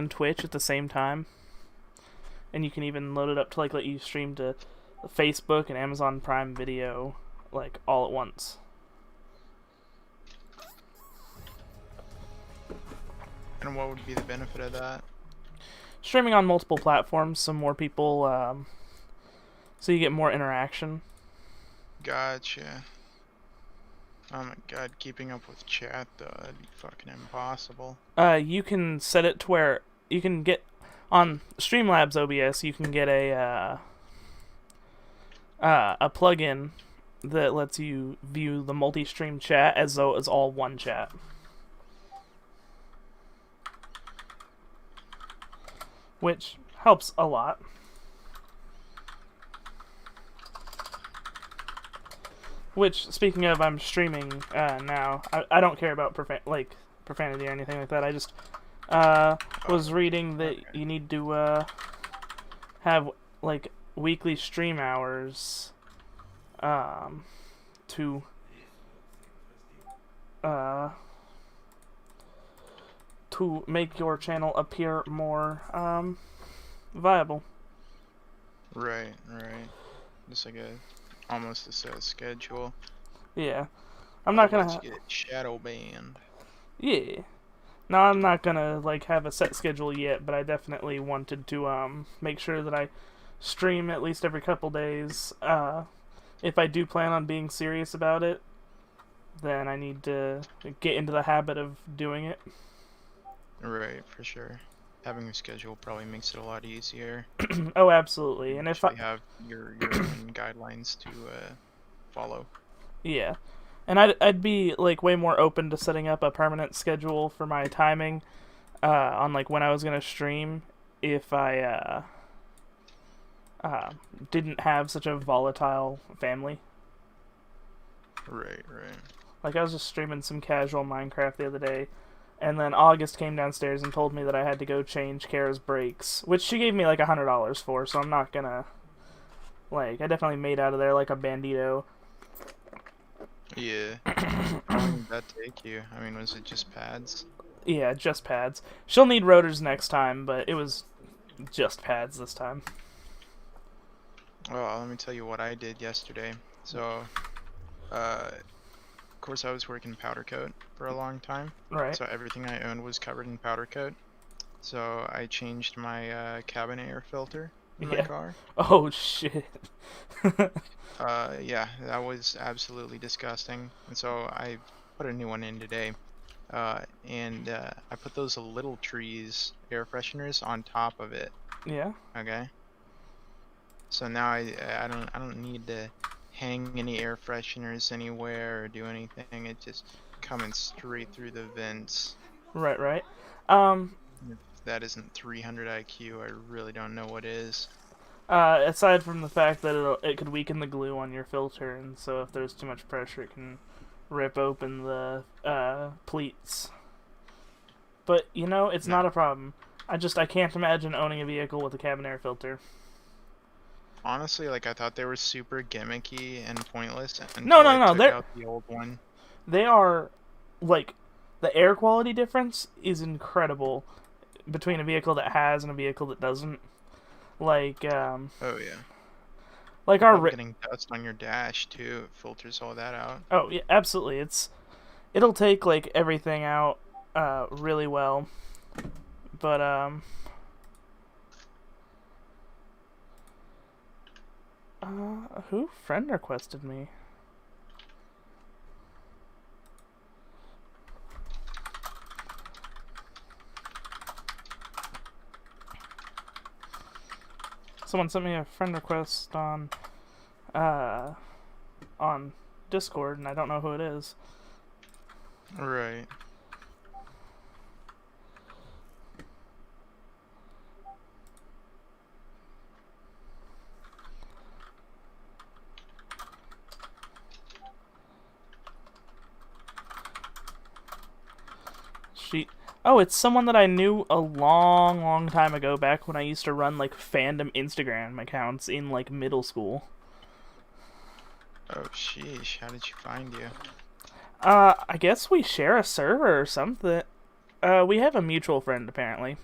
and Twitch at the same time, and you can even load it up to like let you stream to Facebook and Amazon Prime Video like all at once. And what would be the benefit of that? Streaming on multiple platforms, so more people, so you get more interaction. Gotcha. Oh my god, keeping up with chat though, that'd be fucking impossible. You can set it to where you can get on Streamlabs OBS. You can get a plugin that lets you view the multi-stream chat as though it's all one chat. Which helps a lot. Which, speaking of, I'm streaming now. I don't care about profanity or anything like that. I just was reading that you need to have like weekly stream hours to make your channel appear more viable. Right. Just like almost a set schedule. Yeah. I'm not gonna get shadow banned. Yeah. No, I'm not gonna like have a set schedule yet, but I definitely wanted to make sure that I stream at least every couple days. If I do plan on being serious about it, then I need to get into the habit of doing it. Right, for sure. Having a schedule probably makes it a lot easier. Oh, absolutely. And if I have your own guidelines to follow. Yeah. And I'd be like way more open to setting up a permanent schedule for my timing on like when I was going to stream if I didn't have such a volatile family. Right. Like I was just streaming some casual Minecraft the other day, and then August came downstairs and told me that I had to go change Kara's brakes, which she gave me like $100 for, so I'm not gonna like, I definitely made out of there like a bandito. Yeah. How long did that take you? I mean, was it just pads? Yeah, just pads. She'll need rotors next time, but it was just pads this time. Well, let me tell you what I did yesterday. So, of course I was working powder coat for a long time. Right. So everything I owned was covered in powder coat. So I changed my cabin air filter in my car. Oh, shit. Yeah, that was absolutely disgusting. And so I put a new one in today. And I put those little trees air fresheners on top of it. Yeah. Okay. So now I don't need to hang any air fresheners anywhere or do anything. It just coming straight through the vents. Right. If that isn't 300 IQ, I really don't know what is. Aside from the fact that it could weaken the glue on your filter, and so if there's too much pressure, it can rip open the pleats. But you know, it's not a problem. I can't imagine owning a vehicle with a cabin air filter. Honestly, like I thought they were super gimmicky and pointless. No, they're out the old one. They are, like, the air quality difference is incredible between a vehicle that has and a vehicle that doesn't. Like, oh yeah. Like getting dust on your dash too. It filters all that out. Oh yeah, absolutely. It'll take like everything out really well. But who friend requested me? Someone sent me a friend request on Discord, and I don't know who it is. Right. Oh, it's someone that I knew a long time ago, back when I used to run, like, fandom Instagram accounts in, like, middle school. Oh, sheesh. How did she find you? I guess we share a server or something. We have a mutual friend, apparently.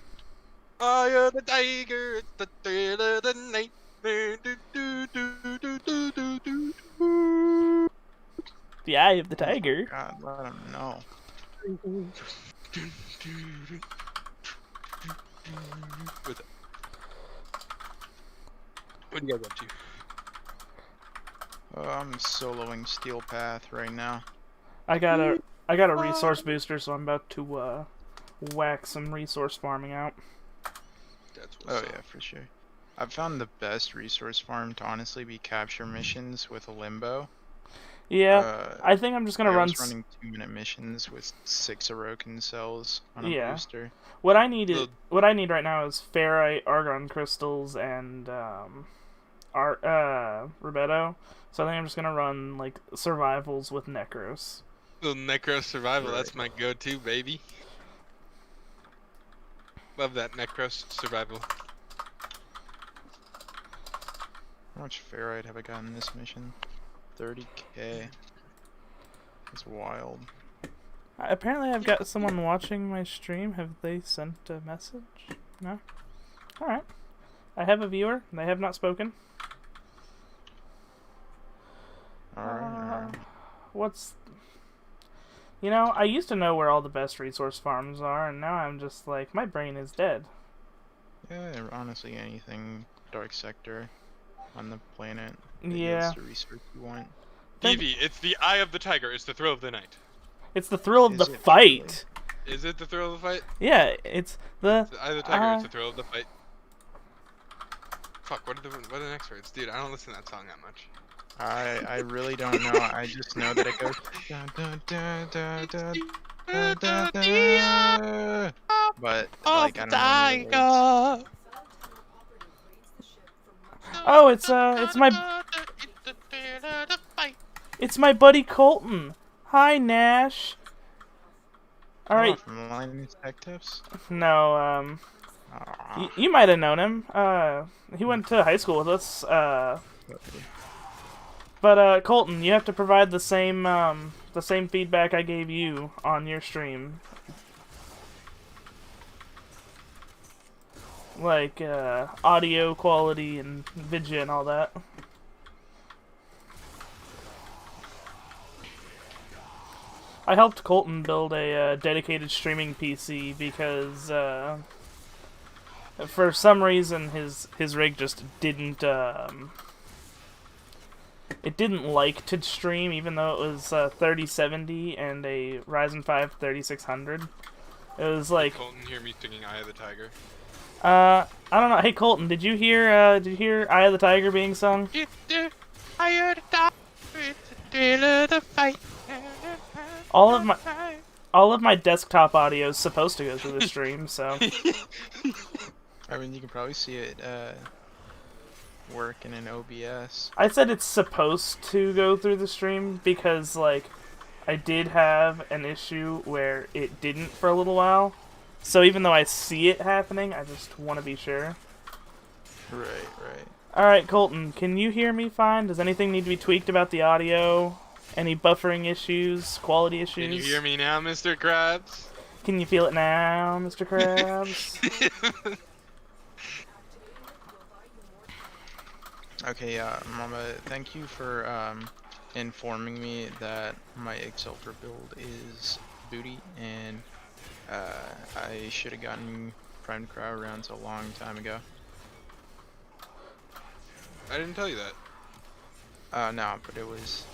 I am the tiger, it's the thrill of the night. Do, do, do, do, do, do, do, do, do. The eye of the Oh my tiger. God, let him know. What's up? What are you guys up to? Oh, I'm soloing Steel Path right now. I got a resource booster, so I'm about to whack some resource farming out. That's Oh what's up. yeah, for sure. I've found the best resource farm to honestly be capture missions with a limbo. Yeah, I think I'm just gonna I run. was running 2-minute missions with 6 Orokin cells on a Yeah. booster. What I need Little- right now is ferrite, argon crystals, and Rubedo. So I think I'm just gonna run like survivals with Necros. Little Necro survival, Right. that's my go-to, baby. Love that Necro survival. How much ferrite have I gotten this mission? 30k. That's wild. Apparently, I've got someone watching my stream. Have they sent a message? No. All right. I have a viewer. They have not spoken. Alright. What's... You know, I used to know where all the best resource farms are, and now I'm just like, my brain is dead. Yeah, honestly, anything dark sector on the planet that Yeah. yields the research you want. Evie, it's the eye of the tiger, it's the thrill of the night. It's the thrill of Is the it fight. Is it the thrill of the fight? Yeah, it's the... It's the eye of the tiger, it's the thrill of the fight. Fuck, what are the next words? Dude, I don't listen to that song that much. I really don't know. I just know that it goes. Da, da, da, da, da, da, da, da. But like I don't know any of the words. Oh, it's my buddy Colton. Hi, Nash. All right. Oh, from Linus Tech Tips. No, Aw, you might have known him. He went to high school with us. But Colton, you have to provide the same feedback I gave you on your stream. Like audio quality and vidya and all that. I helped Colton build a dedicated streaming PC because for some reason his rig just didn't it didn't like to stream, even though it was 3070 and a Ryzen 5 3600. It was like Colton, hear me singing Eye of the Tiger. I don't know. Hey Colton, did you hear Eye of the Tiger being sung? Eye of the Tiger, it's the thrill of the fight. All of my desktop audio is supposed to go through the stream, so I mean, you can probably see it work in an OBS. I said it's supposed to go through the stream because like I did have an issue where it didn't for a little while. So even though I see it happening, I just want to be sure. Right, right. Alright, Colton, can you hear me fine? Does anything need to be tweaked about the audio? Any buffering issues? Quality issues? Can you hear me now, Mr. Krabs? Can you feel it now, Mr. Krabs? Okay, Mama, thank you for informing me that my Excelfer build is booty, and I should have gotten primed cryo rounds a long time ago. I didn't tell you that. No, but it was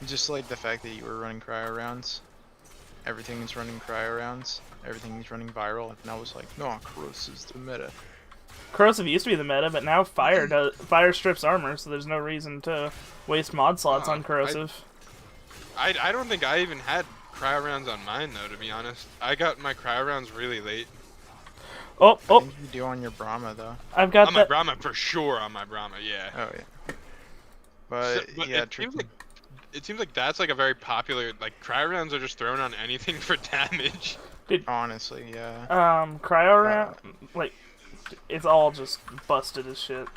just like the fact that you were running cryo rounds. Everything's running cryo rounds. Everything's running viral, and I was like, no, Corrosive is the meta. Corrosive used to be the meta, but now Fire strips armor, so there's no reason to waste mod slots on Corrosive. I don't think I even had cryo rounds on mine though, to be honest. I got my cryo rounds really late. Oh, I oh! think you do on your Brahma though. I've got On my Brahma, for sure, on my Brahma, yeah. Oh yeah. But, But yeah, it seems like that's like a very popular, like, cryo rounds are just thrown on anything for damage. honestly, yeah. Cryo round, like, it's all just busted as shit.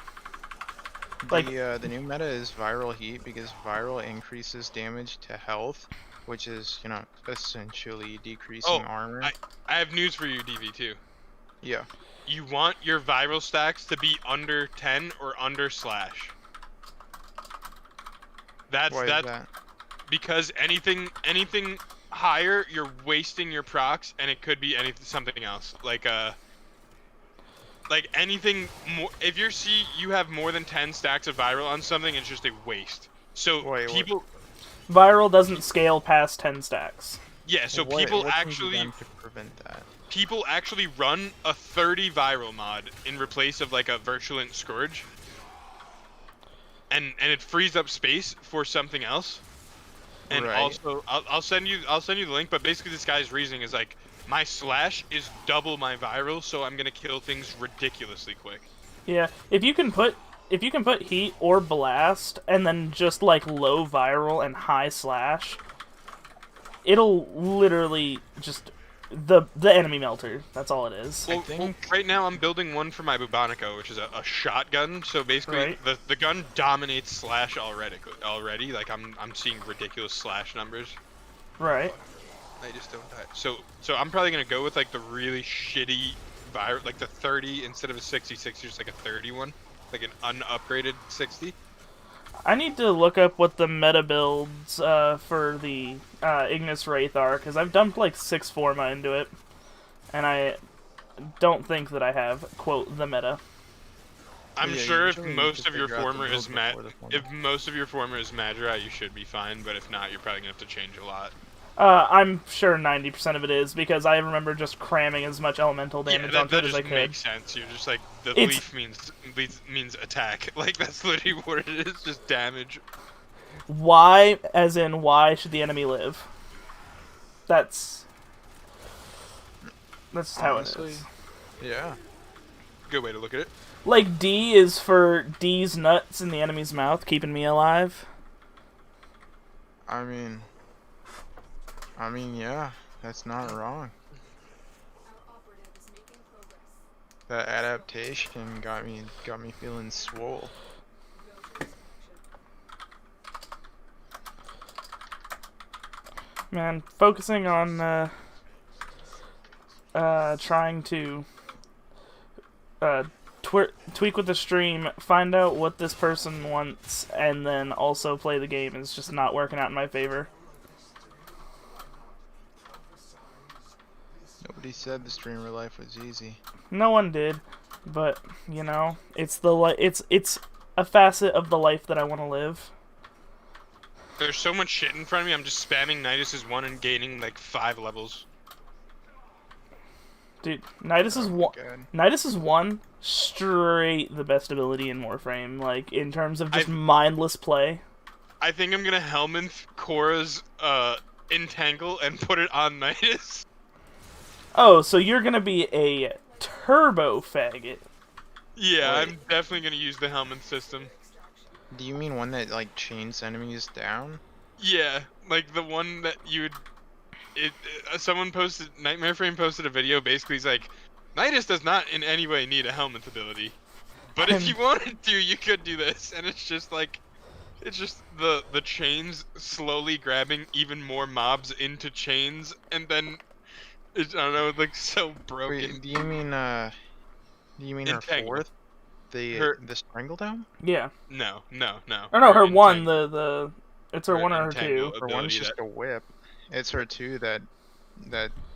Like The new meta is viral heat because viral increases damage to health, which is, you know, essentially decreasing armor. I have news for you, DV2. Yeah. You want your viral stacks to be under 10 or under slash. Why is that? Because anything higher, you're wasting your procs, and it could be something else. Like anything more. If you have more than 10 stacks of viral on something, it's just a waste. So Wait, people, Viral doesn't scale past 10 stacks. yeah. So what can be done to prevent that? people actually run a 30 viral mod in replace of like a virulent scourge, and it frees up space for something else. And Right. also, I'll send you the link. But basically, this guy's reasoning is like, my slash is double my viral, so I'm gonna kill things ridiculously quick. Yeah, if you can put heat or blast and then just like low viral and high slash, it'll literally just the enemy melter. That's all it is. Well, right now I'm building one for my Bubonico, which is a shotgun. So basically, Right. the gun dominates slash already. Like I'm seeing ridiculous slash numbers. Right. I just don't die. So I'm probably gonna go with like the really shitty viral, like the 30 instead of a 66, just like a 31, like an unupgraded 60. I need to look up what the meta builds for the Ignis Wraith are, because I've dumped like 6 Forma into it, and I don't think that I have, quote, the meta. I'm Yeah, sure if usually you most just of your figure out the former build is before the former. if most of your former is Madra, you should be fine. But if not, you're probably gonna have to change a lot. I'm sure 90% of it is, because I remember just cramming as much elemental Yeah, damage that onto it as just I could. makes sense. You're just like the It's- leaf means attack. Like that's literally what it is, just damage. Why, as in, why should the enemy live? That's how it Honestly, is. yeah. Good way to look at it. Like, D is for D's nuts in the enemy's mouth, keeping me alive. I mean, yeah, that's not wrong. That adaptation got me feeling swole. Man, focusing on trying to tweak with the stream, find out what this person wants, and then also play the game is just not working out in my favor. Nobody said the streamer life was easy. No one did, but you know, it's it's a facet of the life that I want to live. There's so much shit in front of me. I'm just spamming Nidus's 1 and gaining like 5 levels. Dude, Nidus is one. God. Nidus is one straight the best ability in Warframe, like in terms of just I've- mindless play. I think I'm gonna Helminth Korra's Entangle and put it on Nidus. Oh, so you're gonna be a turbo faggot. Yeah, Wait. I'm definitely gonna use the Helminth system. Do you mean one that like chains enemies down? Yeah, like the one that you would. Someone posted, Nightmare Frame posted a video. Basically, he's like, Nidus does not in any way need a Helminth ability, but if you wanted to, you could do this. And it's just like, it's just the chains slowly grabbing even more mobs into chains, and then it's, I don't know, like so broken. Wait, do you mean her Entangle. fourth? The Strangle Down? Yeah. No. Or no, her one. Entangle. It's her Her one or her Entangle. two. Her one's Ability just a whip. It's her two that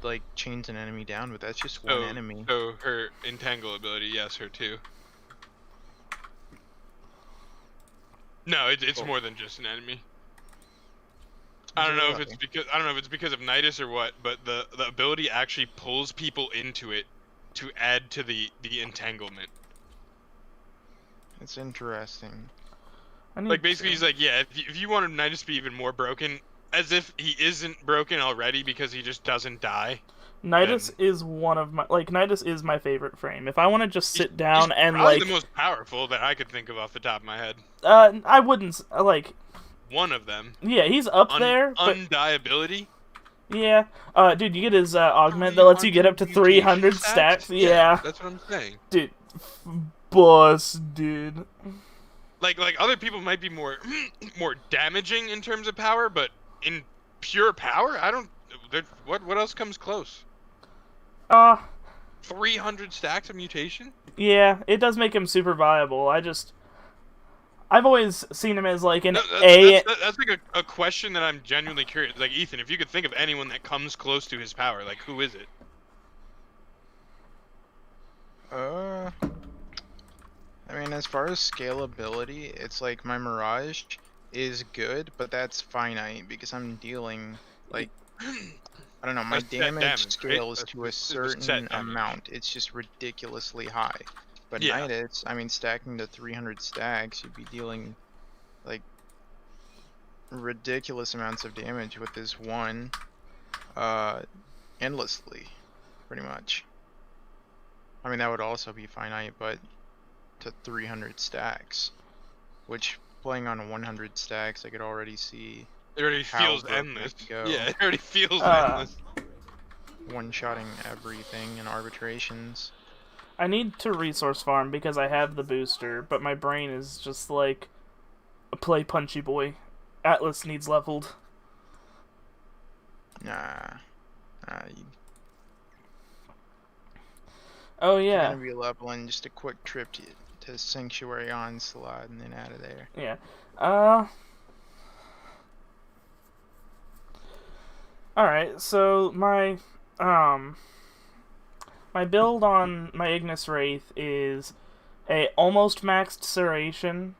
like chains an enemy down, but that's just one enemy. So her Entangle ability, yes, her too. No, it's Cool. more than just an enemy. I don't know if it's because of Nidus or what, but the ability actually pulls people into it to add to the entanglement. It's interesting. Like basically, he's like, yeah, if you wanted Nidus to be even more broken, as if he isn't broken already because he just doesn't die. Nidus is one of my Nidus is my favorite frame. If I want to just sit down He's and probably like the most powerful that I could think of off the top of my head. I wouldn't like. One of them. Yeah, he's up there, but Undieability. yeah. Dude, you get his augment that lets you get up to 300 stacks. Yeah, That's what I'm saying. dude, boss, dude. Like other people might be more damaging in terms of power, but in pure power, I don't. What else comes close? 300 stacks of mutation? Yeah, it does make him super viable. I've always seen him as like an No, A. that's like a question that I'm genuinely curious. Like, Ethan, if you could think of anyone that comes close to his power, like, who is it? I mean, as far as scalability, it's like my Mirage is good, but that's finite because I'm dealing like I don't know, my That's set damage damage, right? scales That's to a the set certain damage. amount. It's just ridiculously high. But Yeah. Nidus, I mean, stacking to 300 stacks, you'd be dealing like ridiculous amounts of damage with this one, uh, endlessly, pretty much. I mean, that would also be finite, but to 300 stacks, which playing on 100 stacks, I could already see It already how feels broke endless. that could go. Yeah, it already feels Uh, endless. One-shotting everything in arbitrations. I need to resource farm because I have the booster, but my brain is just like, play punchy boy. Atlas needs leveled. Nah. You, Oh if you're yeah, gonna be leveling, just a quick trip to Sanctuary Onslaught and then out of there. yeah. All right. So my build on my Ignis Wraith is a almost maxed Serration,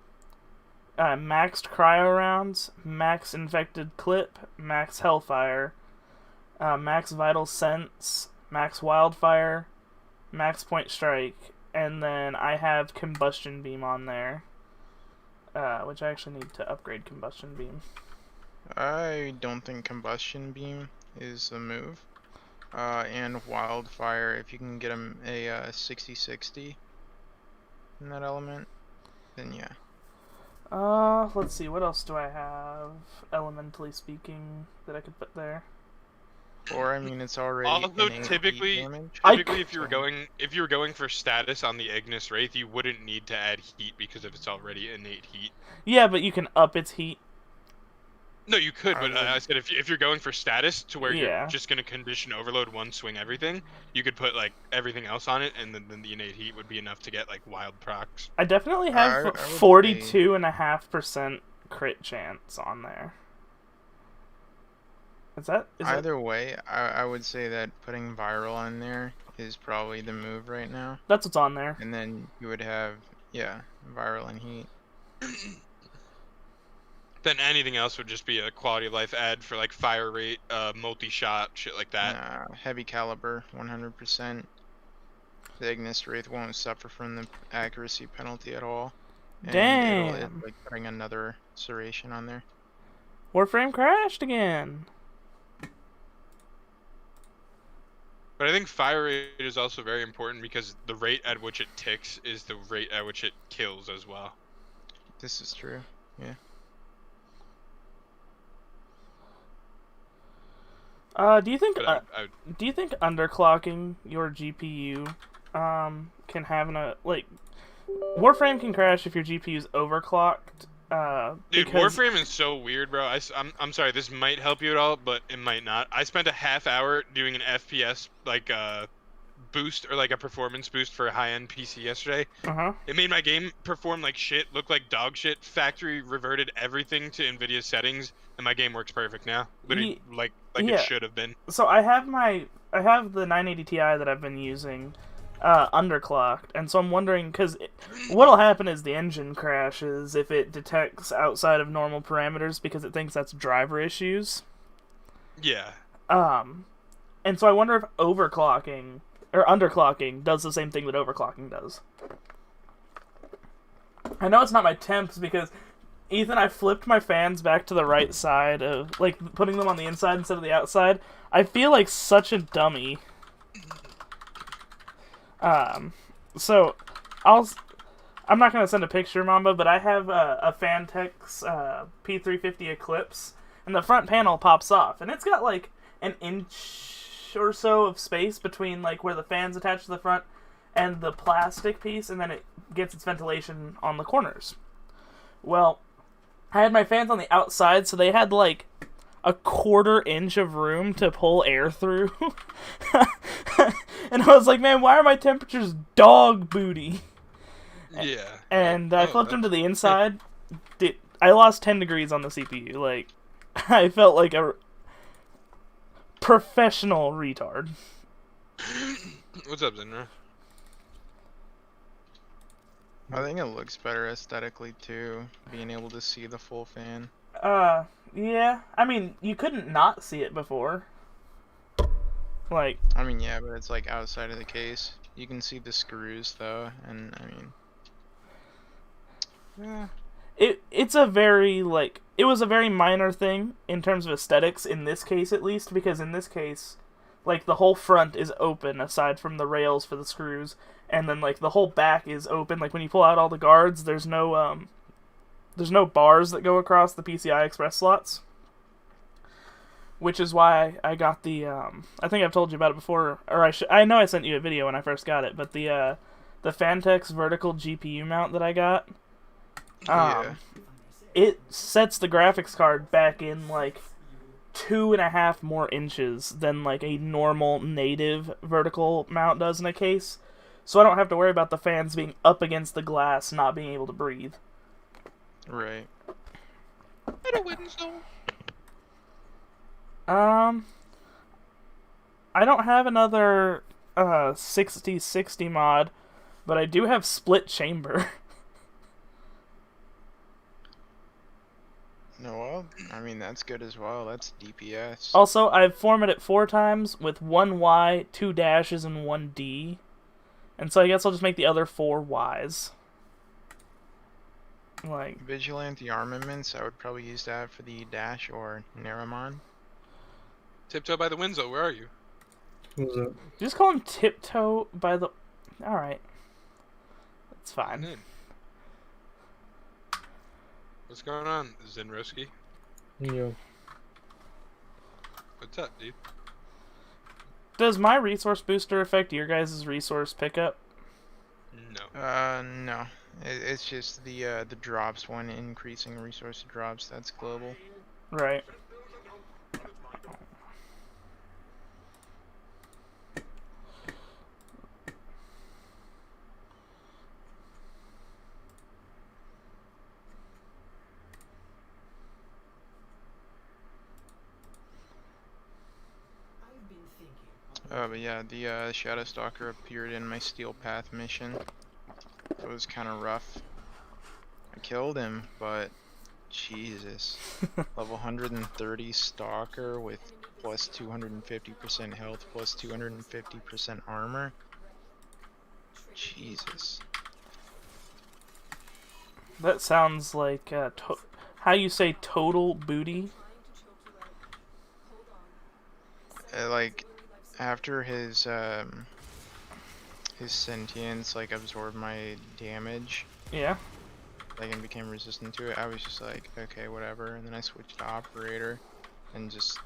maxed cryo rounds, max infected clip, max hellfire, max vital sense, max wildfire, max point strike, and then I have combustion beam on there, which I actually need to upgrade combustion beam. I don't think Combustion Beam is the move. And Wildfire, if you can get a 60-60 in that element, then yeah. Let's see, what else do I have, elementally speaking, that I could put there? Or I mean, it's already Also, innate typically, heat damage. if you were going for status on the Ignis Wraith, you wouldn't need to add heat because of its already innate heat. Yeah, but you can up its heat. No, you could, but I I said if you're going for status to where Yeah. you're just gonna condition overload one swing everything, you could put like everything else on it, and then the innate heat would be enough to get like wild procs. I definitely I have would 42.5% crit chance on there. Is Either way, I would say that putting Viral on there is probably the move right now. that's what's on there. And then you would have, yeah, Viral and Heat. Then anything else would just be a quality of life add for like fire rate, multi-shot, shit like that. Heavy Caliber, 100%. The Ignis Wraith won't suffer from the accuracy penalty at all. And Damn. it's like putting another Serration on there. Warframe crashed again. But I think fire rate is also very important because the rate at which it ticks is the rate at which it kills as well. This is true, yeah. Do you think But do you think underclocking your GPU can have Warframe can crash if your GPU is overclocked? Dude, Because Warframe is so weird, bro. I'm sorry, this might help you at all, but it might not. I spent a half hour doing an FPS like boost or like a performance boost for a high-end PC yesterday. It made my game perform like shit, look like dog shit. Factory reverted everything to NVIDIA's settings, and my game works perfect now. Literally, like yeah. it should have been. So I have the 980 Ti that I've been using underclocked, and so I'm wondering because what'll happen is the engine crashes if it detects outside of normal parameters because it thinks that's driver issues. Yeah. And so I wonder if overclocking or underclocking does the same thing that overclocking does. I know it's not my temps because Ethan, I flipped my fans back to the right side of like putting them on the inside instead of the outside. I feel like such a dummy. So I'm not gonna send a picture, Mamba, but I have a Fantex P350 Eclipse, and the front panel pops off, and it's got like an inch or so of space between like where the fan's attached to the front and the plastic piece, and then it gets its ventilation on the corners. Well, I had my fans on the outside, so they had like a 1/4 inch of room to pull air through. And I was like, man, why are my temperatures dog booty? Yeah. And I flipped them to that's- the inside. I lost 10 degrees on the CPU. Like, I felt like a professional retard. What's up, Zinra? I think it looks better aesthetically too, being able to see the full fan. Yeah. I mean, you couldn't not see it before. Like, I mean, yeah, but it's like outside of the case. You can see the screws though, and I mean, yeah. it's a very, like, it was a very minor thing in terms of aesthetics in this case, at least, because in this case, like, the whole front is open aside from the rails for the screws, and then, like, the whole back is open. Like, when you pull out all the guards, there's no bars that go across the PCI Express slots, which is why I got the I think I've told you about it before, or I know I sent you a video when I first got it, but the Fantex vertical GPU mount that I got, Yeah. it sets the graphics card back in like 2.5 more inches than like a normal native vertical mount does in a case, so I don't have to worry about the fans being up against the glass, not being able to breathe. Right. I wouldn't so. I don't have another 6060 mod, but I do have split chamber. No, well, I mean that's good as well. That's DPS. Also, I've formatted it 4 times with 1 Y, 2 dashes, and 1 D. And so I guess I'll just make the other 4 Ys. Like, Vigilante armaments, I would probably use that for the dash or Naramon. Tiptoe by the Winslow, where are you? What's up? just call him Tiptoe by the... Alright. That's I'm fine. in. What's going on, Zinroski? Yo. What's up, dude? Does my resource booster affect your guys' resource pickup? No. No. It's just the drops one, increasing resource drops. That's global. Right. But yeah, the Shadow Stalker appeared in my Steel Path mission. It was kind of rough. I killed him, but Jesus. Level 130 Stalker with plus 250% health, plus 250% armor. Jesus. That sounds like how you say total booty. Like, after his sentience like absorbed my damage, Yeah. like, and became resistant to it, I was just like, okay, whatever. And then I switched to operator and just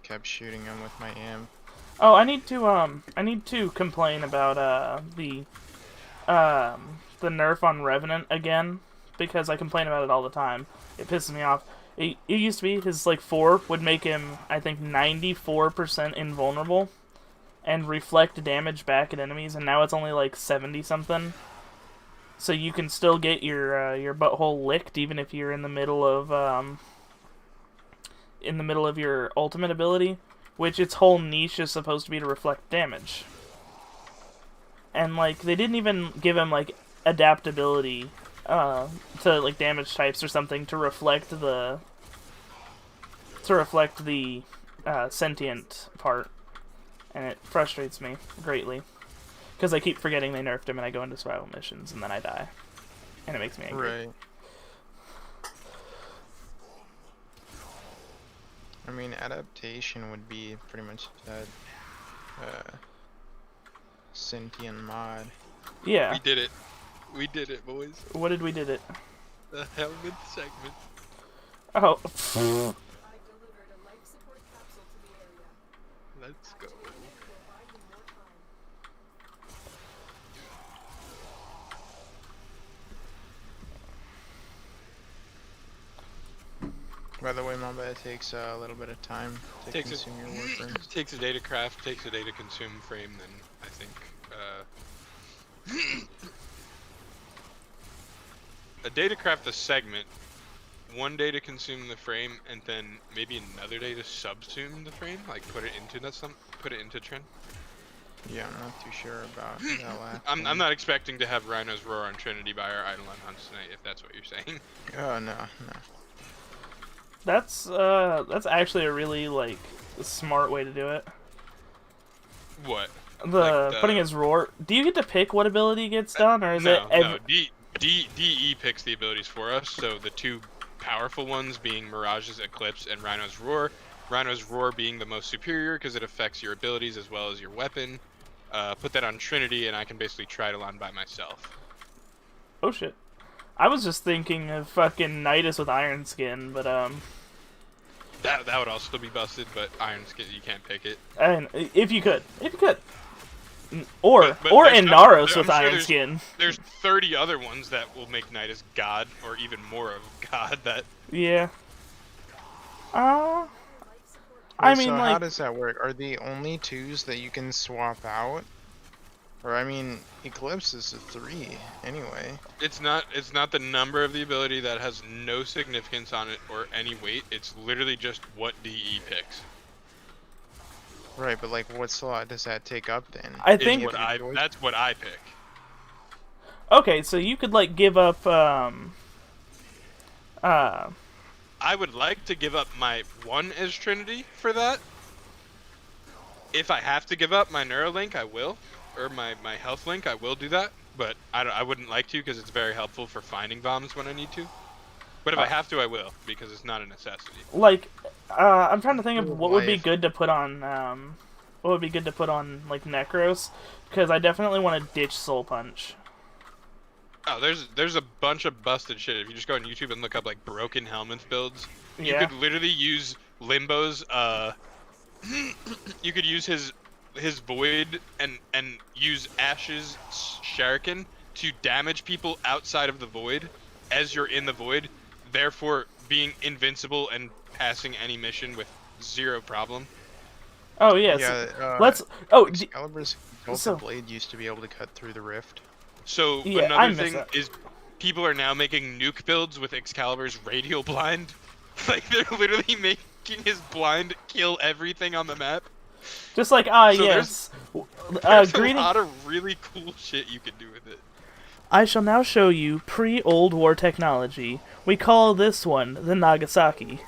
kept shooting him with my amp. Oh, I need to complain about the nerf on Revenant again, because I complain about it all the time. It pisses me off. It used to be his like 4 would make him, I think, 94% invulnerable and reflect damage back at enemies, and now it's only like 70 something. So you can still get your butthole licked even if you're in the middle of your ultimate ability, which its whole niche is supposed to be to reflect damage. And like they didn't even give him like adaptability to like damage types or something to reflect the sentient part, and it frustrates me greatly because I keep forgetting they nerfed him and I go into survival missions and then I die, and it makes me angry. Right. I mean, adaptation would be pretty much that sentient mod. Yeah. We did it. We did it, boys. What did we did it? The helmet segment. Oh. Let's go. By the way, Mamba, it takes a little bit of time to Takes consume your warframes. Takes a day to craft, takes a day to consume frame, then I think a day to craft the segment, 1 day to consume the frame, and then maybe another day to subsume the frame, like put it into trend. Yeah, I'm not too sure about that last I'm one. not expecting to have Rhino's Roar on Trinity by our Eidolon hunts tonight, if that's what you're saying. Oh, no. That's actually a really like smart way to do it. What? Putting his roar. Do you get to pick what ability gets done, or is No, it? no. DE picks the abilities for us, so the two powerful ones being Mirage's Eclipse and Rhino's Roar. Rhino's Roar being the most superior because it affects your abilities as well as your weapon. Put that on Trinity, and I can basically try it on by myself. Oh shit! I was just thinking of fucking Nidus with Iron Skin, but That would also be busted, but Iron Skin, you can't pick it. and if you could, or But in there's Naros I'm with sure Iron Skin. There's 30 other ones that will make Nidus God, or even more of God. That Yeah. I Wait, mean, so like, how does that work? Are the only 2s that you can swap out? Or, I mean, Eclipse is a 3, anyway. it's not the number of the ability that has no significance on it or any weight. It's literally just what DE picks. Right, but, like, what slot does that take up, then? I It's think. that's what I pick. Okay, so you could like give up. I would like to give up my 1 as Trinity for that. If I have to give up my Neuralink, I will. Or my health link, I will do that. But I wouldn't like to because it's very helpful for finding bombs when I need to. But if I have to, I will, because it's not a necessity. Like, I'm trying to think of what would be Life. good to put on. What would be good to put on like Necros, because I definitely want to ditch Soul Punch. Oh, there's a bunch of busted shit. If you just go on YouTube and look up like broken Helminth builds, you Yeah. could literally use Limbo's you could use his Void and use Ash's Shuriken to damage people outside of the Void as you're in the Void, therefore being invincible and passing any mission with 0 problem. Oh yes. Yeah, Let's. Oh, Excalibur's Delta so- Blade used to be able to cut through the rift. So Yeah, I another miss thing that. is people are now making nuke builds with Excalibur's radial blind. Like they're literally making his blind kill everything on the map. just like So yes. There's a Greeting. lot of really cool shit you can do with it. I shall now show you pre-Old War technology. We call this one the Nagasaki.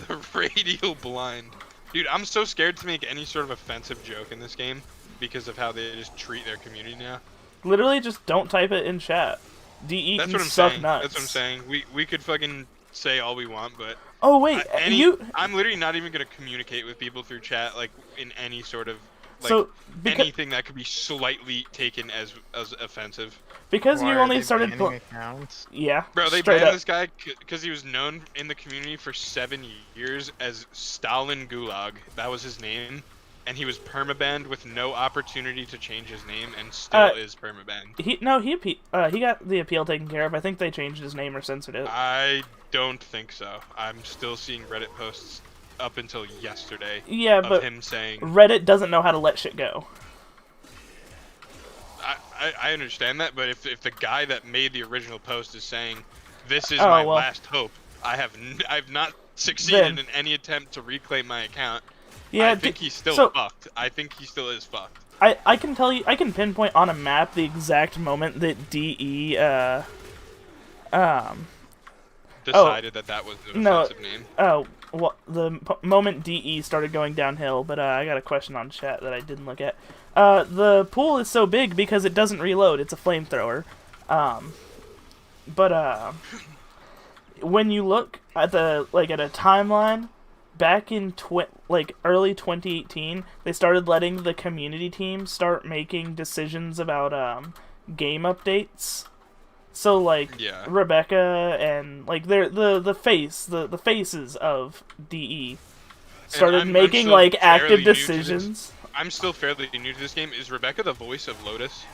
The radial blind. Dude, I'm so scared to make any sort of offensive joke in this game because of how they just treat their community now. Literally, just don't type it in chat. DE That's can what I'm suck saying. nuts. That's what I'm saying. We could fucking say all we want, but Oh wait, I'm literally not even gonna communicate with people through chat like in any sort of like so anything that could be slightly taken as offensive. because Why you are only they started. banning accounts? Yeah, Bro, they straight banned up. this guy because he was known in the community for 7 years as Stalin Gulag. That was his name. And he was permabanned with no opportunity to change his name, and still is permabanned. He got the appeal taken care of. I think they changed his name or censored it. I don't think so. I'm still seeing Reddit posts up until yesterday Yeah, of but him saying, Reddit doesn't know how to let shit go. I understand that, but if the guy that made the original post is saying, this is Oh, my well. last hope, I've not succeeded Then- in any attempt to reclaim my account, Yeah, I think he's still so- fucked. I think he still is fucked. I can tell you, I can pinpoint on a map the exact moment that DE Decided that was an no. offensive name. moment DE started going downhill, but I got a question on chat that I didn't look at. The pool is so big because it doesn't reload. It's a flamethrower. But when you look at the at a timeline back in early 2018, they started letting the community team start making decisions about game updates. So Yeah. Rebecca and they're the faces of DE started I'm making still fairly active new to this. decisions. I'm still fairly new to this game. Is Rebecca the voice of Lotus?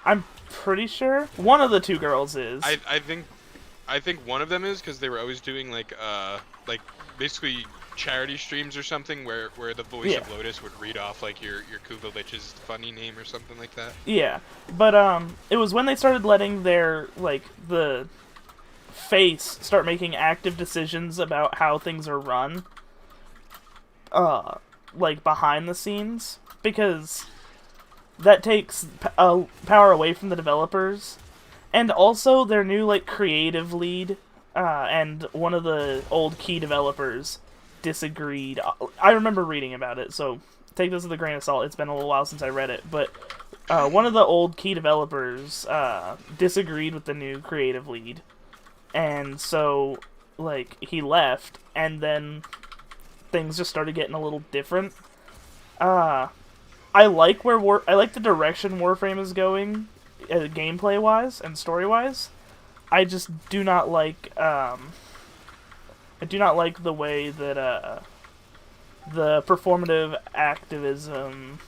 I'm pretty sure one of the two girls is. I think I think one of them is because they were always doing like basically charity streams or something where the voice Yeah. of Lotus would read off like your Kuvalich's funny name or something like that. Yeah, but it was when they started letting their like the face start making active decisions about how things are run, like behind the scenes, because that takes power away from the developers, and also their new like creative lead, and one of the old key developers disagreed. I remember reading about it, so take this with a grain of salt. It's been a little while since I read it, but one of the old key developers disagreed with the new creative lead, and so like he left, and then things just started getting a little different. I like I like the direction Warframe is going, gameplay wise and story wise. I just do not like I do not like the way that the performative activism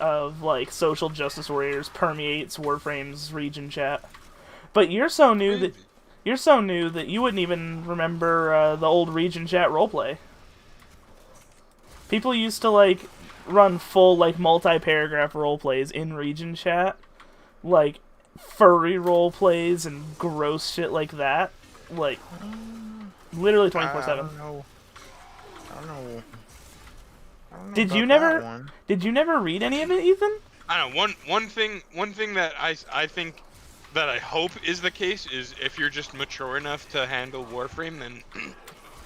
of like social justice warriors permeates Warframe's region chat. But you're so new that you wouldn't even remember the old region chat roleplay. People used to like run full like multi-paragraph roleplays in region chat, like furry roleplays and gross shit like that, like literally 24/7. I don't know. I don't know. I don't know Did you about that never? one. Did you never read any of it, Ethan? I don't know. One thing that I think that I hope is the case is if you're just mature enough to handle Warframe, then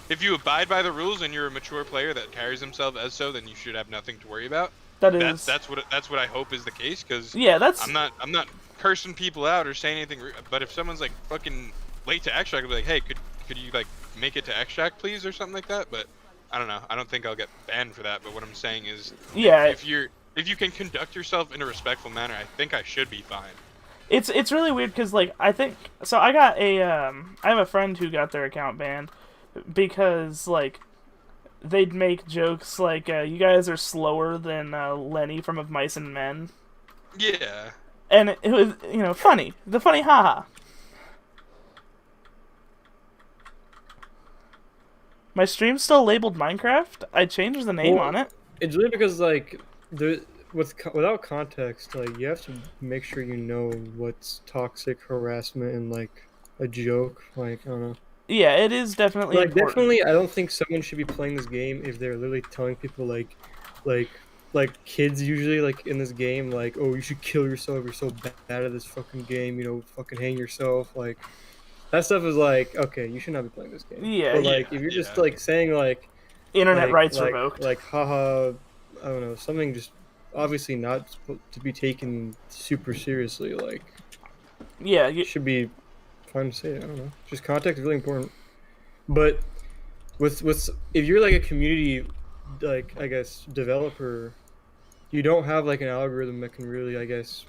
if you abide by the rules and you're a mature player that carries himself as so, then you should have nothing to worry about. That's That's what I hope is the case, because yeah. That's I'm not cursing people out or saying anything, but if someone's like fucking late to extract, I'll be like, hey, could you like make it to extract please or something like that. But I don't know. I don't think I'll get banned for that. But what I'm saying is, yeah. if you can conduct yourself in a respectful manner, I think I should be fine. It's really weird because like I think so. I got a I have a friend who got their account banned because like they'd make jokes like you guys are slower than Lenny from Of Mice and Men, Yeah. and it was funny, the funny haha. My stream's still labeled Minecraft. I changed the name Well, on it. It's really because like without context, like you have to make sure you know what's toxic harassment and like a joke. Like I don't know. Yeah, it is definitely Like important. definitely, I don't think someone should be playing this game if they're literally telling people like kids usually like in this game like, oh, you should kill yourself. You're so bad at this fucking game. You know, fucking hang yourself. Like that stuff is like, okay, you should not be playing this game. Yeah, But like if you're just like saying like Internet rights like, revoked. like haha, I don't know, something just obviously not to be taken super seriously. Like Yeah, should be fine to say it. I don't know. Just context is really important. But with if you're like a community, like I guess developer, you don't have like an algorithm that can really, I guess,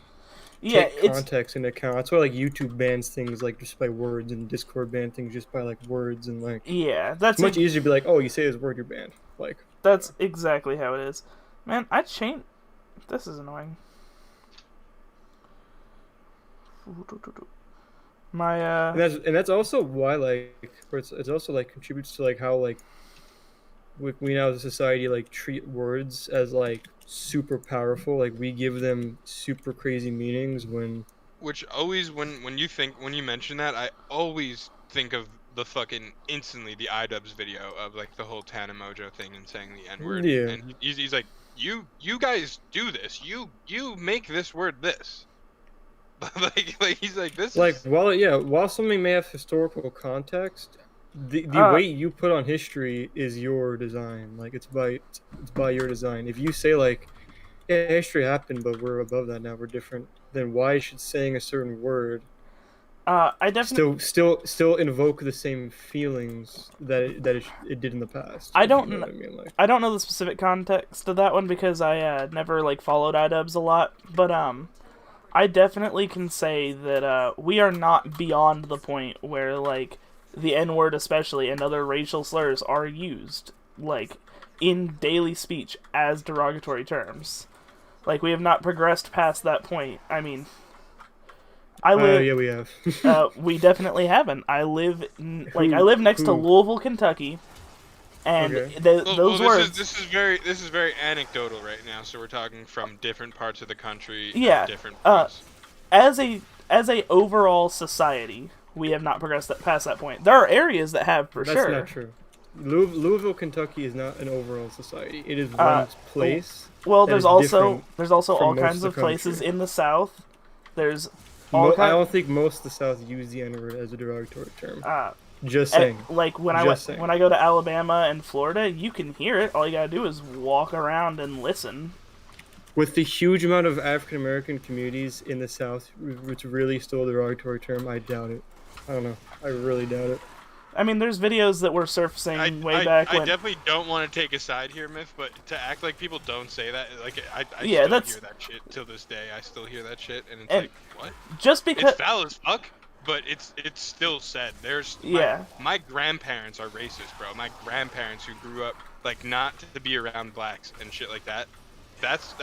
yeah, take context into account. That's why like YouTube bans things like just by words, and Discord ban things just by like words, and like yeah. That's it's much easier to be like, oh, you say this word, you're banned. Like That's exactly how it is. Man, I changed. This is annoying. My and that's also why like it's also like contributes to like how like we now as a society like treat words as like super powerful. Like we give them super crazy meanings when Which always when you mention that, I always think of the fucking instantly the iDubbbz video of like the whole Tana Mojo thing and saying the N word. Yeah. And he's like, you guys do this. You make this word this. like he's like this. like Is... while something may have historical context, the weight you put on history is your design. Like it's by your design. If you say like, yeah, history happened, but we're above that now, we're different, then why should saying a certain word I definitely still invoke the same feelings that it did in the past? I if don't you know what I mean. Like, I don't know the specific context of that one because I never like followed iDubbbz a lot, but I definitely can say that we are not beyond the point where like the N-word especially and other racial slurs are used like in daily speech as derogatory terms. Like we have not progressed past that point. I mean, I live. Yeah, we have. We definitely haven't. I live I Who- live next to who? Louisville, Kentucky, and Okay. those words. This is very anecdotal right now. So we're talking from different parts of the country. Yeah, At different points. as a overall society, we have not progressed past that point. There are areas that have for That's sure. not true. Louisville, Kentucky is not an overall society. It is one place. Well, that there's is also different all from most kinds of of the places country. in the South. There's all I kinds. don't think most of the South use the N-word as a derogatory term. Just And, saying. like when Just saying. when I go to Alabama and Florida, you can hear it. All you gotta do is walk around and listen. With the huge amount of African American communities in the South, it's really still a derogatory term. I doubt it. I don't know. I really doubt it. I mean, there's videos that were surfacing way back I when. definitely don't want to take a side here, Myth, but to act like people don't say that, like I Yeah, still that's- hear that shit till this day. I still hear that shit, and it's And like, what? Just because. It's foul as fuck, but it's still said. There's Yeah. My grandparents are racist, bro. My grandparents who grew up like not to be around blacks and shit like that. That's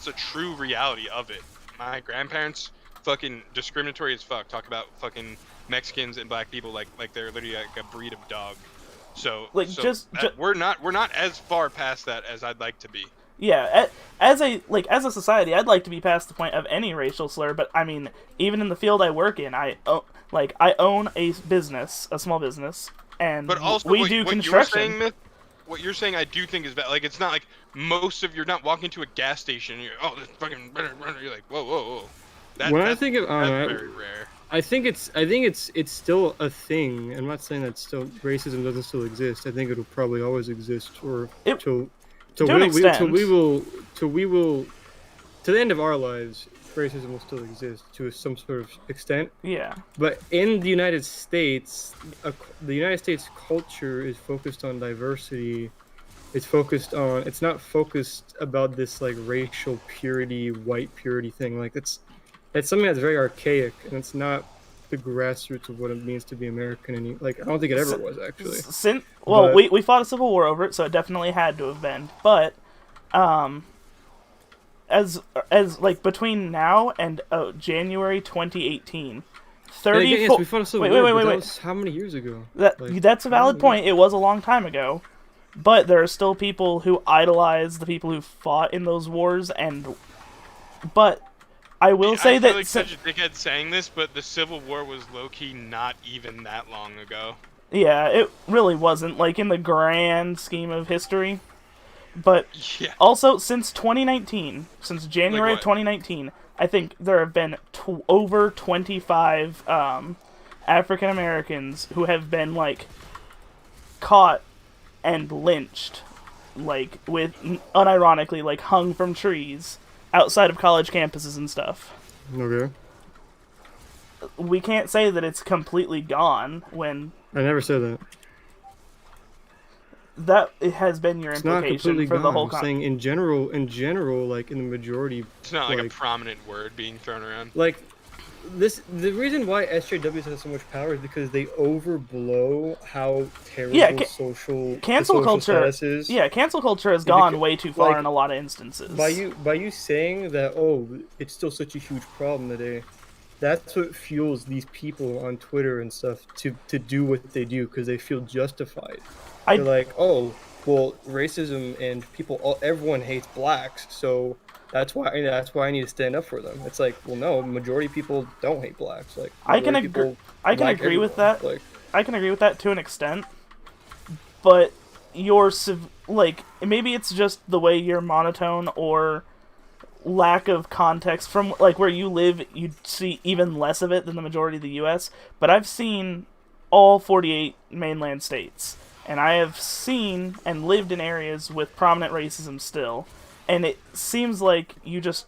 a true reality of it. My grandparents fucking discriminatory as fuck. Talk about fucking Mexicans and black people like they're literally like a breed of dog. So Like, we're not as far past that as I'd like to be. Yeah, as a society, I'd like to be past the point of any racial slur. But I mean, even in the field I work in, I own a business, a small business, and But also, we what, do what construction. You're saying, Myth, what you're saying, I do think is bad. Like, it's not like you're not walking to a gas station and you're, oh, this fucking, you're like, whoa. When I think of, that's know, very rare. I think it's still a thing. I'm not saying that still racism doesn't still exist. I think it'll probably always exist, or till to an extent. we will to the end of our lives, racism will still exist to some sort of extent. Yeah. But in the United States, the United States culture is focused on diversity. It's not focused about this like racial purity, white purity thing. Like it's something that's very archaic, and it's not the grassroots of what it means to be American. I don't think it ever was actually. We fought a civil war over it, so it definitely had to have been. But, as like between now and January 2018, 34. Yes, we fought a civil war. Wait. That was how many years ago? That's a valid point. It was a long time ago, but there are still people who idolize the people who fought in those wars, but I will say I that feel like such a dickhead saying this, but the Civil War was low-key not even that long ago. yeah, it really wasn't like in the grand scheme of history. But Yeah. also since 2019, since January of 2019, I think there have been over 25 African Americans who have been like caught and lynched, like with unironically like hung from trees outside of college campuses and stuff. Okay. We can't say that it's completely gone when I never said that. that it has been your It's not implication completely for gone. the whole I'm saying in general, like in the majority, It's not like a prominent word being thrown around. like the reason why SJWs have so much power is because they overblow how terrible cancel culture status is. Yeah, cancel culture has gone way too far in a lot of instances. By you saying that, it's still such a huge problem today, that's what fuels these people on Twitter and stuff to do what they do because they feel justified. They're like, oh, well, racism and everyone hates blacks, so that's why I need to stand up for them. It's like, well, no, majority of people don't hate blacks. Like, I can agree with that. Like, I can agree with that to an extent, but maybe it's just the way you're monotone or lack of context from like where you live. You'd see even less of it than the majority of the U.S. But I've seen all 48 mainland states, and I have seen and lived in areas with prominent racism still. And it seems like you just,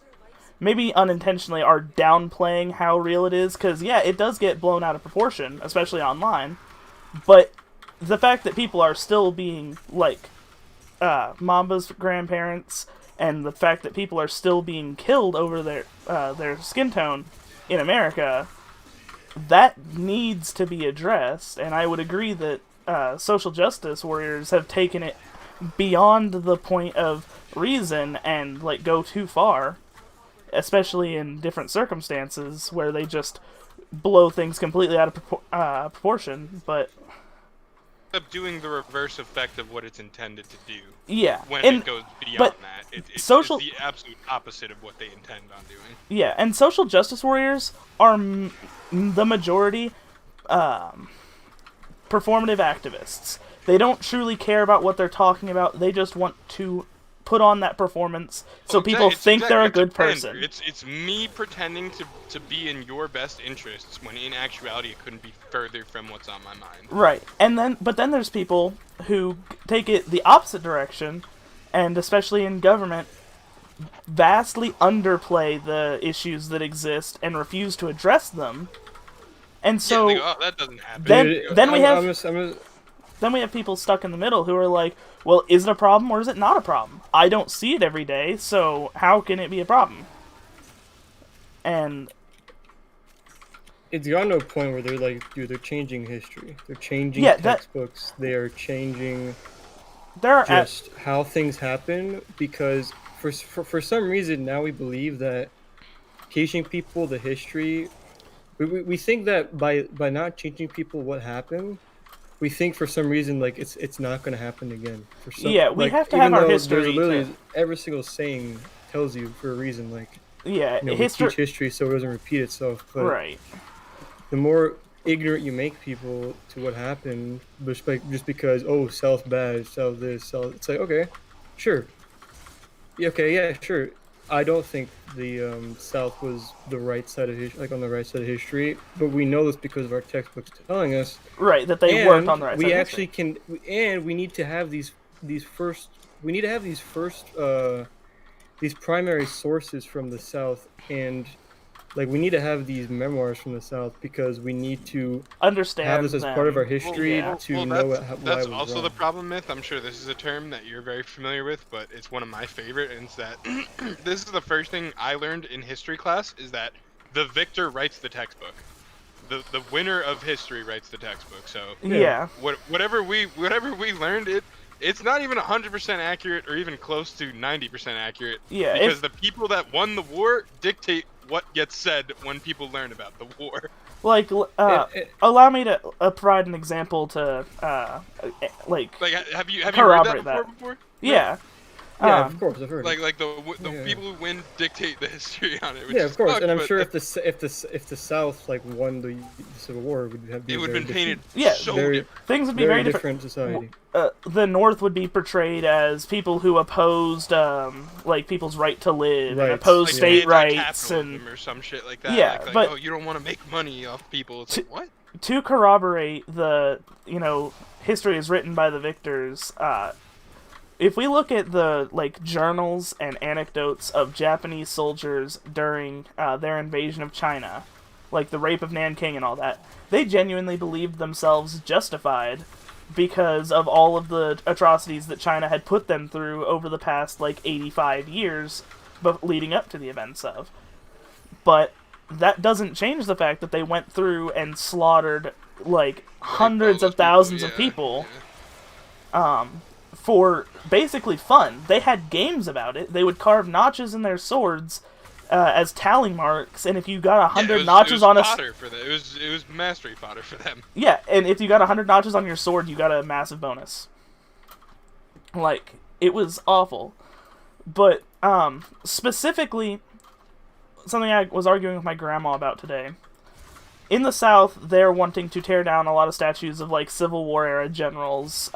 maybe unintentionally, are downplaying how real it is. Because, yeah, it does get blown out of proportion, especially online. But the fact that people are still being, like, Mamba's grandparents, and the fact that people are still being killed over their skin tone in America, that needs to be addressed. And I would agree that social justice warriors have taken it beyond the point of reason and like go too far, especially in different circumstances where they just blow things completely out of proportion. But Up doing the reverse effect of what it's intended to do. yeah, When and it goes beyond but that, it's social- the absolute opposite of what they intend on doing. yeah, and social justice warriors are the majority performative activists. They don't truly care about what they're talking about. They just want to put on that performance so people think they're a good person. It's me pretending to be in your best interests when in actuality it couldn't be further from what's on my mind. Right. But then there's people who take it the opposite direction, and especially in government, vastly underplay the issues that exist and refuse to address them. And so yeah, oh, that doesn't happen. then we have people stuck in the middle who are like, well, is it a problem or is it not a problem? I don't see it every day, so how can it be a problem? And it's gotten to a point where they're like, dude, they're changing history. They're changing textbooks. They are changing just how things happen, because for some reason now we believe that teaching people the history, we think that by not teaching people what happened, we think for some reason like it's not going to happen again. For some, yeah, we have to have our history. Every single saying tells you for a reason, like, yeah, we teach history so it doesn't repeat itself. But right. The more ignorant you make people to what happened, just because South bad, South this, South, it's like, okay, sure, okay, yeah, sure. I don't think the South was the right side of on the right side of history, but we know this because of our textbooks telling us. Right, that they worked on the right side. We actually can, and we need to have these primary sources from the South, and like we need to have these memoirs from the South because we need to understand have this as part of our history to know why that's it was also wrong. The problem myth. I'm sure this is a term that you're very familiar with, but it's one of my favorite, and it's that this is the first thing I learned in history class, is that the victor writes the textbook. The winner of history writes the textbook. So yeah, whatever we learned, it's not even 100% accurate or even close to 90% accurate. Yeah, because the people that won the war dictate what gets said when people learn about the war. Like, allow me to provide an example to, have you heard that before? Yeah. Yeah, of course, I've heard. Like the people who win dictate the history on it. Yeah, of course, and I'm sure if the South won the Civil War, it would have been painted things would be very different society. The North would be portrayed as people who opposed people's right to live and opposed state rights and or some shit like that. Yeah, but you don't want to make money off people. It's like, what? To corroborate the history is written by the victors. If we look at the journals and anecdotes of Japanese soldiers during their invasion of China, like the rape of Nanking and all that, they genuinely believed themselves justified because of all of the atrocities that China had put them through over the past 85 years leading up to the events of. But that doesn't change the fact that they went through and slaughtered hundreds of thousands of people. For basically fun. They had games about it. They would carve notches in their swords as tally marks, and if you got 100 notches on fodder for them. It was mastery fodder for them. Yeah, and if you got 100 notches on your sword, you got a massive bonus. It was awful. But specifically, something I was arguing with my grandma about today. In the South, they're wanting to tear down a lot of statues of Civil War era generals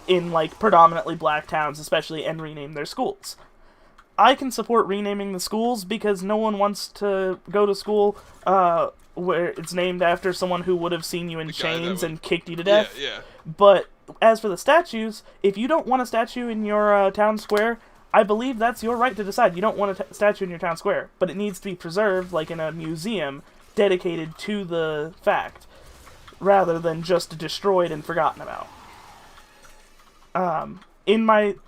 in predominantly black towns, especially, and rename their schools. I can support renaming the schools because no one wants to go to school where it's named after someone who would have seen you in chains and kicked you to death. Yeah. But as for the statues, if you don't want a statue in your town square, I believe that's your right to decide. You don't want a statue in your town square, but it needs to be preserved in a museum dedicated to the fact, rather than just destroyed and forgotten about.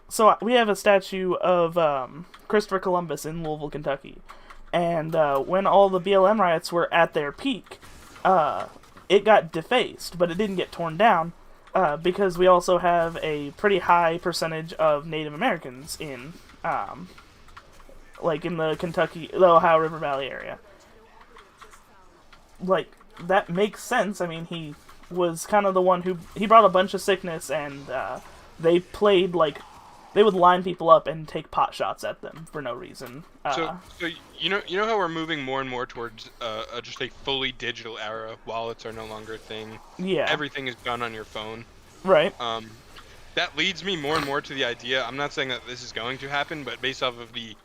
So we have a statue of Christopher Columbus in Louisville, Kentucky, and when all the BLM riots were at their peak, it got defaced, but it didn't get torn down because we also have a pretty high percentage of Native Americans in like in the Ohio River Valley area. Like, that makes sense. I mean, he was kind of the one he brought a bunch of sickness, and they played like they would line people up and take pot shots at them for no reason. So you know how we're moving more and more towards just a fully digital era. Wallets are no longer a thing. Yeah. Everything is done on your phone. Right. That leads me more and more to the idea. I'm not saying that this is going to happen, but based off of the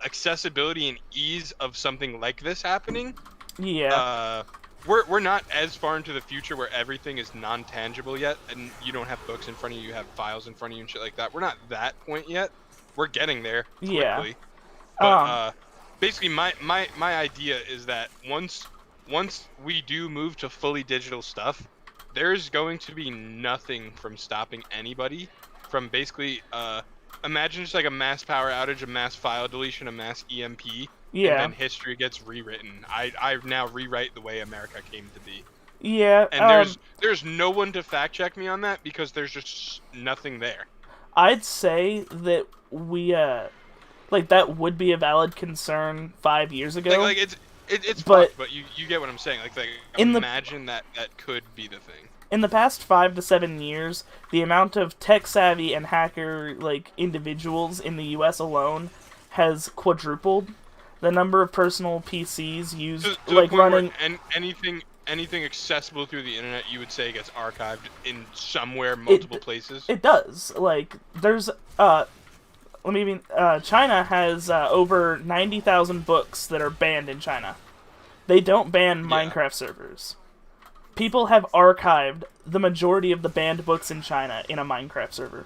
accessibility and ease of something like this happening. Yeah. We're not as far into the future where everything is non-tangible yet, and you don't have books in front of you, you have files in front of you and shit like that. We're not that point yet. We're getting there quickly. Yeah. But basically, my idea is that once we do move to fully digital stuff, there's going to be nothing from stopping anybody from basically imagine just like a mass power outage, a mass file deletion, a mass EMP. Yeah. And then history gets rewritten. I now rewrite the way America came to be. Yeah. And there's no one to fact check me on that because there's just nothing there. I'd say that we like that would be a valid concern 5 years ago. Like it's but fucked, but you get what I'm saying. Like in imagine that could be the thing. In the past 5 to 7 years, the amount of tech savvy and hacker like individuals in the U.S. alone has quadrupled. The number of personal PCs used, to like the point running, and anything accessible through the internet, you would say gets archived in somewhere, multiple places. It does. Like there's China has over 90,000 books that are banned in China. They don't ban Minecraft servers. People have archived the majority of the banned books in China in a Minecraft server.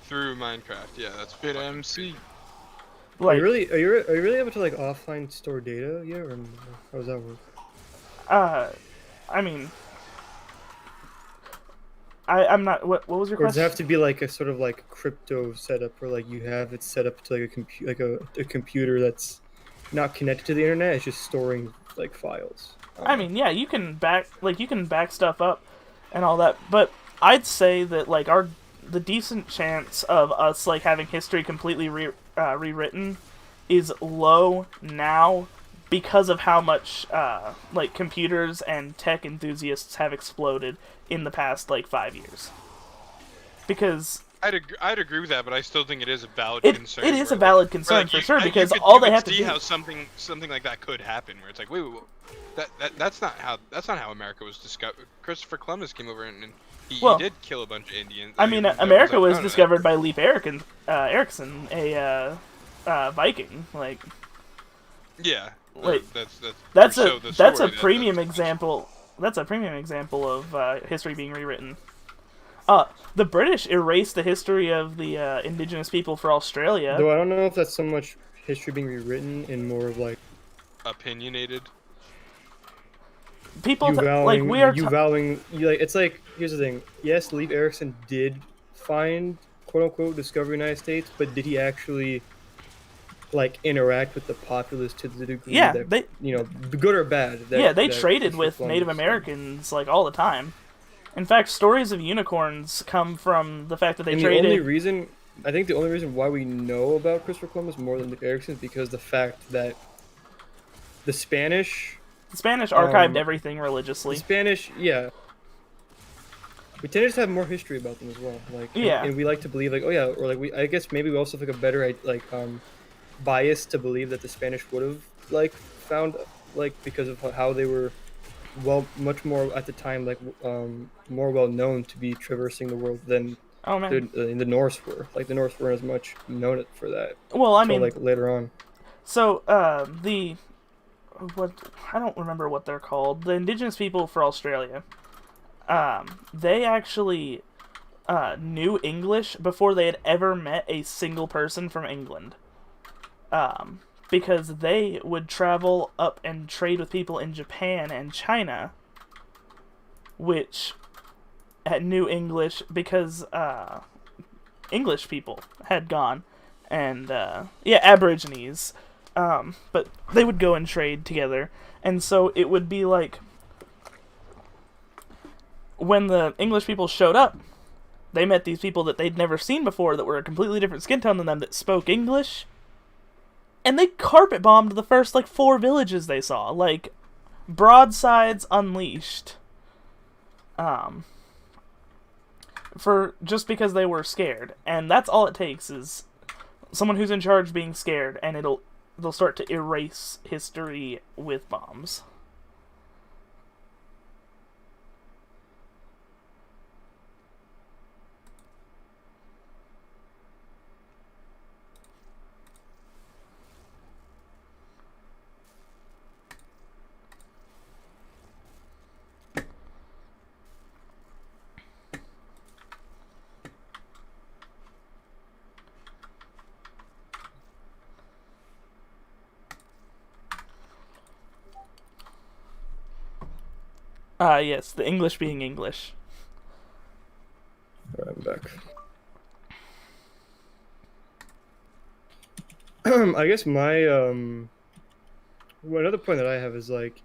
Through Minecraft, yeah, that's BitMC. Like, are you really able to like offline store data yet, or how does that work? I mean, I'm not. What was your Or does question? it have to be like a sort of like crypto setup where like you have it set up to like a computer that's not connected to the internet? It's just storing like files. I mean, yeah, you can back stuff up and all that, but I'd say that like the decent chance of us like having history completely rewritten is low now because of how much like computers and tech enthusiasts have exploded in the past like 5 years. Because I'd agree with that, but I still think it is a valid concern. It is a valid concern for sure, because you all could they have to see do how something like that could happen, where it's like, wait, that's not how America was discovered. Christopher Columbus came over and he did kill a bunch of Indians. I mean, America was discovered by Leif Erikson, a Viking. Like, yeah, like that's a premium example. That's a premium example of history being rewritten. The British erased the history of the indigenous people for Australia. Though I don't know if that's so much history being rewritten and more of like opinionated. People vowing, it's like, here's the thing. Yes, Leif Erikson did find quote unquote discover the United States, but did he actually like interact with the populace to the degree that they, good or bad? They traded with Native Americans like all the time. In fact, stories of unicorns come from the fact that they traded. I think the only reason why we know about Christopher Columbus more than Leif Erikson is because the fact that the Spanish archived everything religiously. The Spanish, yeah. We tend to just have more history about them as well. Like, and we like to believe, like, or like I guess maybe we also have like a better bias to believe that the Spanish would have like found because of how they were much more at the time more well known to be traversing the world than the Norse were. Like the Norse weren't as much known for that. Well, I mean, later on. So I don't remember what they're called. The indigenous people for Australia. They actually knew English before they had ever met a single person from England. Because they would travel up and trade with people in Japan and China, which knew English because English people had gone, and Aborigines, but they would go and trade together, and so it would be like when the English people showed up, they met these people that they'd never seen before that were a completely different skin tone than them that spoke English. And they carpet bombed the first, like, 4 villages they saw. Like, broadsides unleashed. For just because they were scared. And that's all it takes is someone who's in charge being scared, and they'll start to erase history with bombs. Yes, the English being English. Alright, I'm back. I guess my another point that I have is like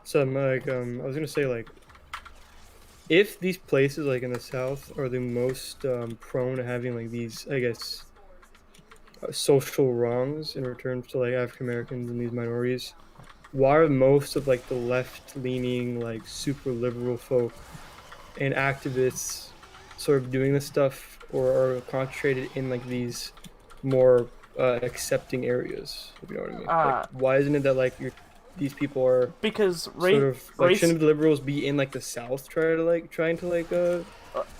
so I'm like I was gonna say like if these places like in the south are the most prone to having like these I guess social wrongs in return to like African Americans and these minorities, why are most of like the left leaning like super liberal folk and activists sort of doing this stuff or are concentrated in like these more accepting areas, if you know what I mean? Like, why isn't it that like these people are because sort of like shouldn't the liberals be in like the South trying to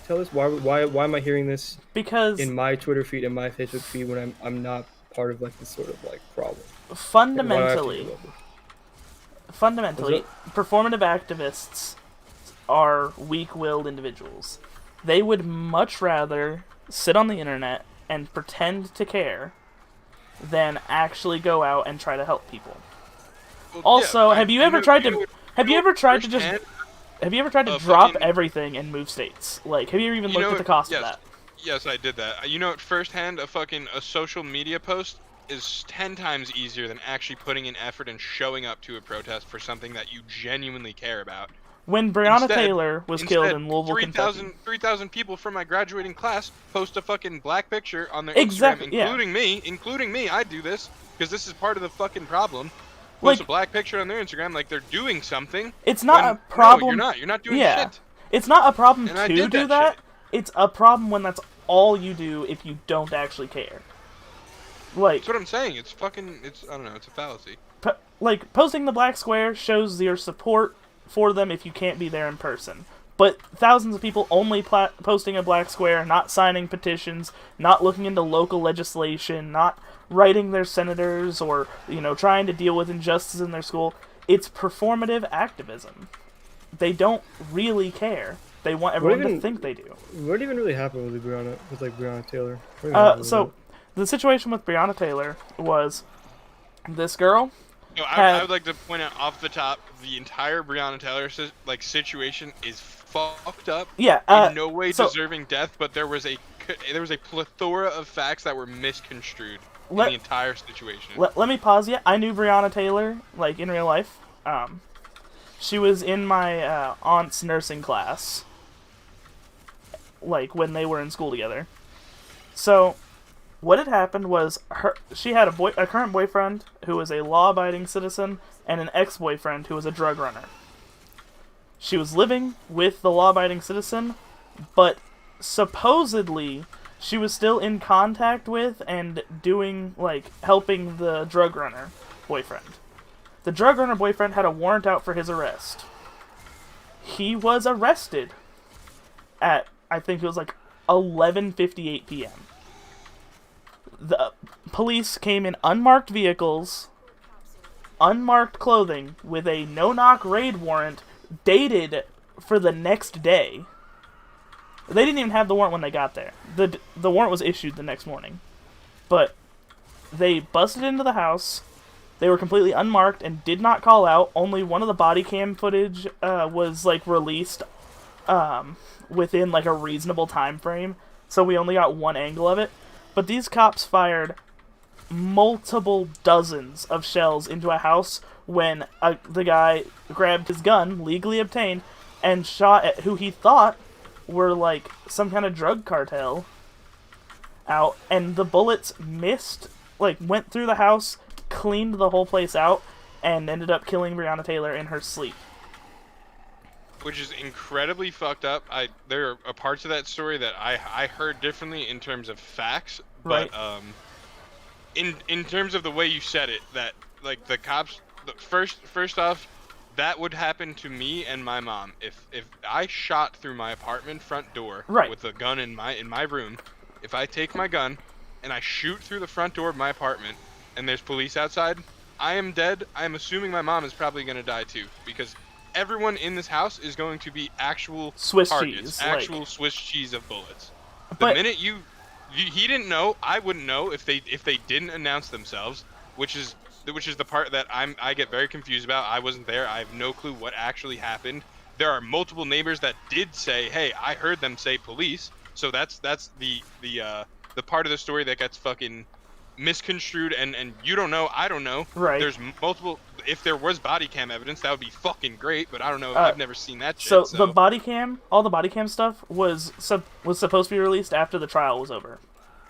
tell us why am I hearing this because in my Twitter feed and my Facebook feed when I'm not part of like this sort of like problem? Fundamentally, performative activists are weak-willed individuals. They would much rather sit on the internet and pretend to care than actually go out and try to help people. Well, Also, yeah, have you ever tried to drop everything and move states? Like, have you ever even looked at the cost of that? Yes, I did that. You know what? Firsthand, a social media post is 10 times easier than actually putting in effort and showing up to a protest for something that you genuinely care about. When Breonna Taylor was killed in Louisville, 3,000 people from my graduating class post a fucking black picture on their Instagram, including me. I do this because this is part of the fucking problem. Post a black picture on their Instagram like they're doing something. It's not a problem. No, you're not doing shit. It's not a problem And to do that. Shit. It's a problem when that's all you do if you don't actually care. Like, that's what I'm saying. It's I don't know. It's a fallacy. Like, posting the black square shows your support for them if you can't be there in person. But thousands of people only posting a black square, not signing petitions, not looking into local legislation, not writing their senators, or, trying to deal with injustice in their school. It's performative activism. They don't really care. They want everyone to think they do. What even really happened with Breonna Taylor? So the situation with Breonna Taylor was this girl. I would like to point out off the top, the entire Breonna Taylor situation is fucked up. Yeah. In no way deserving death, but there was a plethora of facts that were misconstrued in the entire situation. Let me pause you. I knew Breonna Taylor in real life. She was in my aunt's nursing class, when they were in school together. So what had happened was she had a current boyfriend who was a law-abiding citizen and an ex-boyfriend who was a drug runner. She was living with the law-abiding citizen, but supposedly she was still in contact with and doing, helping the drug runner boyfriend. The drug runner boyfriend had a warrant out for his arrest. He was arrested at, I think it was like 11:58 p.m. The police came in unmarked vehicles, unmarked clothing, with a no-knock raid warrant dated for the next day. They didn't even have the warrant when they got there. The warrant was issued the next morning. But they busted into the house. They were completely unmarked and did not call out. Only one of the body cam footage was like released within like a reasonable time frame. So we only got one angle of it. But these cops fired multiple dozens of shells into a house when the guy grabbed his gun, legally obtained, and shot at who he thought were like some kind of drug cartel out, and the bullets missed, like went through the house, cleaned the whole place out, and ended up killing Breonna Taylor in her sleep. Which is incredibly fucked up. There are parts of that story that I heard differently in terms of facts, but Right. In terms of the way you said it, that like the cops, first off, that would happen to me and my mom if I shot through my apartment front door Right. with a gun in my room. If I take my gun and I shoot through the front door of my apartment and there's police outside, I am dead. I am assuming my mom is probably going to die too, because everyone in this house is going to be actual Swiss targets, cheese, actual like. Swiss cheese of bullets. The But minute he didn't know, I wouldn't know if they didn't announce themselves, which is the part that I get very confused about. I wasn't there. I have no clue what actually happened. There are multiple neighbors that did say, "Hey, I heard them say police." So that's the part of the story that gets fucking misconstrued, and you don't know, I don't know. Right. There's multiple. If there was body cam evidence, that would be fucking great, but I don't know. I've never seen that shit. so So the body cam, all the body cam stuff was supposed to be released after the trial was over.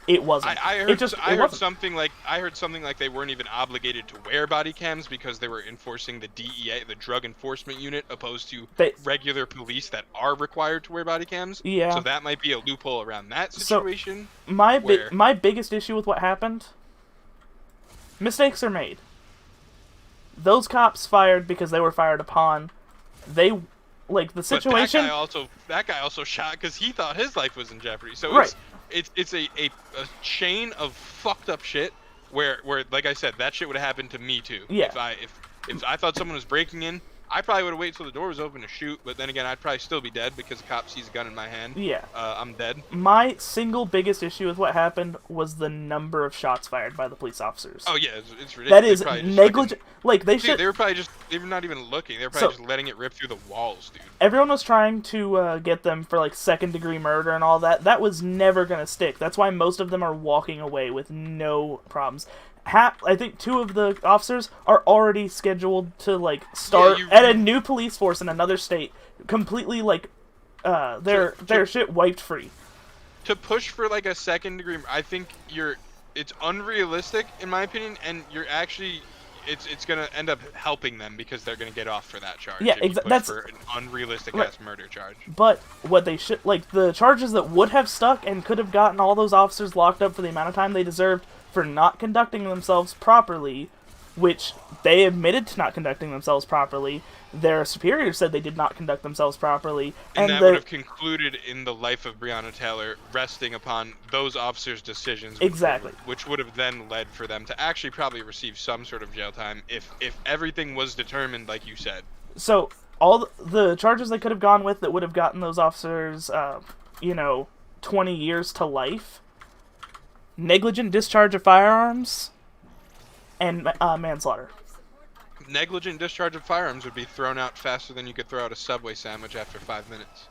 It wasn't. I it heard wasn't. something like they weren't even obligated to wear body cams because they were enforcing the DEA, the Drug Enforcement Unit, opposed to regular police that are required to wear body cams. Yeah. So that might be a loophole around that situation. So my biggest issue with what happened, mistakes are made. Those cops fired because they were fired upon. They, like, the situation. But that guy also shot because he thought his life was in jeopardy. So right. It's a chain of fucked up shit where like I said, that shit would have happened to me too. Yeah. If I thought someone was breaking in, I probably would have waited till the door was open to shoot, but then again, I'd probably still be dead because the cop sees a gun in my hand. Yeah. I'm dead. My single biggest issue with what happened was the number of shots fired by the police officers. Oh yeah, it's ridiculous. That is negligent. Like, they should. They were not even looking. They were probably just letting it rip through the walls, dude. Everyone was trying to get them for like second-degree murder and all that. That was never gonna stick. That's why most of them are walking away with no problems. I think 2 of the officers are already scheduled to like start at a new police force in another state, completely like their shit wiped free. To push for like a second-degree, I think it's unrealistic in my opinion, and you're actually it's gonna end up helping them because they're gonna get off for that charge. Yeah, exactly. That's for an unrealistic ass murder charge. But what they should, like, the charges that would have stuck and could have gotten all those officers locked up for the amount of time they deserved for not conducting themselves properly, which they admitted to not conducting themselves properly. Their superiors said they did not conduct themselves properly, and that would have concluded in the life of Breonna Taylor resting upon those officers' decisions. Exactly. Which would have then led for them to actually probably receive some sort of jail time if everything was determined like you said. So all the charges they could have gone with that would have gotten those officers, 20 years to life: negligent discharge of firearms and manslaughter. Negligent discharge of firearms would be thrown out faster than you could throw out a Subway sandwich after 5 minutes.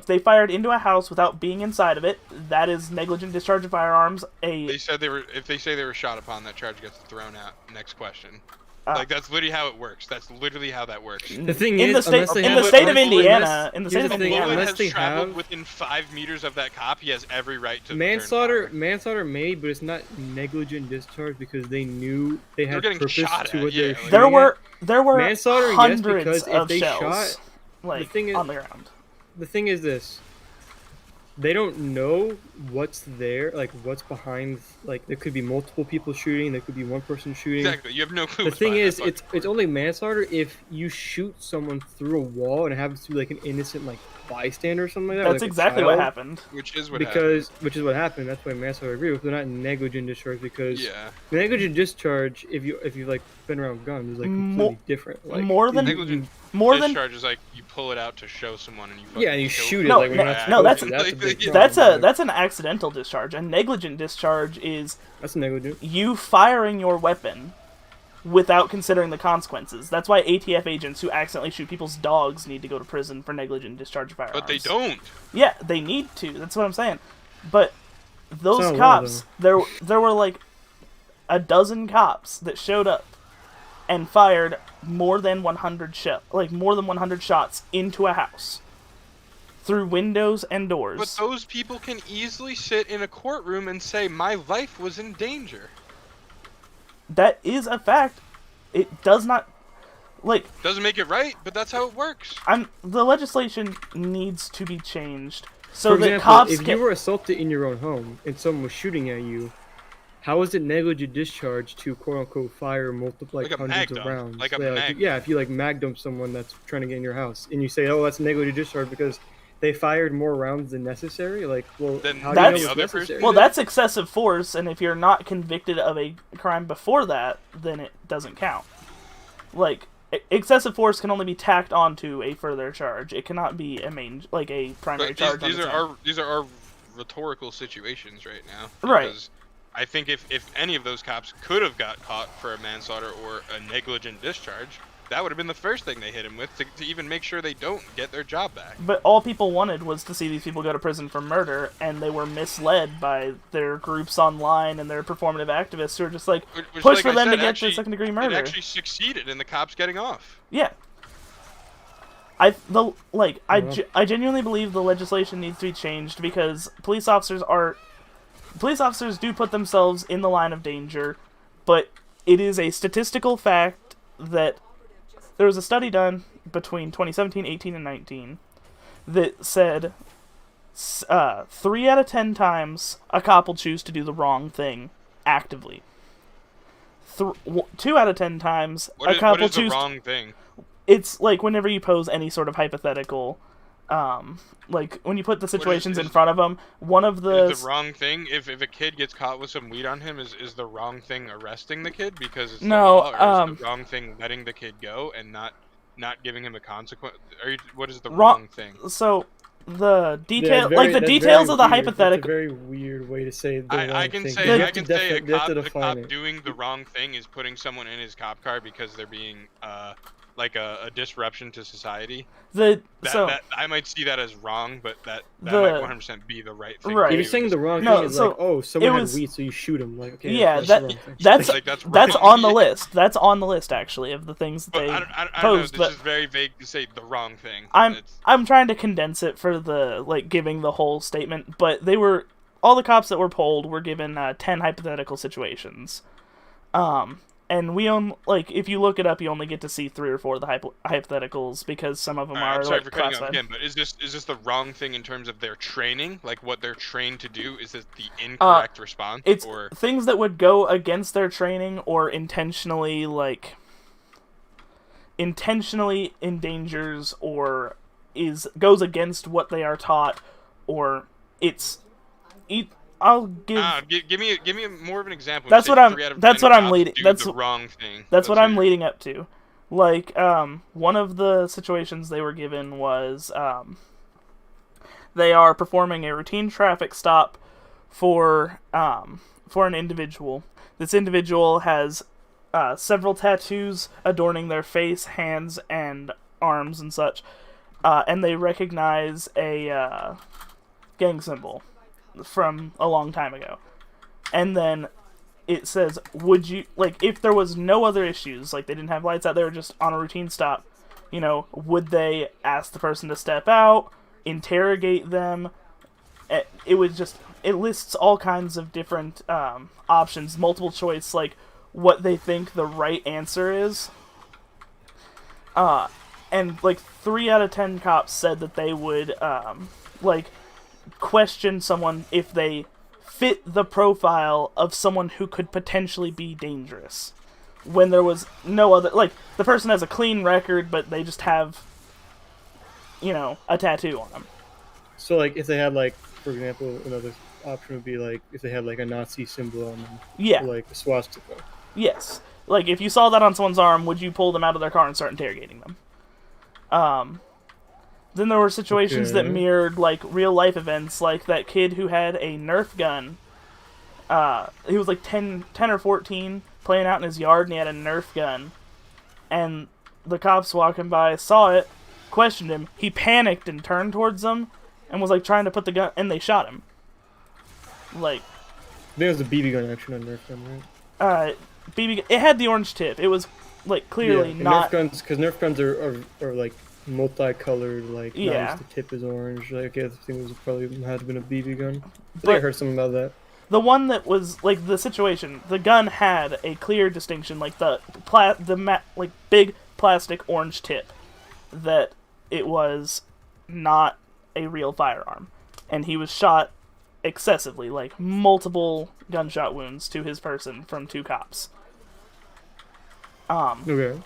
They fired into a house without being inside of it. That is negligent discharge of firearms. If they say they were shot upon, that charge gets thrown out. Next question. That's literally how it works. That's literally how that works. The thing in is, the state of Indiana, unless they traveled within 5 meters of that cop, he has every right to manslaughter. Manslaughter, maybe, but it's not negligent discharge because they knew they had purpose to what they were shooting. There were manslaughter, hundreds yes, because of if they shells, shot, on the ground. The thing is this: they don't know what's there, like what's behind. Like there could be multiple people shooting, there could be one person shooting. Exactly. You have no clue. The what's thing behind is, that it's fucking door. only manslaughter if you shoot someone through a wall and it happens to be like an innocent like bystander or something like that. That's like exactly a what child, happened. Which is what because happened. which is what happened. That's why manslaughter I agree with. They're not negligent discharge because Yeah. negligent discharge, if you like been around guns, is like Mo- completely different. Like more than- Negligent More than discharge is like you pull it out to show someone and you fucking yeah, and you kill shoot them it No, like when you're not no, supposed that's- to. That's a big yeah. problem. that's an accidental discharge. A negligent discharge is That's negligent. you firing your weapon without considering the consequences. That's why ATF agents who accidentally shoot people's dogs need to go to prison for negligent discharge of firearms. But they don't. Yeah, they need to. That's what I'm saying. But those It's not a law, cops, there were like a dozen cops that showed up and fired more than 100 shots into a house through windows and doors. But those people can easily sit in a courtroom and say, my life was in danger. That is a fact. It does not, like, Doesn't make it right, but that's how it works. the legislation needs to be changed so For that example, cops if can. you were assaulted in your own home and someone was shooting at you, how is it negligent discharge to quote unquote fire multiple Like a hundreds mag of dump, rounds? like a yeah, mag. yeah, if you like mag dump someone that's trying to get in your house and you say, oh, that's negligent discharge because they fired more rounds than necessary, like, well, Then how That's- do you know the it's other necessary? person- Well, that's excessive force, and if you're not convicted of a crime before that, then it doesn't count. Like, excessive force can only be tacked onto a further charge. It cannot be a primary But charge. these on its are own. these are our rhetorical situations right now. Right. Because I think if any of those cops could have got caught for a manslaughter or a negligent discharge, that would have been the first thing they hit him with to even make sure they don't get their job back. But all people wanted was to see these people go to prison for murder, and they were misled by their groups online and their performative activists who are just like, Which, push like for I them to said, get actually- to second-degree It murder. actually succeeded in the cops getting off. Yeah. I genuinely believe the legislation needs to be changed because police officers do put themselves in the line of danger, but it is a statistical fact that there was a study done between 2017, 18, and 19 that said 3 out of 10 times a cop will choose to do the wrong thing actively. 2 out of 10 times a cop what will is the choose. wrong thing? It's like whenever you pose any sort of hypothetical, like when you put the situations in front of them, one of the Is the wrong thing if a kid gets caught with some weed on him is the wrong thing arresting the kid because it's No, the law, or is the wrong thing letting the kid go and not giving him a consequence? What is the wrong thing? So the Yeah, detail, like the that's details very of the weird. hypothetical. That's a very weird way to say the I wrong can thing. say You The- I have to can say you have to a define cop it. doing the wrong thing is putting someone in his cop car because they're being like a disruption to society. That I might see that as wrong, but that might 100% be the right thing. Right. to If you're do, saying is- the wrong No, thing, is so like, oh, someone it had was- weed, so you shoot him. Like, okay, Yeah, that's the wrong thing. that's Like, that's that's wrong. on the list. That's on the list actually of the things that But they I don't know. posed. This But is very vague to say the wrong thing. I'm trying to condense it for the giving the whole statement. But all the cops that were polled were given 10 hypothetical situations. And if you look it up, you only get to see 3 or 4 of the hypotheticals because some of them Alright, are I'm sorry for cutting you off classified. again, but is this the wrong thing in terms of their training? Like what they're trained to do? Is this the incorrect response? It's or things that would go against their training or intentionally endangers or goes against what they are taught, or I'll give. give me more of an example. That's You what say I'm- 3 out of that's 10 what I'm cops leading- do that's the wh- wrong thing. That's what Let's I'm hear it. leading up to. One of the situations they were given was they are performing a routine traffic stop for an individual. This individual has several tattoos adorning their face, hands, and arms and such, and they recognize a gang symbol from a long time ago. And then it says, would you, if there was no other issues, they didn't have lights out, they were just on a routine stop, would they ask the person to step out, interrogate them? It lists all kinds of different options, multiple choice, what they think the right answer is. And 3 out of 10 cops said that they would question someone if they fit the profile of someone who could potentially be dangerous. When there was no other, like, the person has a clean record, but they just have, you know, a tattoo on them. So, like, if they had, like, for example, another option would be, like, if they had, like, a Nazi symbol on them. Yeah. Or, like, a swastika. Yes. Like, if you saw that on someone's arm, would you pull them out of their car and start interrogating them? Then there were situations that mirrored, like, real-life events, like that kid who had a Nerf gun. He was, like, 10 or 14, playing out in his yard, and he had a Nerf gun. And the cops walking by saw it, questioned him. He panicked and turned towards them, and was, like, trying to put the gun, and they shot him. Like... I think it was the BB gun action on Nerf gun, right? It had the orange tip. It was, like, clearly not... Nerf guns, because Nerf guns are like, multicolored, like, Yeah. not just the tip is orange. Like, I think it was probably had to been a BB gun. I think But- I heard something about that. The one that was, like, the situation, the gun had a clear distinction, like, like, big plastic orange tip, that it was not a real firearm. And he was shot excessively, like, multiple gunshot wounds to his person from 2 cops. Okay.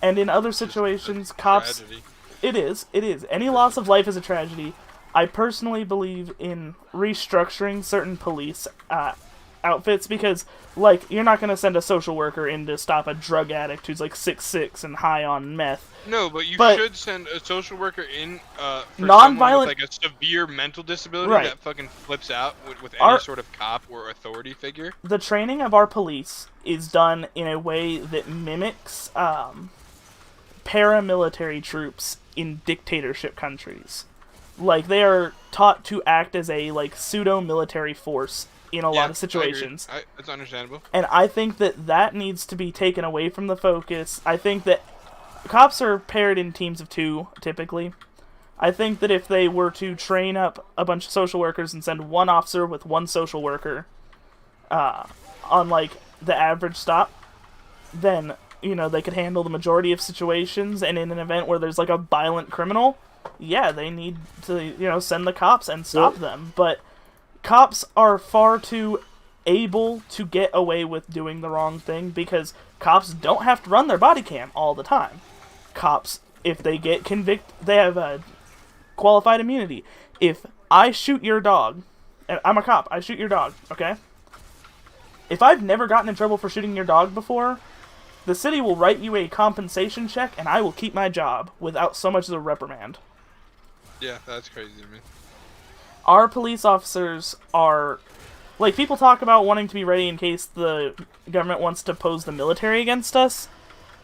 And in other situations, cops... Tragedy. It is. Any loss of life is a tragedy. I personally believe in restructuring certain police outfits because, like, you're not going to send a social worker in to stop a drug addict who's, like, 6'6" and high on meth. No, but you But- should send a social worker in for Non-violent- someone with, like, a severe mental disability Right. that fucking flips out with Our- any sort of cop or authority figure. The training of our police is done in a way that mimics paramilitary troops in dictatorship countries. Like, they are taught to act as a, like, pseudo-military force in a lot of situations. It's understandable. And I think that needs to be taken away from the focus. I think that cops are paired in teams of 2, typically. I think that if they were to train up a bunch of social workers and send one officer with one social worker on, like, the average stop, then, you know, they could handle the majority of situations. And in an event where there's, like, a violent criminal, yeah, they need to, you know, send the cops and stop them. But cops are far too able to get away with doing the wrong thing because cops don't have to run their body cam all the time. Cops, if they get convicted, they have a qualified immunity. If I shoot your dog, and I'm a cop, I shoot your dog, okay? If I've never gotten in trouble for shooting your dog before, the city will write you a compensation check and I will keep my job without so much as a reprimand. Yeah, that's crazy to me. Our police officers are... Like, people talk about wanting to be ready in case the government wants to pose the military against us.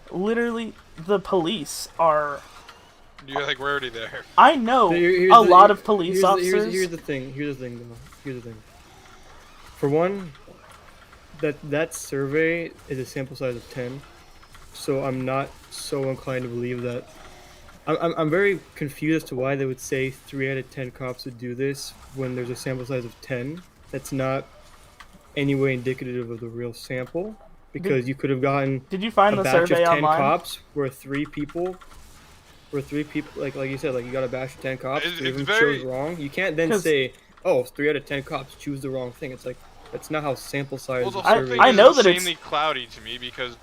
Literally, the police are... You're like, we're already there. I know Here's a lot of police here's officers... Here's the thing, though. For one, that survey is a sample size of 10, so I'm not so inclined to believe that. I'm very confused as to why they would say 3 out of 10 cops would do this when there's a sample size of 10. That's not any way indicative of the real sample, because you could have gotten Did you find a the batch of survey 10 online? cops where 3 people, like you said, like you got a batch of 10 cops, It's 3 of them very- chose wrong. You can't then 'Cause- say, oh, 3 out of 10 cops choose the wrong thing. It's like, that's not how sample size Well, the of whole surveys thing I is know that it's- insanely cloudy to me because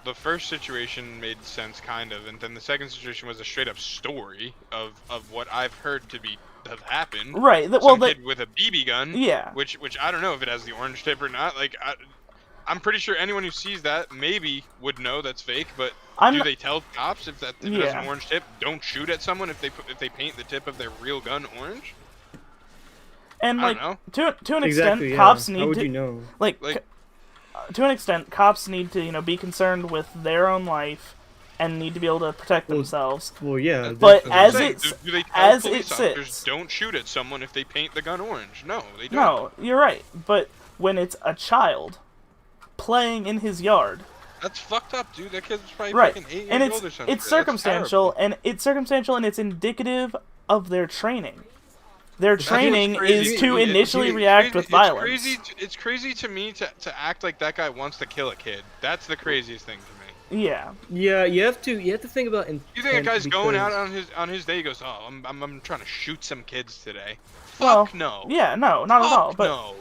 the first situation made sense, kind of, and then the second situation was a straight up story of what I've heard to be have happened. Right, Some kid with a BB gun. Yeah. Which I don't know if it has the orange tip or not. Like, I'm pretty sure anyone who sees that maybe would know that's fake. But do they tell cops if it has an orange tip? Don't shoot at someone if they paint the tip of their real gun orange. And, I like, don't to an extent, exactly, yeah. cops How need would to... you know? Like, to an extent, cops need to, you know, be concerned with their own life and need to be able to protect themselves. Well, yeah. But definitely. as saying, it's- do they tell as police it officers, sits- don't shoot at someone if they paint the gun orange? No, they don't. No, you're right. But when it's a child playing in his yard, That's fucked up, dude. That kid's probably right? fucking 8 And years old or something. it's That's circumstantial, terrible. and it's indicative of their training. Their That's training crazy. is to It's initially crazy- react with violence. It's crazy to me to act like that guy wants to kill a kid. That's the craziest thing to me. Yeah. Yeah, you have to think about. You think a guy's going out because- on his day? He goes, "Oh, I'm trying to shoot some kids today." Fuck well, no. yeah, no, not at all. Fuck But no.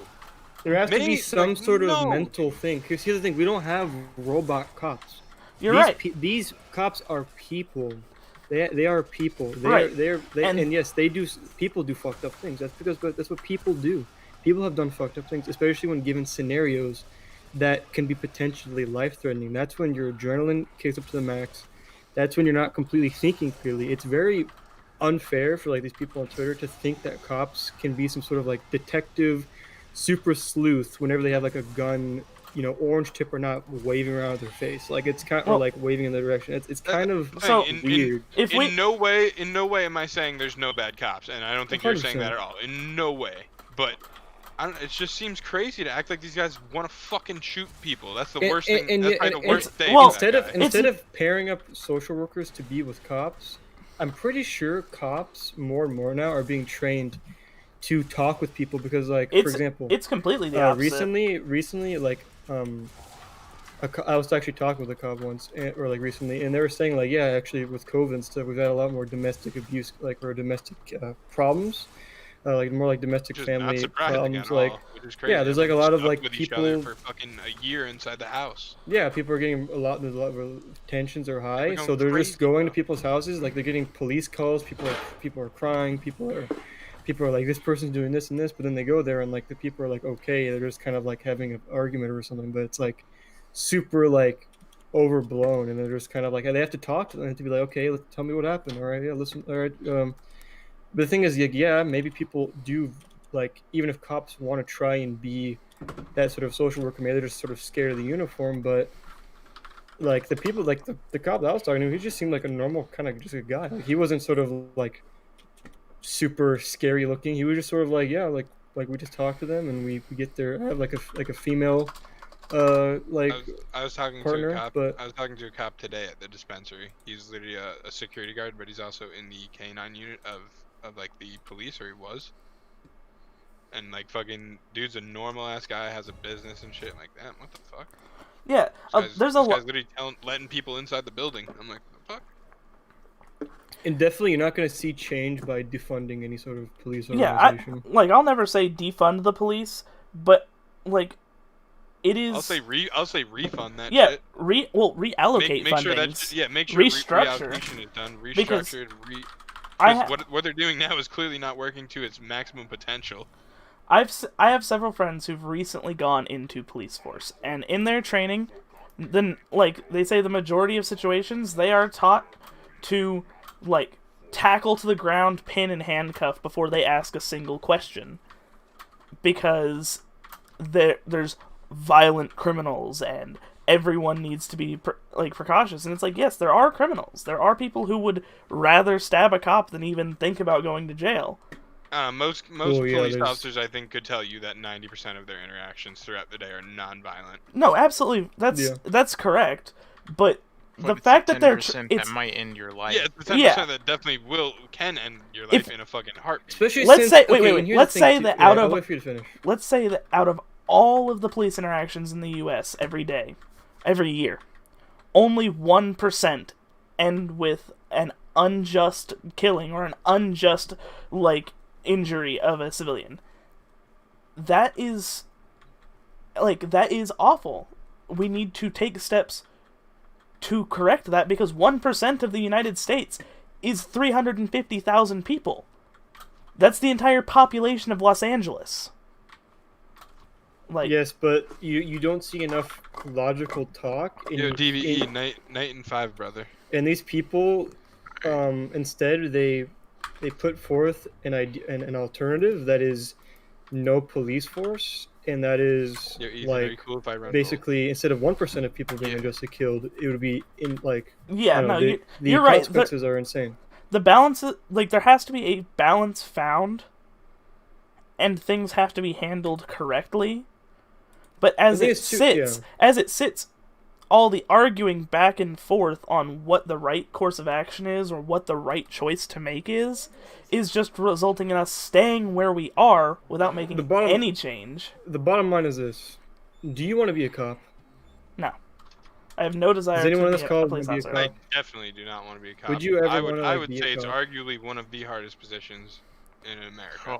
There has to be Maybe, some like, sort of no. mental thing. Because here's the thing: we don't have robot cops. you're right. These cops are people. They are people. Right. And- And yes, they do. People do fucked up things. That's what people do. People have done fucked up things, especially when given scenarios that can be potentially life threatening. That's when your adrenaline kicks up to the max. That's when you're not completely thinking clearly. It's very unfair for like these people on Twitter to think that cops can be some sort of like detective super sleuth whenever they have like a gun, orange tip or not, waving around their face. Like it's kind Well- or like waving in the direction. It's kind of So- weird. if we In no way am I saying there's no bad cops, and I don't think you're saying 100%. that at all. In no way. But it just seems crazy to act like these guys want to fucking shoot people. That's the worst thing. That's probably the worst day. well, for that guy. Instead of pairing up social workers to be with cops, I'm pretty sure cops more and more now are being trained to talk with people because, like, for example, it's completely the opposite. recently, like, I was actually talking with a cop once, or like recently, and they were saying like, yeah, actually with COVID and stuff, we've had a lot more domestic abuse, like, or domestic problems, like more like domestic Which is family not surprising problems, at like. all, which is crazy. Yeah, there's like a lot of Stuck like with each other people. for fucking a year inside the house. Yeah, people are getting there's a lot of tensions are high, They're so going they're crazy, just going to bro. people's houses, like they're getting police calls. People are crying. People are like, this person's doing this and this, but then they go there and like the people are like, okay, they're just kind of like having an argument or something, but it's like super like overblown, and they're just kind of like, they have to talk to them. They have to be like, okay, tell me what happened. All right, yeah, listen. All right. But the thing is, like, yeah, maybe people do, like, even if cops want to try and be that sort of social worker, maybe they're just sort of scared of the uniform. But like the people, like the cop that I was talking to, he just seemed like a normal kind of just a guy. Like, he wasn't sort of like super scary looking. He was just sort of like, yeah, like we just talk to them and we get there. I have like a female like I was talking partner, to a cop. but I was talking to a cop today at the dispensary. He's literally a security guard, but he's also in the K9 unit of like the police, or he was. And like fucking dude's a normal ass guy, has a business and shit. I'm like, damn, what the fuck? Yeah, there's a this lot. guy's literally letting people inside the building. I'm like, what the fuck? and definitely you're not going to see change by defunding any sort of police Yeah, organization. I'll never say defund the police, but like it is. I'll say refund that yeah, shit. reallocate Make sure fundings. that make sure restructure. reallocation is done. Because Restructured. I What they're doing now is clearly not working to its maximum potential. I have several friends who've recently gone into police force, and in their training, then like they say the majority of situations they are taught to like tackle to the ground, pin and handcuff before they ask a single question, because there's violent criminals and everyone needs to be precautious. And it's like, yes, there are criminals. There are people who would rather stab a cop than even think about going to jail. Most police officers, I think, could tell you that 90% of their interactions throughout the day are non-violent. No, absolutely, that's correct. But the It's fact the that they're 10% it's that might end your life. Yeah, it's the 10% that definitely can end your life in a fucking heartbeat. Especially let's since, say okay, wait. and here's Let's the say thing, that too. out I'll of wait for you to finish. let's say that out of all of the police interactions in the U.S. every day, every year, only 1% end with an unjust killing or an unjust injury of a civilian. That is awful. We need to take steps to correct that, because 1% of the United States is 350,000 people. That's the entire population of Los Angeles. Yes, but you don't see enough logical talk. Yo, DVE, night and 5, brother. And these people, instead they put forth an alternative that is no police force, and that is very cool if I run basically instead of 1% of people being unjustly killed, it would be in you're the right. consequences are insane. The balance, there has to be a balance found, and things have to be handled correctly. But as it sits, all the arguing back and forth on what the right course of action is or what the right choice to make is just resulting in us staying where we are without making any change. The bottom line is this: do you want to be a cop? No. I have no desire Does anyone to else be call a police officer. I definitely do not want to be a cop. Would you ever I want to I would be say a it's cop? arguably one of the hardest positions in America.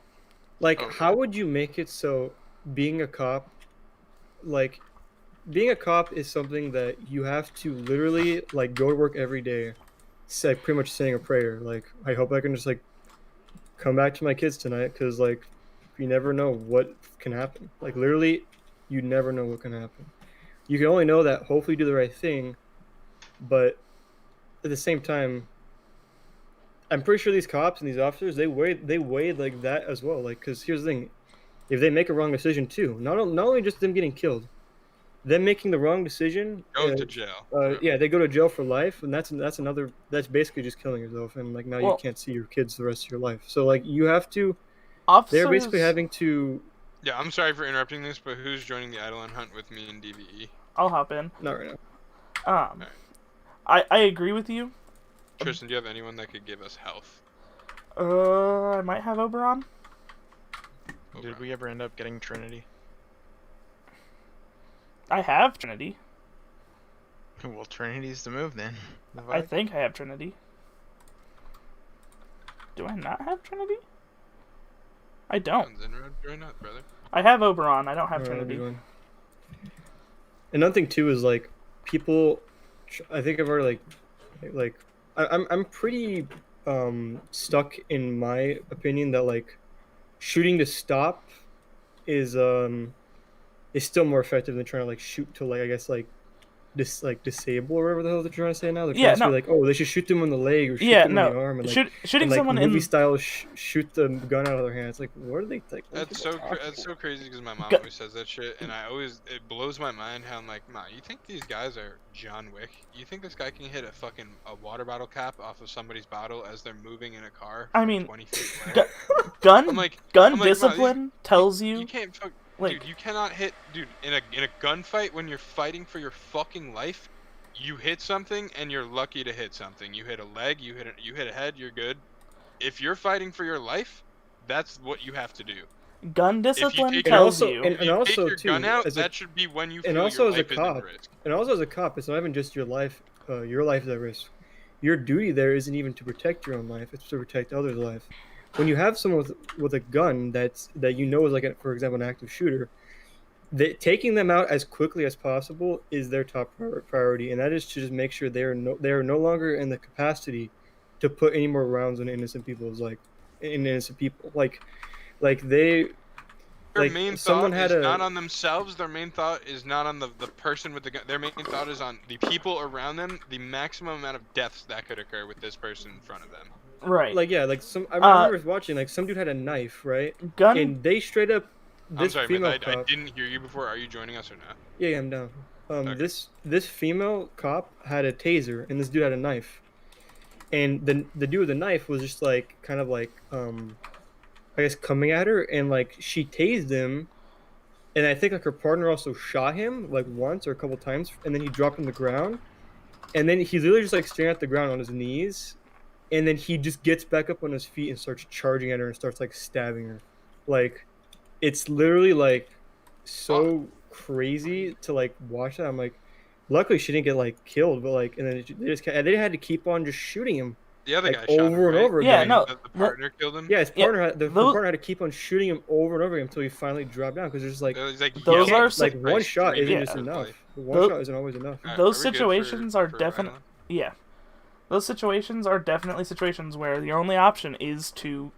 Like, Oh, how really? would you make it so being a cop, like, being a cop is something that you have to literally like go to work every day, say pretty much saying a prayer. Like, I hope I can just like come back to my kids tonight because like you never know what can happen. Like literally, you never know what can happen. You can only know that hopefully you do the right thing, but at the same time, I'm pretty sure these cops and these officers they weighed like that as well. Like, because here's the thing: if they make a wrong decision too, not only just them getting killed, them making the wrong decision, Going to jail. Forever. yeah, they go to jail for life, and that's another. That's basically just killing yourself, and like now you Well, can't see your kids the rest of your life. So like you have to. They're basically officers. having to. Yeah, I'm sorry for interrupting this, but who's joining the Eidolon hunt with me in DVE? I'll hop in. Not right now. Um, I agree with you. Tristan, do you have anyone that could give us health? I might have Oberon. Did we ever end up getting Trinity? I have Trinity. Well, Trinity's the move then. I think I have Trinity. Do I not have Trinity? I don't. Join up, brother. I have Oberon. I don't have Alright, Trinity. Another thing too is like people. I think I've already I'm pretty stuck in my opinion that like shooting to stop is still more effective than trying to like shoot to like I guess like disable or whatever the hell they're trying to say now. They're trying Yeah, to no. be like, oh, they should shoot them in the leg or shoot Yeah, them in the no. arm and like Shooting like someone movie in. style shoot the gun out of their hands. Like, what are they like? what are That's people so talking that's so about? crazy because my mom Gu- always says that shit, and it blows my mind how I'm like, Ma, you think these guys are John Wick? You think this guy can hit a water bottle cap off of somebody's bottle as they're moving in a car? I from mean, 20 feet gu- away? gun I'm like, gun I'm like, Ma, discipline tells you you can't fuck, like dude. You cannot hit, dude. In a gunfight when you're fighting for your fucking life, you hit something and you're lucky to hit something. You hit a leg, you hit a head, you're good. If you're fighting for your life, that's what you have to do. gun If you discipline take And tells also, you. and, If and you also take your too, gun out, as a that should be when you and feel also your as a life is in cop, risk. it's not even just your life is at risk. Your duty there isn't even to protect your own life; it's to protect others' life. When you have someone with a gun that you know is like, for example, an active shooter, taking them out as quickly as possible is their top priority, and that is to just make sure they are no longer in the capacity to put any more rounds in innocent people. Like they Their like main someone thought had is not a on themselves. Their main thought is not on the person with the gun. Their main thought is on the people around them, the maximum amount of deaths that could occur with this person in front of them. Right. like yeah like some I remember watching like some dude had a knife, right, Gun. and they straight up I'm this sorry, female man. I cop. didn't hear you before. Are you joining us or not? Yeah, I'm down. Okay. This female cop had a taser, and this dude had a knife, and the dude with the knife was just like kind of like I guess coming at her, and like she tased him, and I think like her partner also shot him like once or a couple times, and then he dropped on the ground, and then he's literally just like staring at the ground on his knees, and then he just gets back up on his feet and starts charging at her and starts like stabbing her, like it's literally like so crazy to like watch that. I'm like, luckily she didn't get like killed, but like, and then they had to keep on just shooting him The other like guy shot him, over and right? over Yeah, again. no. The partner killed him. Yeah, his Yeah, partner had the those- partner had to keep on shooting him over and over again until he finally dropped down because there's just like He's like, Those yelling are at like, Christ, one shot isn't screaming just for his enough. life. One Tho- shot isn't always enough. Alright, Those are we good situations are for definite. Eidolon? Yeah. Those situations are definitely situations where the only option is to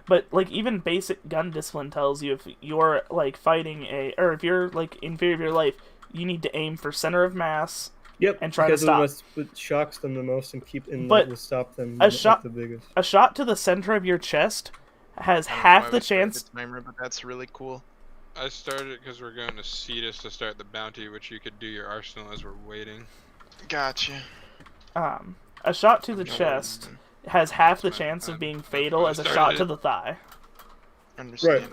But like even basic gun discipline tells you if you're like fighting or if you're like in fear of your life, you need to aim for center of mass. Yep, And try to because stop. what shocks them the most and But will stop them a shot- the biggest. A shot to the center of your chest has I don't know half why the we started chance. the timer, but that's really cool. I started because we're going to Cetus to start the bounty, which you could do your arsenal as we're waiting. Gotcha. A shot to the chest has half the chance of being fatal as a shot to the thigh. Understand.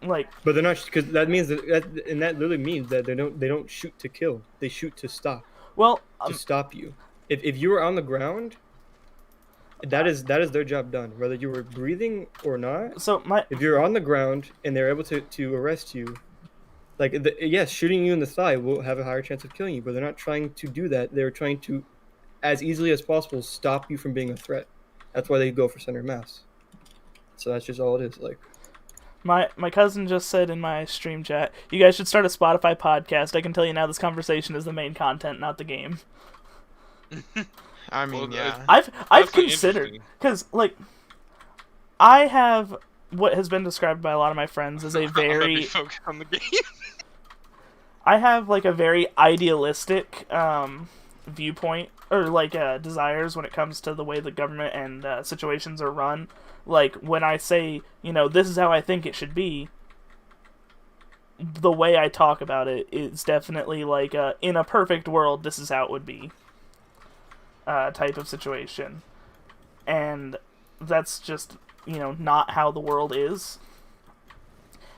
Like But they're not because that means and that literally means that they don't shoot to kill. They shoot to stop well, to stop you. If you were on the ground, that is their job done. Whether you were breathing or not, so my if you're on the ground and they're able to arrest you, like yes, shooting you in the thigh will have a higher chance of killing you. But they're not trying to do that. They're trying to, as easily as possible, stop you from being a threat. That's why they go for center mass. So that's just all it is. Like, My cousin just said in my stream chat, "You guys should start a Spotify podcast." I can tell you now, this conversation is the main content, not the game. I mean, Well, yeah. I've Definitely considered, interesting. because like I have what has been described by a lot of my friends as a I'm gonna be very focused on the game. I have like a very idealistic viewpoint or like desires when it comes to the way the government and situations are run. Like when I say, this is how I think it should be, the way I talk about it is definitely like in a perfect world, this is how it would be type of situation. And that's just, not how the world is.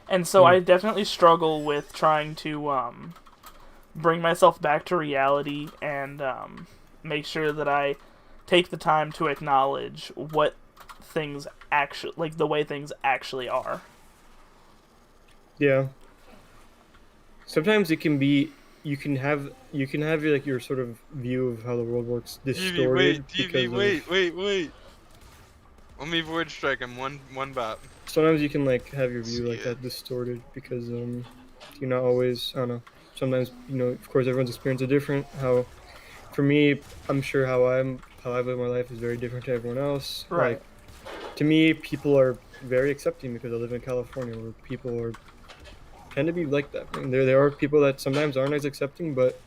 And so I definitely struggle with trying to bring myself back to reality and make sure that I take the time to acknowledge what things actually, like the way things actually are. yeah. Sometimes it can be you can have your sort of view of how the world works distorted because of wait. Let me void strike him one bot. sometimes you can like have your view See like it. that distorted because you're not always, I don't know, sometimes of course everyone's experience is different. How for me, I'm sure how I live my life is very different to everyone else. Right. Like to me, people are very accepting because I live in California where people are tend to be like that. I mean, there are people that sometimes aren't as accepting, but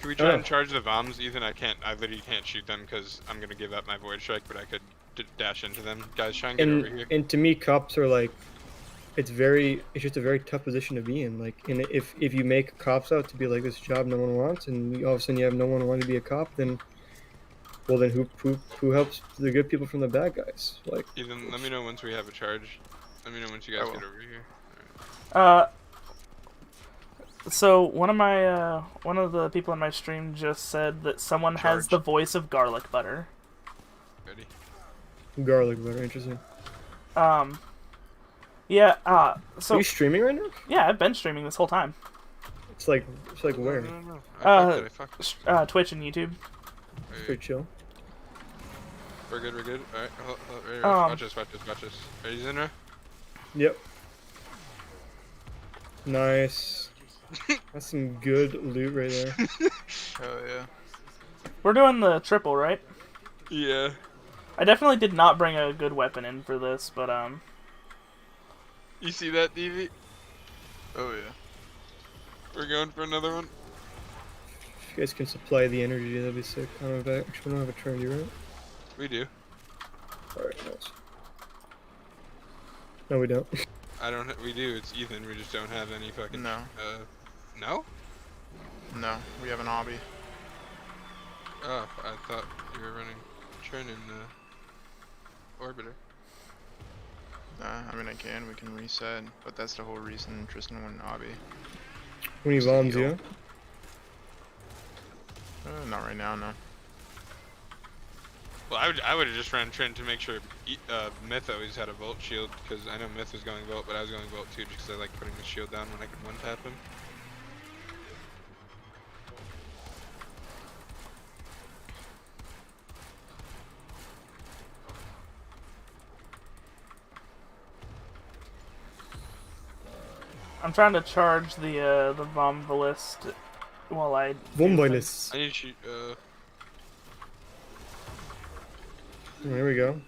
Can we I try don't and know. charge the bombs, Ethan? I literally can't shoot them because I'm gonna give up my void strike, but I could dash into them. Guys, try and get over here. And to me, cops are like it's just a very tough position to be in. Like, and if you make cops out to be like this job no one wants, and all of a sudden you have no one wanting to be a cop, then well then who helps the good people from the bad guys? Like, Ethan, let me know once we have a charge. Let me know once you I guys will. get over here. So one of the people in my stream just said that someone has Charge. the voice of garlic butter. Ready? garlic butter, interesting. Yeah. Are So you streaming right now? yeah, I've been streaming this whole time. It's like where? No. Uh, I fucked it. Twitch and YouTube. Wait, Pretty chill. we're good. Alright, ready, Um, watch this. Ready, Zinra? Yep. Nice. That's some good loot right there. Oh yeah. We're doing the triple, right? Yeah. I definitely did not bring a good weapon in for this, but You see that, DV? Oh yeah. We're going for another one. If you guys can supply the energy, that'd be sick. I don't know if actually we don't have a trendy, right? We do. Alright, nice. No, we don't. I don't. We do. It's Ethan. We just don't have any fucking. No. No. No. We have an hobby. Oh, I thought you were running Trin in Orbiter. I mean, we can reset, but that's the whole reason Tristan went hobby. When he Just a bombs heal. you, Not right now, no. Well, I would have just ran Trin to make sure Myth always had a Volt shield, because I know Myth was going Volt, but I was going Volt too, just because I like putting the shield down when I could one-tap him. I'm trying to charge the Vombalist while I do Vombalist. I need to shoot, There we go.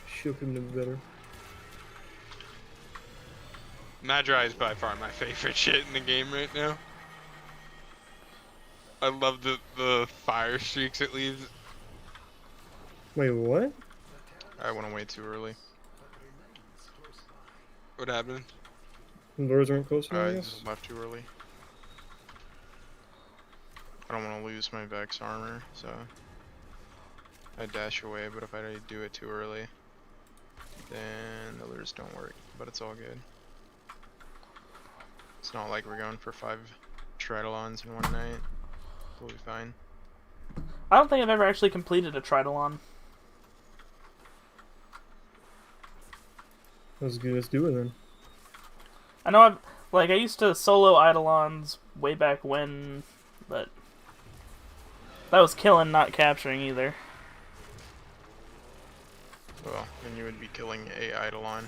Shield him to be better. Magi is by far my favorite shit in the game right now. I love the fire streaks it leaves. Wait, what? I went away too early. What happened? The doors weren't close enough, I I guess? left too early. I don't want to lose my Vex armor, so I dash away. But if I do it too early, then the lures don't work. But it's all good. It's not like we're going for 5 Tridolons in one night. We'll be fine. I don't think I've ever actually completed a Tridolon. Let's do it then. I know I used to solo Eidolons way back when, but that was killing, not capturing either. then you would be killing a Eidolon.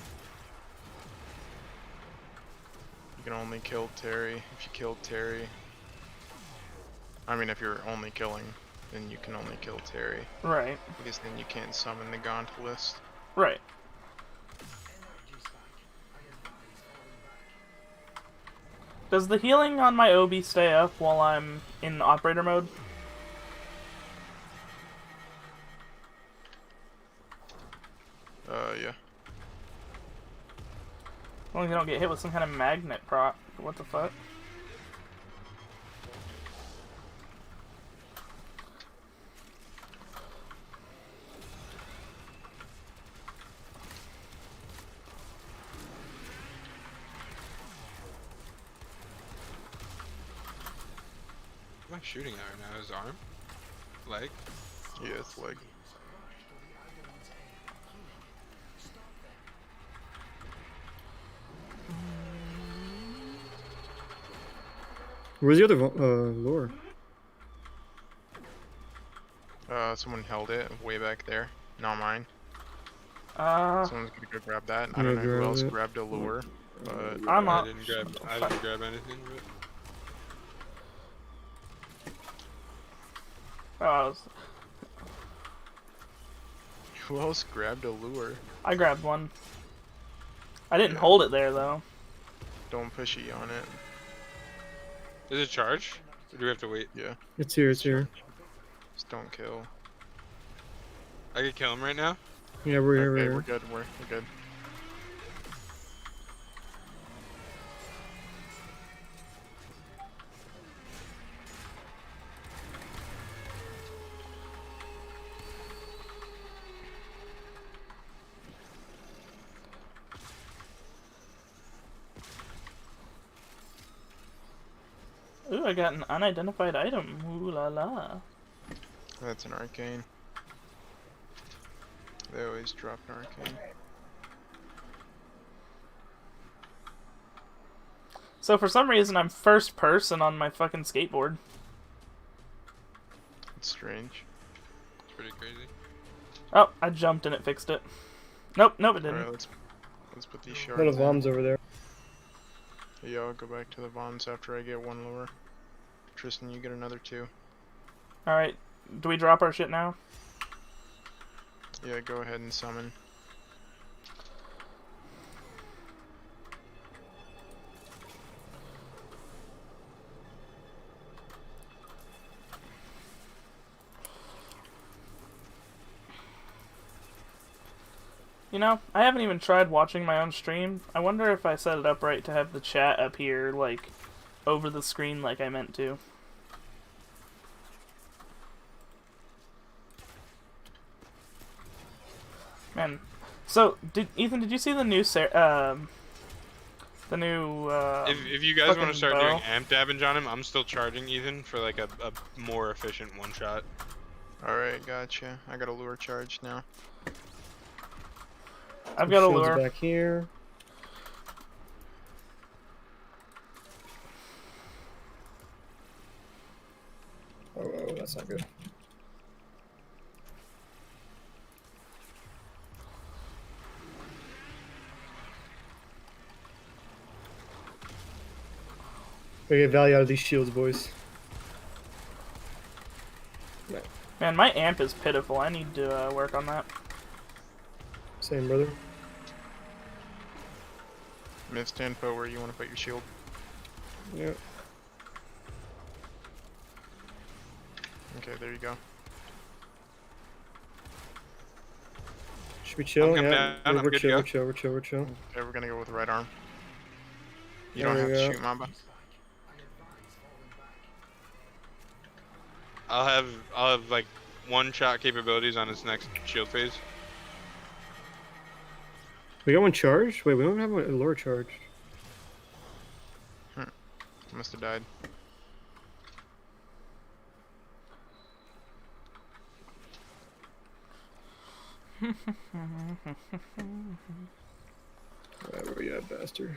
You can only kill Terry. If you kill Terry, I mean, if you're only killing, then you can only kill Terry. Right. Because then you can't summon the Gaunt list. Right. Does the healing on my Obi stay up while I'm in operator mode? Yeah. As long as you don't get hit with some kind of magnet proc. What the fuck? What am I shooting at right now? His arm? Leg? Yeah, it's like. Where's the other lure? Someone held it way back there. Not mine. Uh, Someone's gonna go grab that. I I'm don't gonna know who grab else it. grabbed a lure, but I'm I not. didn't grab anything. But... Oh, I was. who else grabbed a lure? I grabbed one. I didn't Yeah. hold it there though. Don't push E on it. Is it charged? Or do we have to wait? Yeah, It's here. It's here. just don't kill. I could kill him right now? Yeah, we're here. Okay, We're we're here. good. We're good. Ooh, I got an unidentified item. Ooh la la. That's an arcane. They always drop an arcane. So for some reason I'm first person on my fucking skateboard. It's strange. It's pretty crazy. Oh, I jumped and it fixed it. Nope, nope it didn't. Alright, let's put these A shards lot of in. bombs over there. Yeah, I'll go back to the bombs after I get one lure. Tristan, you get another 2. Alright, do we drop our shit now? Yeah, go ahead and summon. You know, I haven't even tried watching my own stream. I wonder if I set it up right to have the chat up here, like, over the screen like I meant to. Man, so, Ethan, did you see the new, If you guys want fucking to start bow? doing amp damage on him, I'm still charging Ethan for like a more efficient one shot. Alright, gotcha. I got a lure charged now. I've got a Shields lure. back here. Oh, that's not good. We get value out of these shields, boys. Man, my amp is pitiful. I need to work on that. Same, brother. Missed info where you want to put your shield. Yeah. Okay, there you go. Should we chill? I'm Yeah. down, I'm We're good to chill. go. We're chill. We're chill. We're chill. Okay, we're gonna go with right arm. You There don't have we to go. shoot Mamba. I'll have like one shot capabilities on his next shield phase. We got one charged? Wait, we don't have a lure charged. Must have died. Where you at, bastard?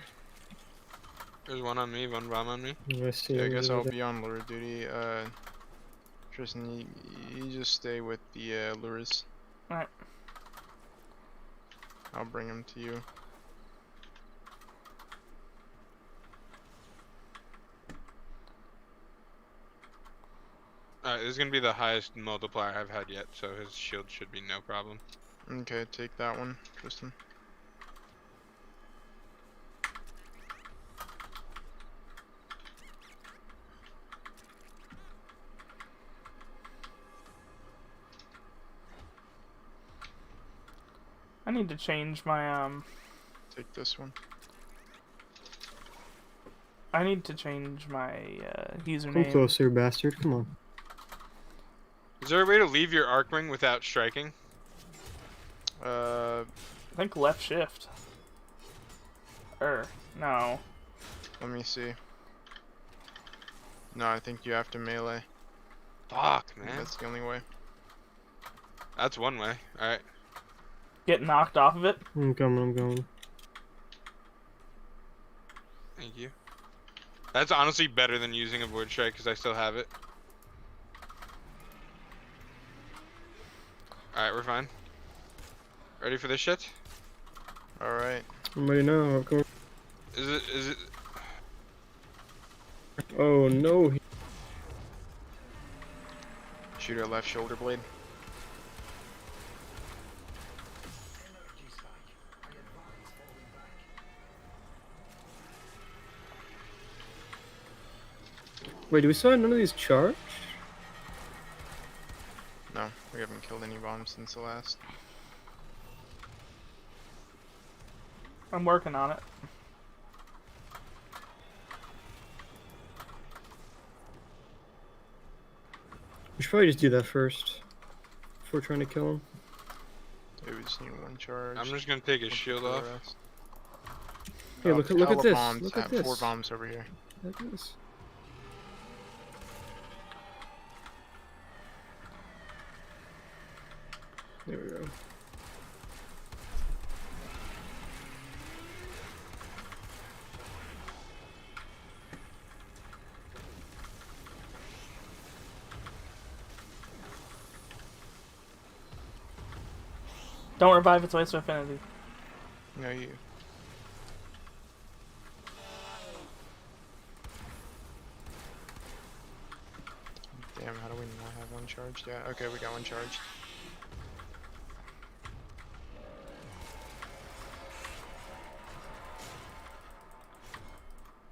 There's one on me, one bomb on me. I see Yeah, I him guess over I'll there. be on lure duty. Tristan, you just stay with the lures. Alright. I'll bring him to you. Alright, this is gonna be the highest multiplier I've had yet, so his shield should be no problem. Okay, take that one, Tristan. I need to change my Take this one. I need to change my Come username. closer, bastard. Come on. Is there a way to leave your Arcwing without striking? I think left shift. No. Let me see. No, I think you have to melee. Fuck, I think man. that's the only way. That's one way. Alright. Get knocked off of it. I'm coming. I'm going. Thank you. That's honestly better than using a void strike because I still have it. Alright, we're fine. Ready for this shit? Alright. I'm ready now. I'm coming. Is it Oh no. Shoot her left shoulder blade. Wait, do we still have none of these charged? No, we haven't killed any bombs since the last. I'm working on it. We should probably just do that first before trying to kill him. Yeah, we just need one charge. I'm just gonna take his shield off. Hey, look at this. Bombs. Look I at have this. 4 bombs over here. Look at this. There we go. Don't revive its waste of affinity. No, you. Damn, how do we not have one charged? Yeah, okay, we got one charged.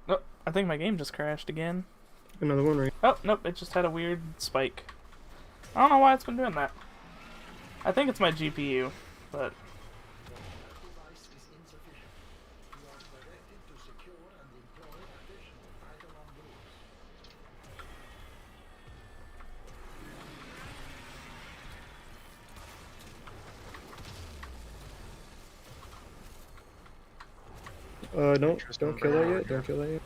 Oh, I think my game just crashed again. Another one right. Oh, nope, it just had a weird spike. I don't know why it's been doing that. I think it's my GPU, but... Don't kill that yet. Don't kill that yet.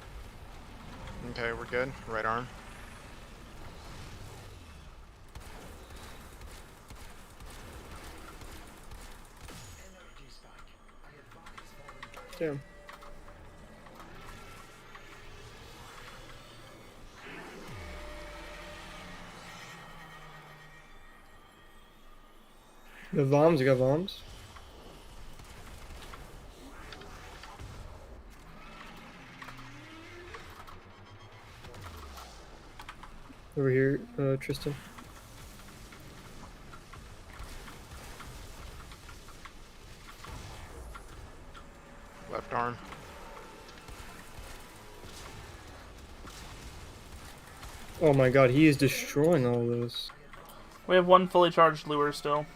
Okay, we're good. Right arm. Damn. The bombs, you got bombs? Over here, Tristan. Left arm. Oh my god, he is destroying all this. We have one fully charged lure still.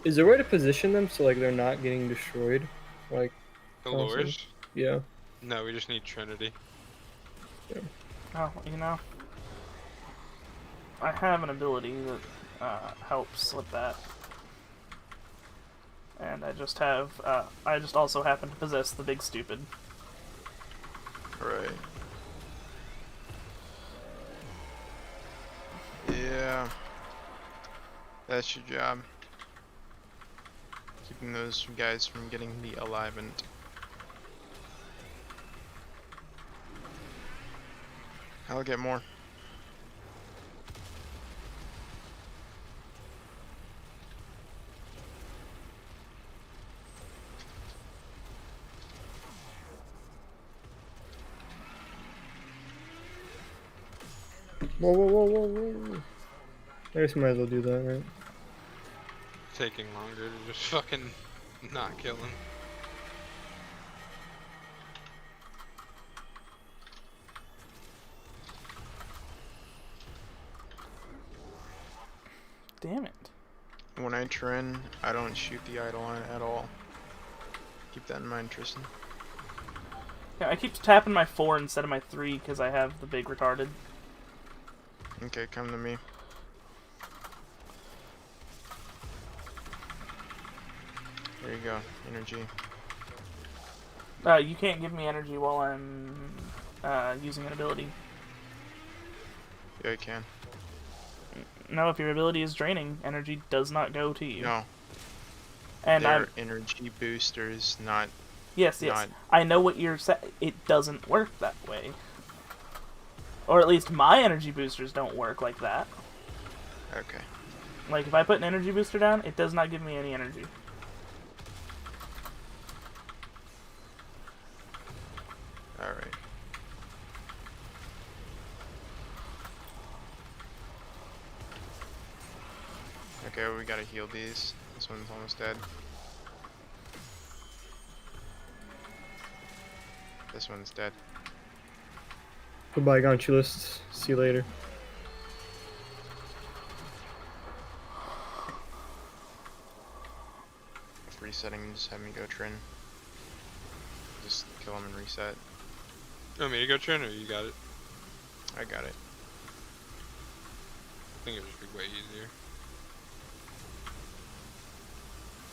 Is there a way to position them so like they're not getting destroyed? Like, The Awesome. lures? yeah. No, we just need Trinity. Oh, you know. I have an ability that helps with that. And I just have, I just also happen to possess the big stupid. Right. Yeah. That's your job. Keeping those guys from getting the alignment. I'll get more. Whoa, whoa, whoa, whoa, whoa. I guess we might as well do that, right? Taking longer to just fucking not kill him. Damn it. When I trend, I don't shoot the Eidolon at all. Keep that in mind, Tristan. Yeah, I keep tapping my 4 instead of my 3 because I have the big retarded. Okay, come to me. There you go, energy. You can't give me energy while I'm using an ability. Yeah, I can. No, if your ability is draining, energy does not go to you. No, And they're I'm energy boosters, not. yes. not- I know what you're saying. It doesn't work that way. Or at least my energy boosters don't work like that. Okay. Like if I put an energy booster down, it does not give me any energy. Alright. Okay, we gotta heal these. This one's almost dead. This one's dead. Goodbye, Gonchulist. See you later. If resetting, just have me go Trin. Just kill him and reset. You want me to go Trin, or you got it? I got it. I think it would be way easier.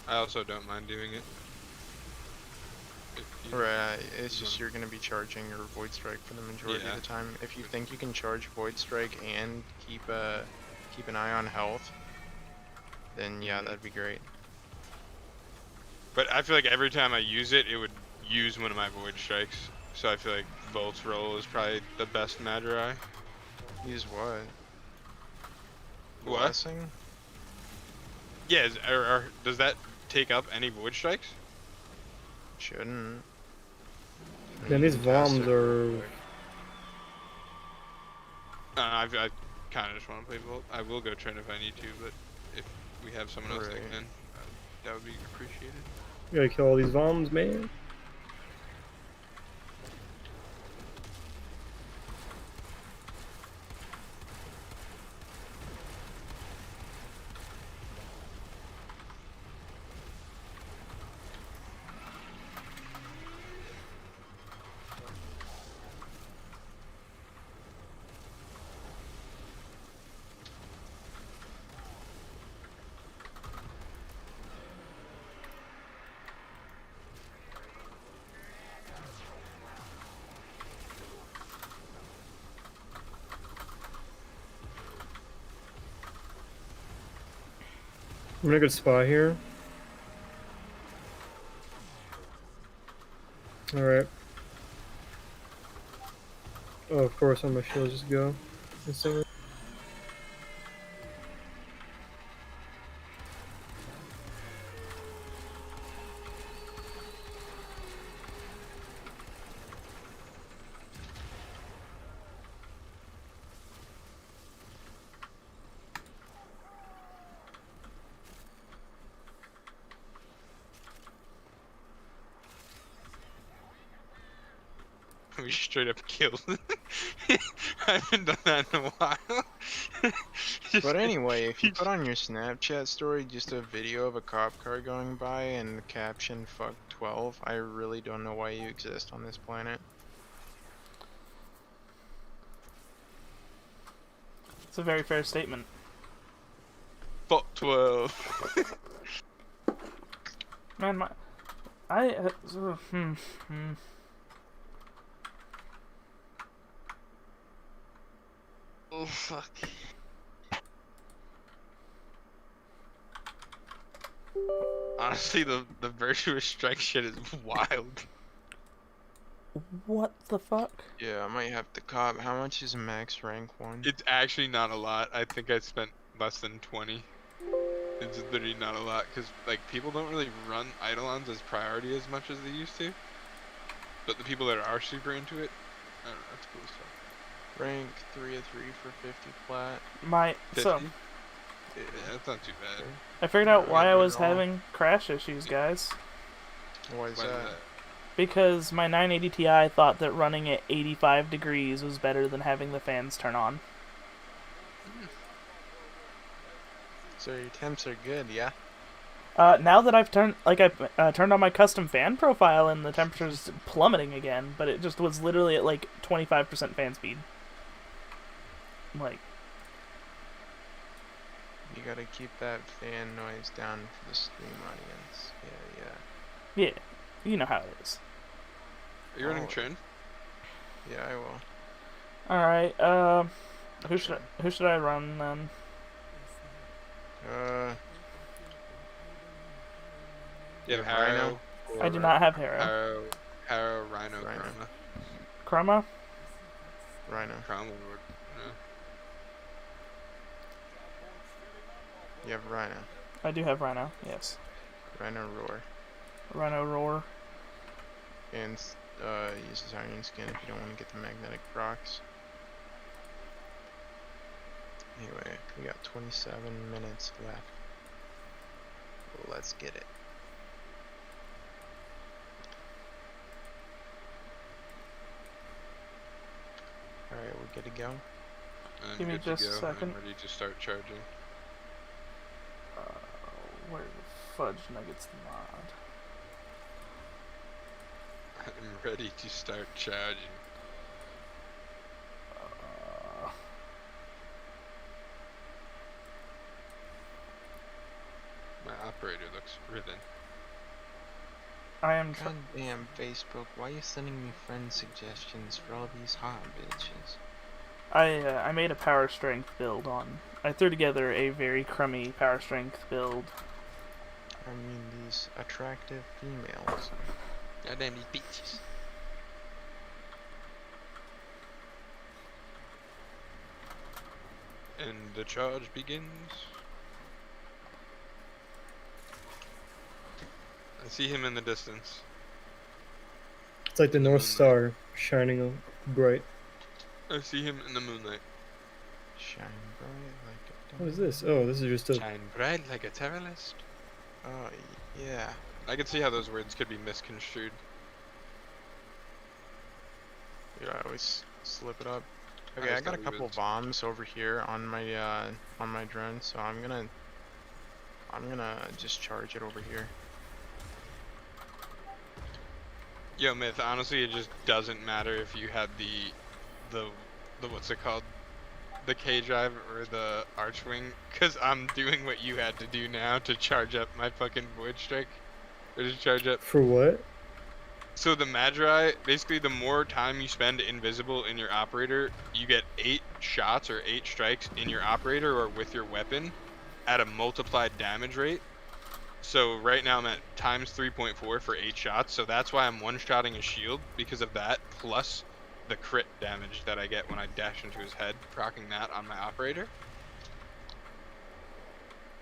I also don't mind doing it. If you- Right, it's just you're gonna be charging your Void Strike for the majority Yeah. of the time. If you think you can charge Void Strike and keep an eye on health, then yeah, that'd be great. But I feel like every time I use it, it would use one of my Void Strikes. So I feel like Volt's roll is probably the best Magi. Use what? What? Blessing? Yeah, or does that take up any Void Strikes? Shouldn't. Then these Cast bombs it are. real quick. I kind of just want to play Volt. I will go Trin if I need to, but if we have someone else that Right. can, that would be appreciated. You gotta kill all these bombs, man. I'm in a good spot here. Alright. Oh, of course, on my shield, just go. Instantly. We straight up killed. I haven't done that in a while. But anyway, if you put on your Snapchat story just a video of a cop car going by and the caption "fuck 12," I really don't know why you exist on this planet. It's a very fair statement. Fuck 12. Man, my... Oh fuck. Honestly, the virtuous strike shit is wild. What the fuck? Yeah, I might have to cop. How much is max rank 1? It's actually not a lot. I think I spent less than 20. It's literally not a lot because like people don't really run Eidolons as priority as much as they used to. But the people that are super into it, I don't know, it's cool stuff. Rank 3 of 3 for 50 plat. My 50? so Yeah, that's not too bad. I figured out Yeah, why I you're was wrong. having crash issues, guys. Why is Why is that? that? Because my 980 Ti thought that running at 85 degrees was better than having the fans turn on. So your temps are good, yeah? Now that I've turned turned on my custom fan profile and the temperature's plummeting again, but it just was literally at like 25% fan speed. Like, You gotta keep that fan noise down for the stream audience. Yeah, yeah, you know how it is. Are you running Oh. Trin? yeah, I will. All right. Who should I run then? You have Rhino? Harrow? I do not have Harrow. Harrow, Rhino, Rhino. Chroma. Chroma? Rhino. Chroma would work. No. You have Rhino. I do have Rhino. Yes. Rhino Roar. Rhino Roar. And uses Iron Skin if you don't want to get the magnetic procs. Anyway, we got 27 minutes left. Let's get it. Alright, we're good to go. I'm Give me good to just a go. second. I'm ready to start charging. Where the fudge nuggets the mod? I'm ready to start charging. My operator looks riven. I am. God damn Facebook, why are you sending me friend suggestions for all these hot bitches? I made a power strength build on. I threw together a very crummy power strength build. I mean, these attractive females. Goddamn these bitches. And the charge begins. I see him in the distance. It's like the North Star shining bright. I see him in the moonlight. Shine bright like a What is this? Oh, this is just a. Shine bright like a terrorist. Oh, yeah. I can see how those words could be misconstrued. Dude, I always slip it up. I Okay, I always got a thought we couple would. bombs over here on my drone, so I'm gonna just charge it over here. Yo, Myth, honestly, it just doesn't matter if you had the what's it called? The K drive or the Archwing, because I'm doing what you had to do now to charge up my fucking Void Strike. Or to charge up. For what? So the Magi, basically the more time you spend invisible in your operator, you get 8 shots or 8 strikes in your operator or with your weapon at a multiplied damage rate. So right now I'm at times 3.4 for 8 shots, so that's why I'm one-shotting a shield, because of that, plus the crit damage that I get when I dash into his head, proccing that on my operator.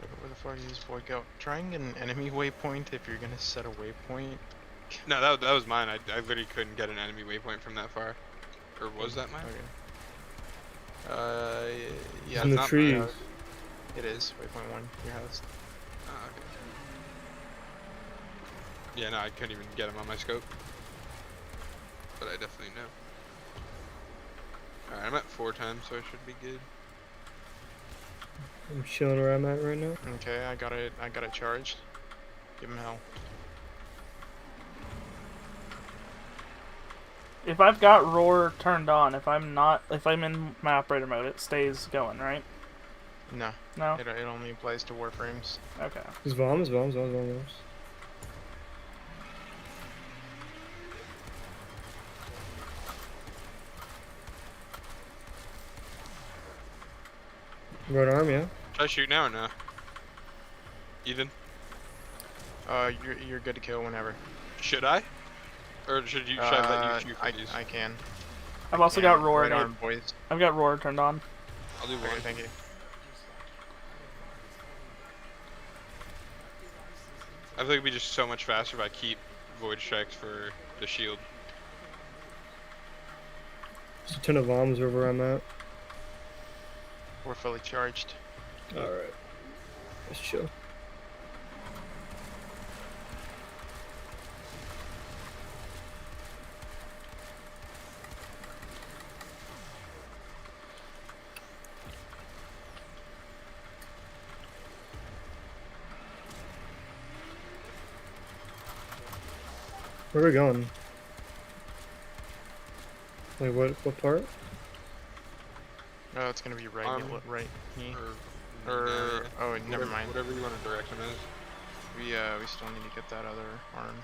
Wait, where the fuck does this boy go? Try and get an enemy waypoint if you're gonna set a waypoint. No, that was mine. I literally couldn't get an enemy waypoint from that far. Or was that mine? Okay. Yeah, in the not trees. mine. it is. Waypoint 1, your house. Oh, okay. Yeah, no, I couldn't even get him on my scope. But I definitely know. Alright, I'm at 4 times, so I should be good. I'm chilling where I'm at right now. Okay, I got it charged. Give him hell. If I've got roar turned on, if I'm in my operator mode, it stays going, right? No, No. it only applies to warframes. Okay. There's bombs. Right arm, yeah. Should I shoot now or no? Ethan? You're good to kill whenever. Should I? Or should I let you shoot for these? I can. I've also got roar. Right arm, boys. I've got roar turned on. I'll do Okay, one. thank you. I think it'd be just so much faster if I keep Void Strikes for the shield. Just a ton of bombs over where I'm at. We're fully charged. Alright. Let's chill. Where are we going? Like what part? Oh, it's gonna be right, Arm. right here. Or Oh, never whatever, mind. whatever you want to direct him as. We still need to get that other arm.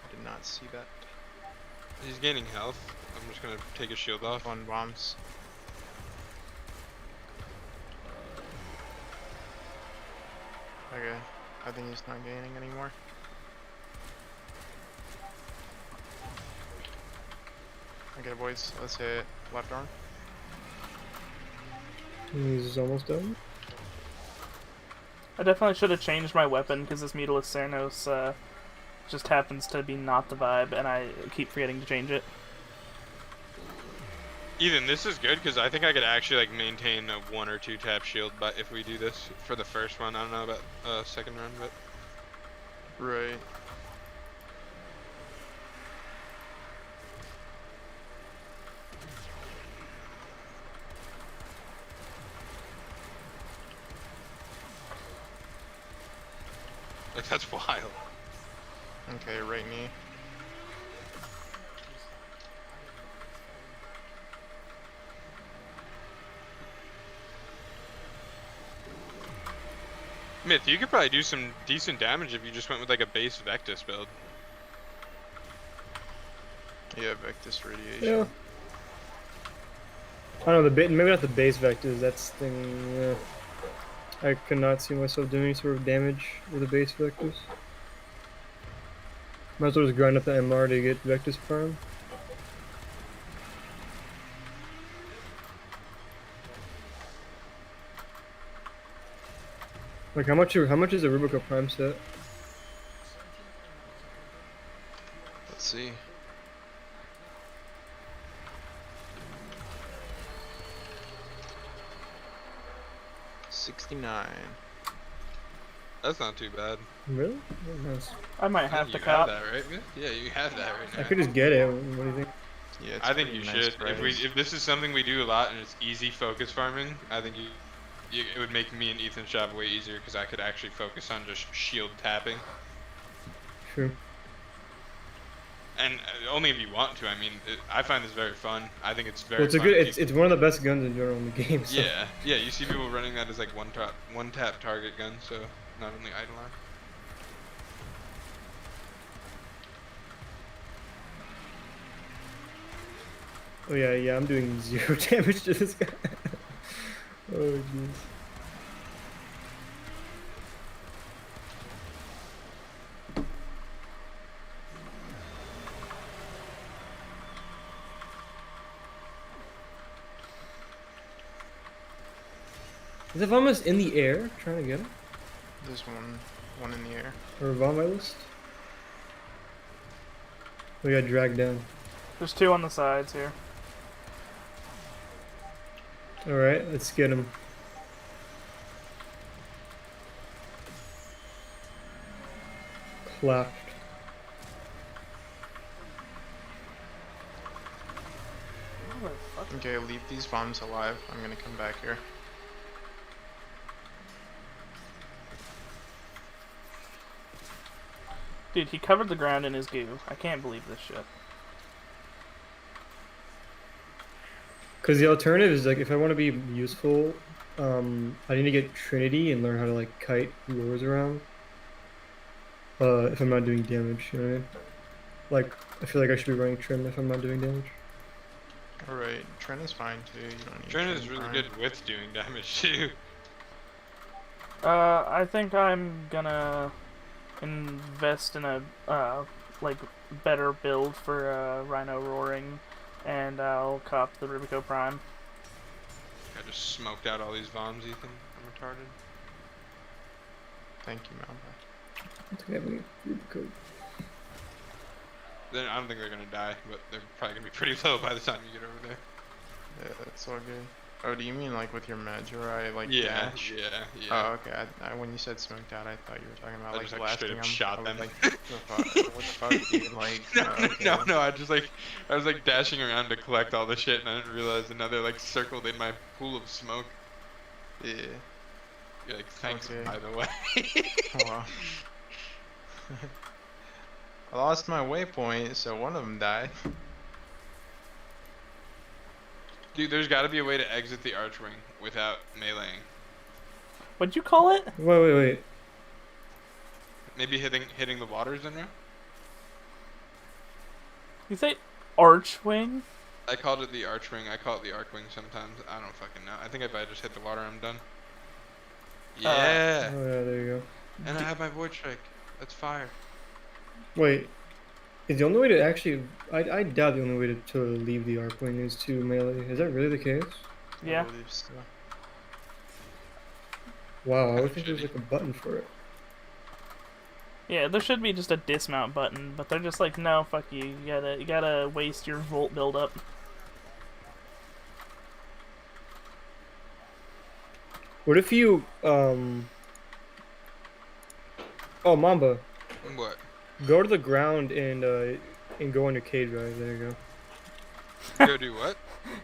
I did not see that. He's gaining health. I'm just gonna take his shield off. One bombs. Okay, I think he's not gaining anymore. Okay, boys, let's hit left arm. He's almost done. I definitely should have changed my weapon because this Mutilis Cernos just happens to be not the vibe, and I keep forgetting to change it. Ethan, this is good because I think I could actually like maintain a 1 or 2 tap shield, but if we do this for the first one, I don't know about second run, but Right. like that's wild. Okay, right knee. Myth, you could probably do some decent damage if you just went with like a base Vectis build. Yeah, Vectis radiation. Yeah. I don't know, maybe not the base vectors, that's the thing, yeah. I could not see myself doing any sort of damage with the base vectors. Might as well just grind up the MR to get Vectis Prime. Like how much is a Rubico Prime set? Let's see. $69. That's not too bad. Really? Oh, nice. I might I have think to you have cop. that, right? Myth? Yeah, you have that right now. I could just get it. What do you think? Yeah, it's I think pretty you nice should. price. If this is something we do a lot and it's easy focus farming, I think it would make me and Ethan's job way easier because I could actually focus on just shield tapping. Sure. And only if you want to. I mean, I find this very fun. I think it's very. Well, it's a fun good. if It's one of the best guns in general in the game. So. Yeah, yeah. You see people running that as like one tap target gun, so not only Eidolon. Oh yeah. I'm doing 0 damage to this guy. Oh jeez. Is the Vomus in the air trying to get him? There's one in the air. Or on my list? We got dragged down. There's 2 on the sides here. Alright, let's get him. Clapped. Okay, leave these bombs alive. I'm gonna come back here. Dude, he covered the ground in his goo. I can't believe this shit. Because the alternative is like if I want to be useful, I need to get Trinity and learn how to like kite lures around. If I'm not doing damage, you know what I mean? Like I feel like I should be running Trim if I'm not doing damage. Alright, Tren is fine too. You don't need Trin is Tren really Prime. good with doing damage too. I think I'm gonna invest in a like better build for Rhino Roaring, and I'll cop the Rubico Prime. I just smoked out all these bombs, Ethan. I'm retarded. Thank you, Malba. I don't think I have any Rubico. I don't think they're gonna die, but they're probably gonna be pretty low by the time you get over there. Yeah, that's all good. Oh, do you mean like with your meds or I like Yeah, dash? yeah. Oh, okay. When you said smoked out, I thought you were talking about I like just like straight blasting up them. shot I was them. like, what the fuck, dude? Like, No, okay. no. I was like dashing around to collect all the shit, and I didn't realize another like circled in my pool of smoke. Yeah. You're like, thanks, Okay. by the way. Wow. I lost my waypoint, so one of them died. Dude, there's got to be a way to exit the archwing without meleeing. What'd you call it? Wait. Maybe hitting the waters in there. You say archwing? I called it the archwing. I call it the archwing sometimes. I don't fucking know. I think if I just hit the water, I'm done. Yeah. Oh yeah, there you go. And I have my void strike. That's fire. Wait, is the only way to actually? I doubt the only way to leave the arc wing is to melee. Is that really the case? Yeah. I believe so. Wow, I Kinda would think there was shitty. like a button for it. Yeah, there should be just a dismount button, but they're just like, no, fuck you. You gotta waste your volt buildup. What if you Oh, Mamba, What? go to the ground and go into K drive. There you go. Go do what?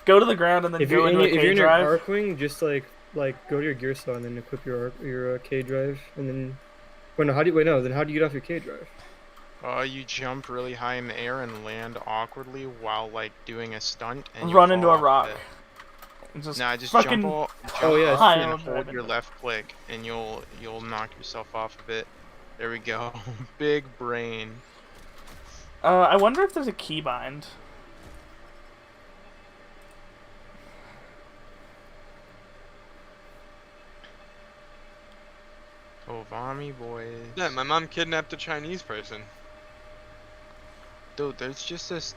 Go to the ground and then If go you're into a if you're K in your drive. arc wing, just like go to your gear saw and then equip your K drive and then. Wait, no. Then how do you get off your K drive? You jump really high in the air and land awkwardly while like doing a stunt and you Run fall into a off of rock. it. And just Nah, just fucking jump Oh, yeah, it's high true. on and hold driving. your left click and you'll knock yourself off of it. There we go. Big brain. I wonder if there's a keybind. Oh, Vami boys. Yeah, my mom kidnapped a Chinese person. Dude, there's just this.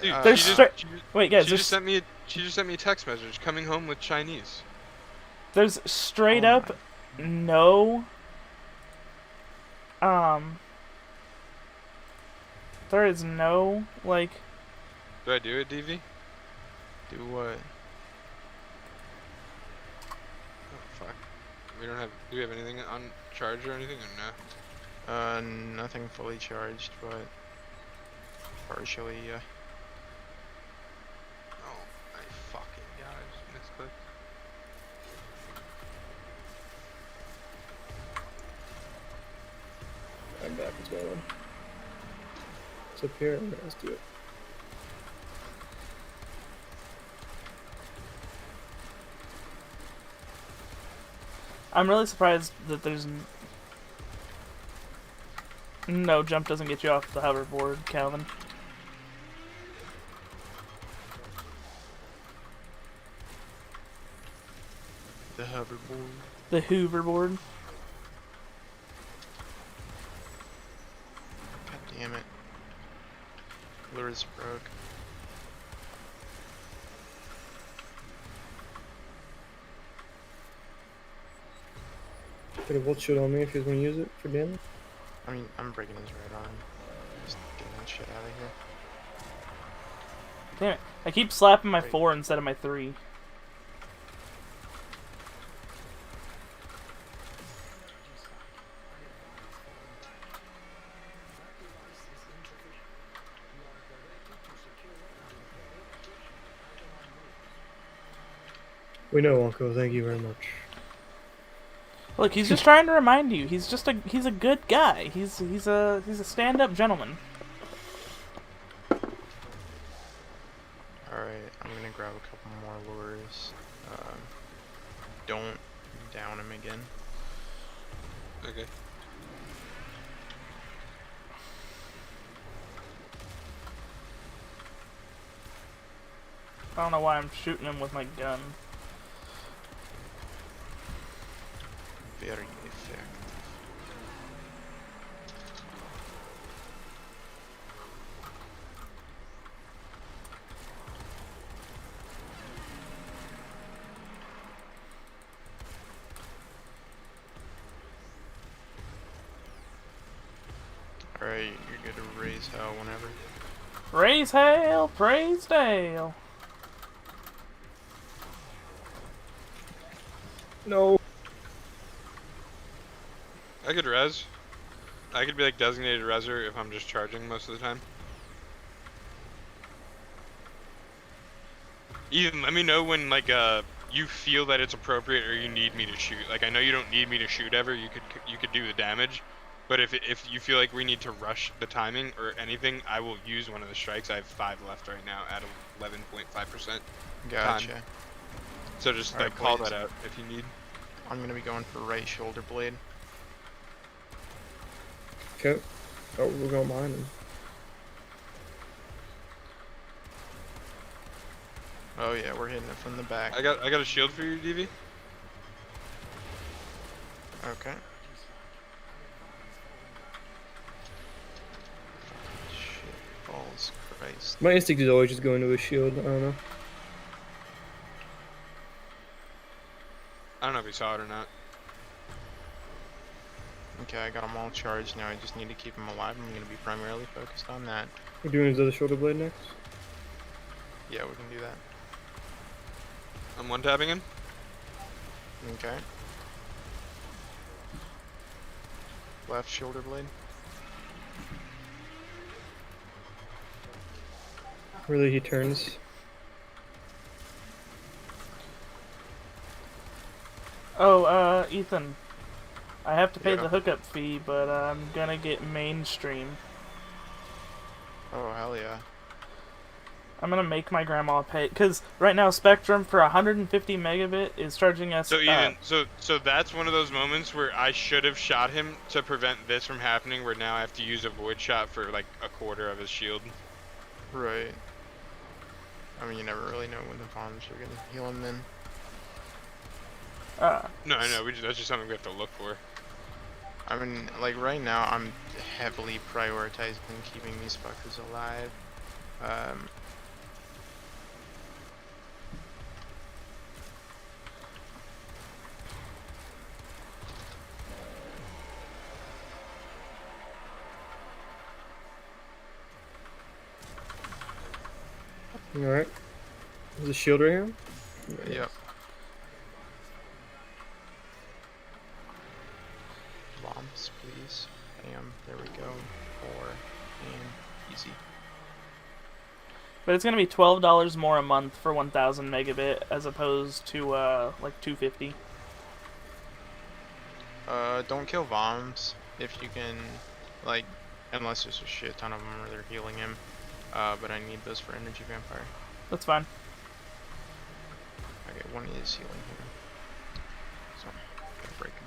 Dude, There's she stra- just, Wait, guys, she there's just sent me a text message coming home with Chinese. there's straight Oh up no. There is no like. Do I do it, DV? Do what? Oh fuck. We don't have. Do we have anything on charge or anything or no? Nothing fully charged, but partially, yeah. Oh my fucking god! I just misclicked. I'm back. What's going on? It's up here. Okay, let's do it. I'm really surprised that there's no jump doesn't get you off the hoverboard, Calvin. The hoverboard. The hoverboard. God damn it. Lures broke. Put a volt shield on me if you want to use it for damage. I mean, I'm breaking his right arm. Just getting that shit out of here. Damn it! I keep slapping my Wait. 4 instead of my 3. We know, Wonko. Thank you very much. Look, he's just trying to remind you. He's a good guy. He's a stand-up gentleman. Alright, I'm gonna grab a couple more lures. Don't down him again. Okay. I don't know why I'm shooting him with my gun. Very effective. Alright, you're good to raise hell whenever. Raise hail, praise Dale. No. I could res. I could be like designated reser if I'm just charging most of the time. Ethan, let me know when like you feel that it's appropriate or you need me to shoot. Like I know you don't need me to shoot ever. You could do the damage, but if you feel like we need to rush the timing or anything, I will use one of the strikes. I have 5 left right now at 11.5%. Gotcha. So just All right, like call boys. that out if you need. I'm gonna be going for right shoulder blade. Okay. Oh, we're going behind him. Oh yeah, we're hitting it from the back. I got a shield for you, DV. Okay. Shit, balls, Christ. My instinct is always just going to a shield. I don't know. I don't know if you saw it or not. Okay, I got them all charged now. I just need to keep them alive. I'm gonna be primarily focused on that. We're doing his other shoulder blade next. Yeah, we can do that. I'm one tapping him. Okay. Left shoulder blade. Really, he turns. Oh, Ethan. I have to pay Yeah. the hookup fee, but I'm gonna get mainstream. Oh hell yeah. I'm gonna make my grandma pay, because right now Spectrum for 150 megabit is charging us. So Ethan, so that's one of those moments where I should have shot him to prevent this from happening. Where now I have to use a void shot for like a quarter of his shield. Right. I mean, you never really know when the bombs are gonna heal him then. No, I know. That's just something we have to look for. I mean, like right now, I'm heavily prioritizing keeping these fuckers alive. Alright. There's a shield right here. Yep. Bombs, please. Bam. There we go. 4 and easy. But it's gonna be $12 more a month for 1,000 megabit as opposed to like 250. Don't kill bombs if you can, like, unless there's a shit ton of them or they're healing him. But I need those for energy vampire. That's fine. Okay, one is healing him. So, gotta break him.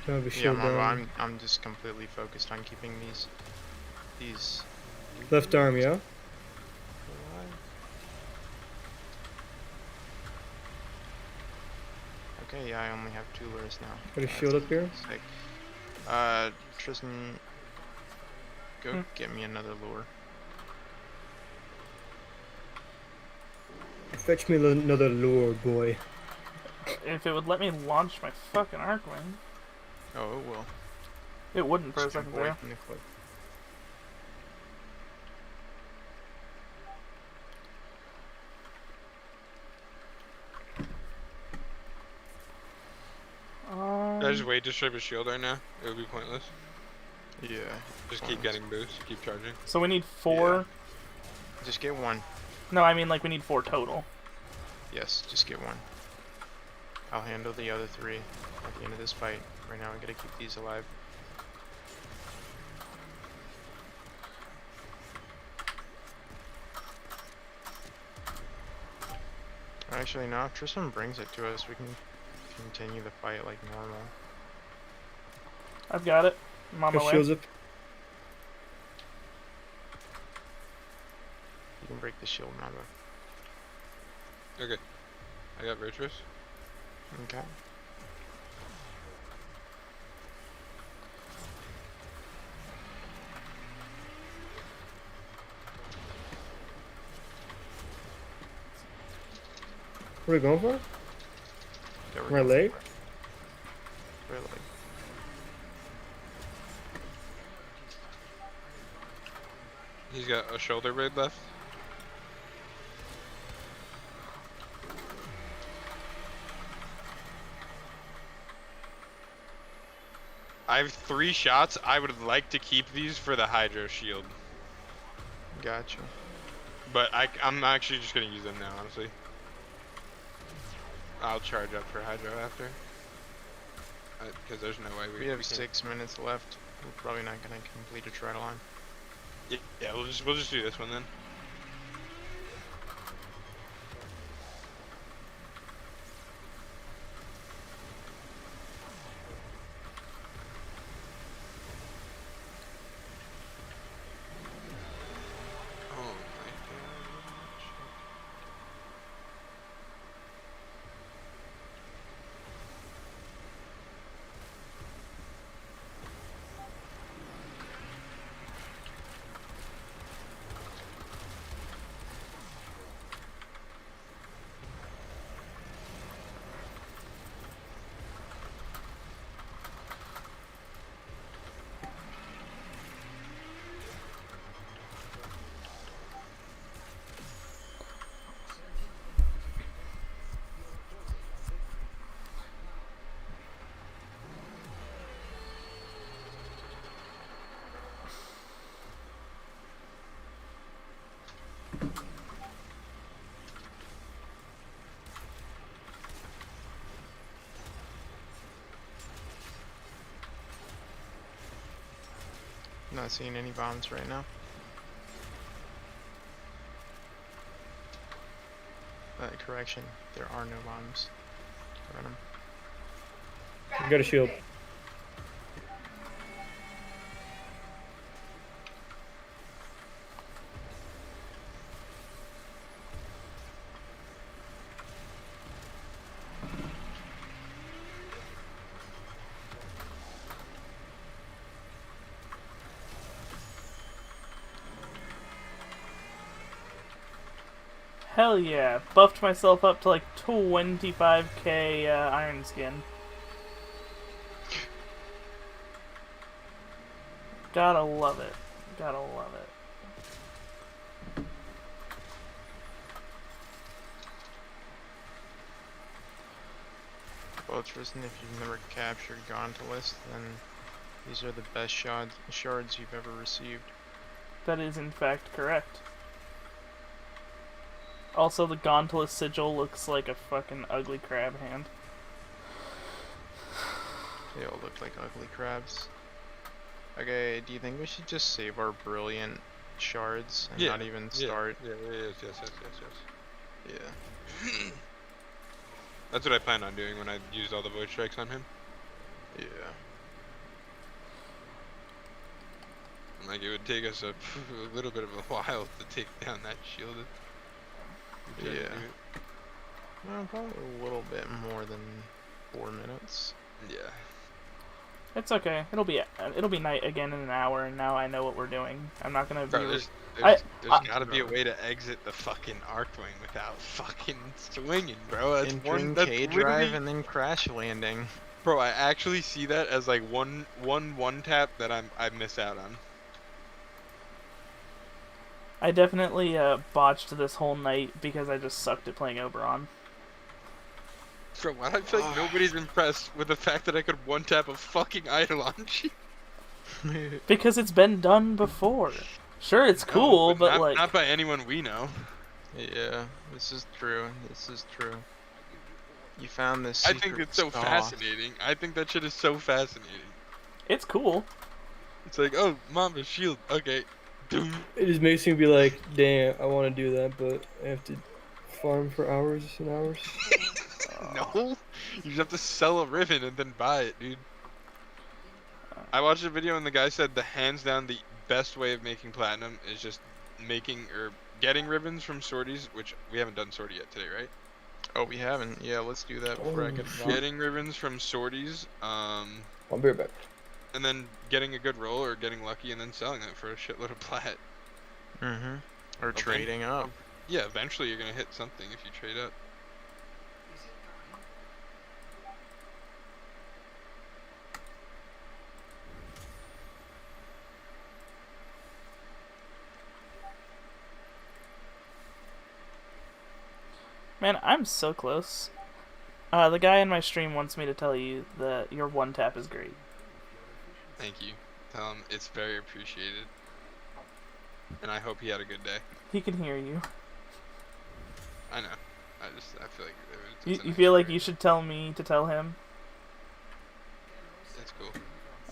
Don't have a Yeah, shield Mamba, down. I'm just completely focused on keeping these Left arm, yeah? alive. Okay, yeah, I only have 2 lures now. Got a shield up here? Sick. Tristan, go get me another lure. Fetch me another lure, boy. If it would let me launch my fucking Arcwing, Oh, it will. it wouldn't for a Just second avoid there. from the cliff. Should I just wait to strip his shield right now? It would be pointless. Yeah. Just keep getting boosts, keep charging. So we need 4. Just get 1. No, I mean like we need 4 total. Yes, just get 1. I'll handle the other 3 at the end of this fight. Right now, I gotta keep these alive. Actually, no, if Tristan brings it to us, we can continue the fight like normal. I've got it. I'm on my Got way. shields up. You can break the shield, Mamba. Okay. I got virtuous. Okay. What are we going for? There we My go. leg? Really. He's got a shoulder blade left. I have 3 shots. I would like to keep these for the Hydro Shield. Gotcha. But I'm actually just going to use them now, honestly. I'll charge up for Hydro after. Because there's no way We have can't. 6 minutes left. We're probably not gonna complete a triathlon. Yeah, we'll just do this one then. Oh my god. Not seeing any bombs right now. Correction, there are no bombs. Run 'em. You got a shield. Hell yeah. Buffed myself up to like 25k iron skin. Gotta love it. Gotta love it. Well, Tristan, if you've never captured Gauntless, then these are the best shards you've ever received. That is in fact correct. Also, the Gauntless sigil looks like a fucking ugly crab hand. They all look like ugly crabs. Okay, do you think we should just save our brilliant shards and not even start? Yes. Yeah. That's what I planned on doing when I used all the void strikes on him. Yeah. Like, it would take us a little bit of a while to take down that shield. Yeah. Well, probably a little bit more than 4 minutes. Yeah. It's okay. It'll be night again in an hour, and now I know what we're doing. I'm not gonna be. Bro, there's I- gotta be a way to exit the fucking Arcwing without fucking swinging, bro. That's Entering that's K-drive literally- and then crash landing. Bro, I actually see that as like one tap that I miss out on. I definitely botched this whole night because I just sucked at playing Oberon. Bro, why do I feel like nobody's impressed with the fact that I could one tap a fucking Eidolon? Because it's been done before. Sure, it's cool, but not, like not by anyone we know. Yeah, this is true. This is true. You found this. I think it's so fascinating. I think that shit is so fascinating. it's cool. It's like, oh, Mamba shield. Okay. Doom. It just makes me be like, damn, I want to do that, but I have to farm for hours and hours. No, you just have to sell a ribbon and then buy it, dude. I watched a video and the guy said the hands down the best way of making platinum is just making or getting ribbons from sorties, which we haven't done sortie yet today, right? Oh, we haven't. Yeah, let's do that before I get involved. Getting ribbons from sorties, I'll be right back. and then getting a good roll or getting lucky and then selling it for a shitload of plat. Or Okay. trading up. Yeah, eventually you're gonna hit something if you trade up. Man, I'm so close. The guy in my stream wants me to tell you that your one tap is great. Thank you. Tell him it's very appreciated. And I hope he had a good day. He can hear you. I know. I feel like You, it's a you nice feel like prayer. you should tell me to tell him? That's cool.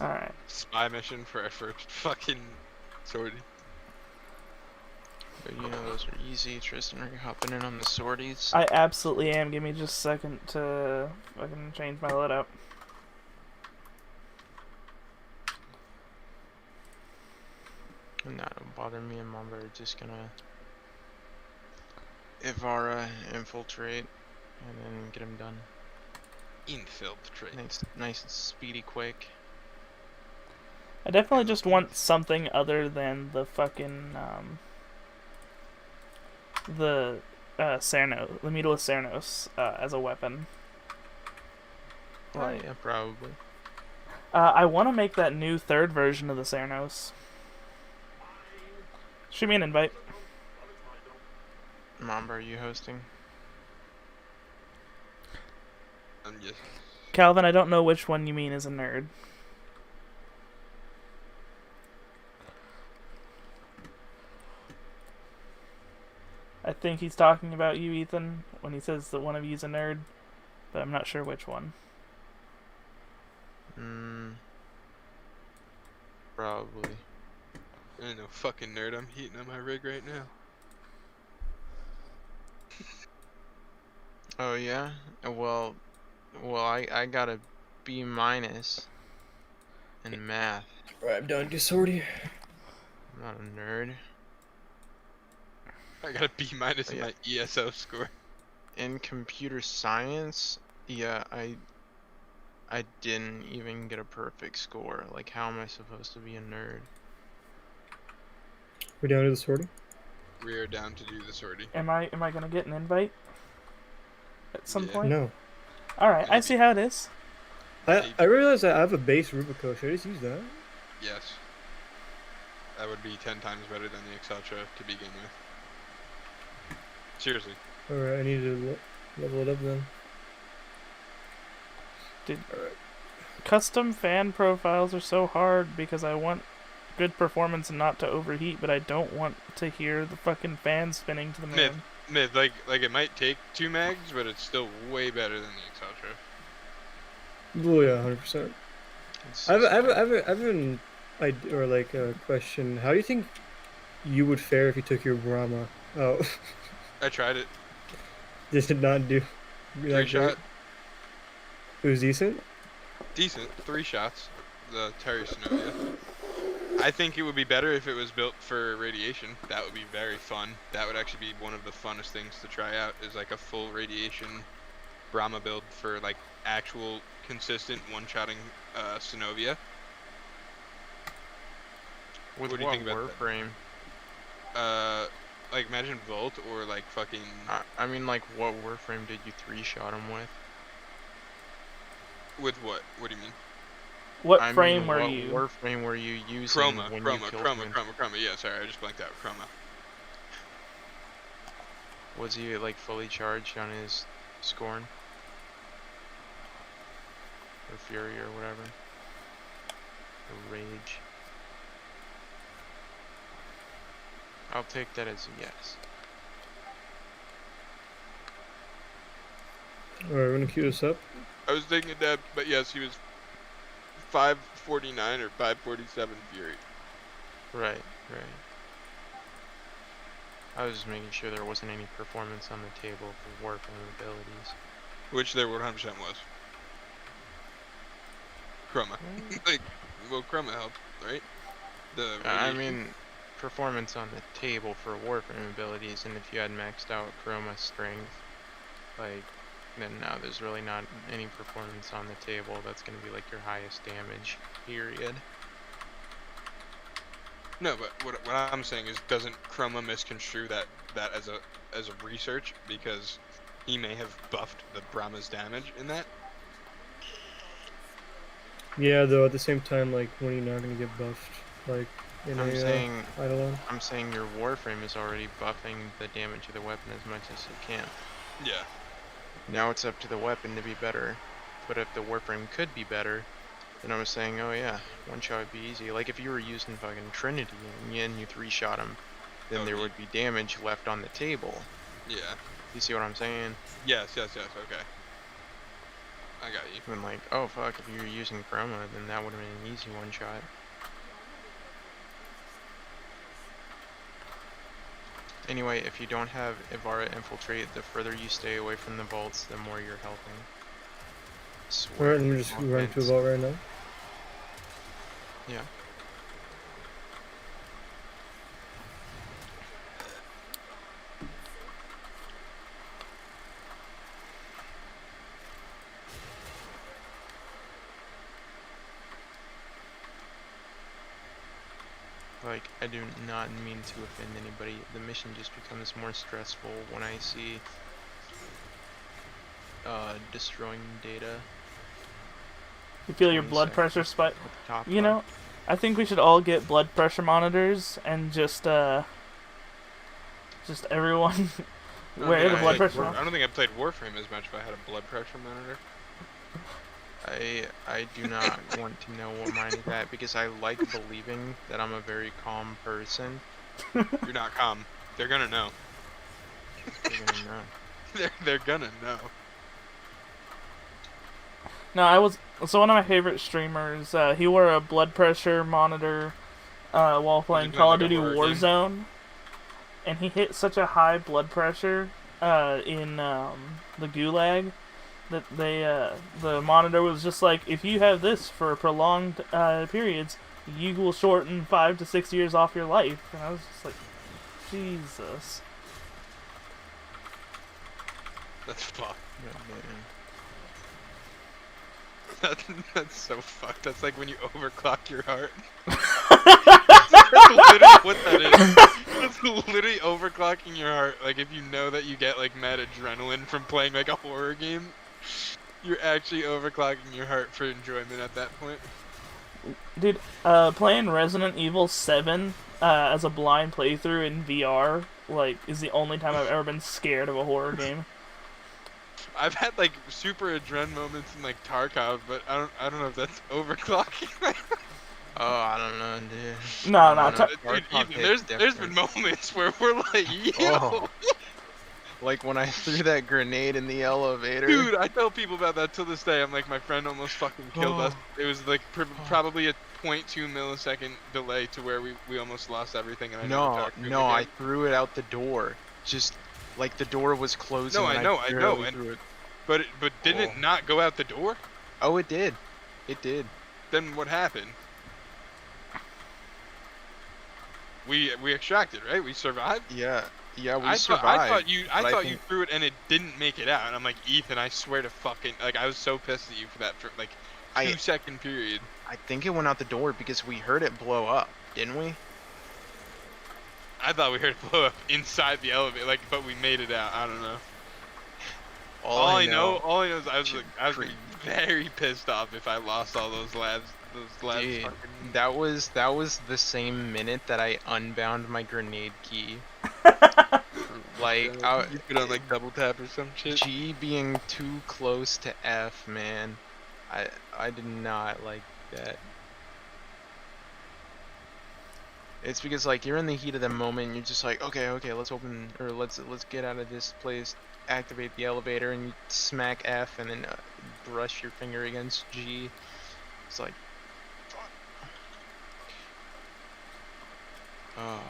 Alright. Spy mission for our first fucking sortie. But you know those are easy. Tristan, are you hopping in on the sorties? I absolutely am. Give me just a second to fucking change my loadout. Nah, don't bother me and Mamba are just gonna Ivara infiltrate and then get him done. Infiltrate. Nice and speedy quick. I definitely just want something other than the fucking, the Cernos, the Mutila Cernos, as a weapon. Like, Yeah, probably. I want to make that new third version of the Cernos. Shoot me an invite. Mamba, are you hosting? Yes. Calvin, I don't know which one you mean as a nerd. I think he's talking about you, Ethan, when he says that one of you's a nerd, but I'm not sure which one. Probably. I ain't no fucking nerd. I'm heating up my rig right now. Oh yeah? Well, I got a B minus in math. Alright, I'm done. Get sortie. I'm not a nerd. I got a B minus in yeah. my ESO score. In computer science, yeah, I didn't even get a perfect score. Like, how am I supposed to be a nerd? We're down to the sortie. We are down to do the sortie. Am I gonna get an invite at some Yeah. point? No. Alright, I see how it is. I realize I have a base Rubico. Should I just use that? Yes. That would be 10 times better than the Exceltra to begin with. Seriously. Alright, I need to level it up then. Dude, Alright. custom fan profiles are so hard because I want good performance and not to overheat, but I don't want to hear the fucking fan spinning to the moon. Myth, like it might take 2 mags, but it's still way better than the Exceltra. Oh yeah, 100%. I have an idea or like a question. How do you think you would fare if you took your Brahma? Oh, I tried it. this did not do. 3 shot. It was decent. Decent. 3 shots. The Terry Synovia. I think it would be better if it was built for radiation. That would be very fun. That would actually be one of the funnest things to try out, is like a full radiation Brahma build for like actual consistent one-shotting Synovia. With What do you think about Warframe? Like imagine Volt or like fucking. I mean, like, what Warframe did you 3-shot him with? With what? What do you mean? What I frame mean, were what you? Warframe were you using Chroma. when you killed him? Yeah, sorry, I just blanked out. Chroma. Was he like fully charged on his Scorn? Or Fury or whatever? Or Rage? I'll take that as a yes. Alright, we're gonna queue this up. I was taking a dab, but yes, he was 549 or 547 Fury. Right. I was just making sure there wasn't any performance on the table for Warframe abilities. Which there 100% was. Chroma. Like, well, Chroma helped, right? I mean, performance on the table for Warframe abilities, and if you had maxed out Chroma strength, like, then no, there's really not any performance on the table. That's going to be like your highest damage, period. No, but what I'm saying is, doesn't Chroma misconstrue that as a research, because he may have buffed the Brahma's damage in that? Yeah, though at the same time, like when you're not gonna get buffed, like in I'm Eidolon. saying your Warframe is already buffing the damage of the weapon as much as it can. Yeah. Now it's up to the weapon to be better. But if the warframe could be better, then I was saying, oh yeah, one shot would be easy. Like if you were using fucking Trinity and you 3-shot him, then there would be damage left on the table. Yeah. You see what I'm saying? Yes. Okay. I got you. And like, oh fuck, if you were using Chroma, then that would have been an easy one shot. Anyway, if you don't have Ivara infiltrate, the further you stay away from the vaults, the more you're helping. Alright, let me just run to a vault right now. Yeah. Like, I do not mean to offend anybody. The mission just becomes more stressful when I see destroying data. You feel your 20 blood seconds pressure spike. with the top You know, left. I think we should all get blood pressure monitors and just everyone wear the blood pressure. I don't think I played Warframe as much if I had a blood pressure monitor. I do not want to know what mine is at because I like believing that I'm a very calm person. You're not calm. They're gonna know. They're gonna know. They're gonna know. No, so one of my favorite streamers. He wore a blood pressure monitor while playing Call of Duty Warzone, and he hit such a high blood pressure in the Gulag that the monitor was just like, if you have this for prolonged periods, you will shorten 5 to 6 years off your life. And I was just like, Jesus. That's fucked. Yeah, That's so fucked. That's like when you overclock your heart. That's literally what that is. That's literally overclocking your heart. Like if you know that you get like mad adrenaline from playing like a horror game, you're actually overclocking your heart for enjoyment at that point. Dude, playing Resident Evil 7 as a blind playthrough in VR, like, is the only time I've ever been scared of a horror game. I've had like super adrenaline moments in like Tarkov, but I don't know if that's overclocking. Oh, I don't know, dude. No, Dude, even, there's been moments where we're like, yo. Oh. Like when I threw that grenade in the elevator. Dude, I tell people about that till this day. I'm like, my friend almost fucking killed us. It was like probably a 0.2 millisecond delay to where we almost lost everything. And I never talked to him again. I threw it out the door. Just like the door was closing. No, I know. But didn't it not go out the door? Oh, it did. It did. Then what happened? We extracted, right? We survived. Yeah, we survived. I thought you threw it and it didn't make it out. And I'm like, Ethan, I swear to fucking, like, I was so pissed at you for that for like 2-second period. I think it went out the door because we heard it blow up, didn't we? I thought we heard it blow up inside the elevator, like, but we made it out. I don't know. All I know is I was like very pissed off if I lost all those labs. Dude, that was the same minute that I unbound my grenade key. Like you could on like double tap or some shit. G being too close to F, man. I did not like that. It's because like you're in the heat of the moment, and you're just like, okay, let's open or let's get out of this place, activate the elevator, and you smack F, and then brush your finger against G. It's like, fuck. Oh,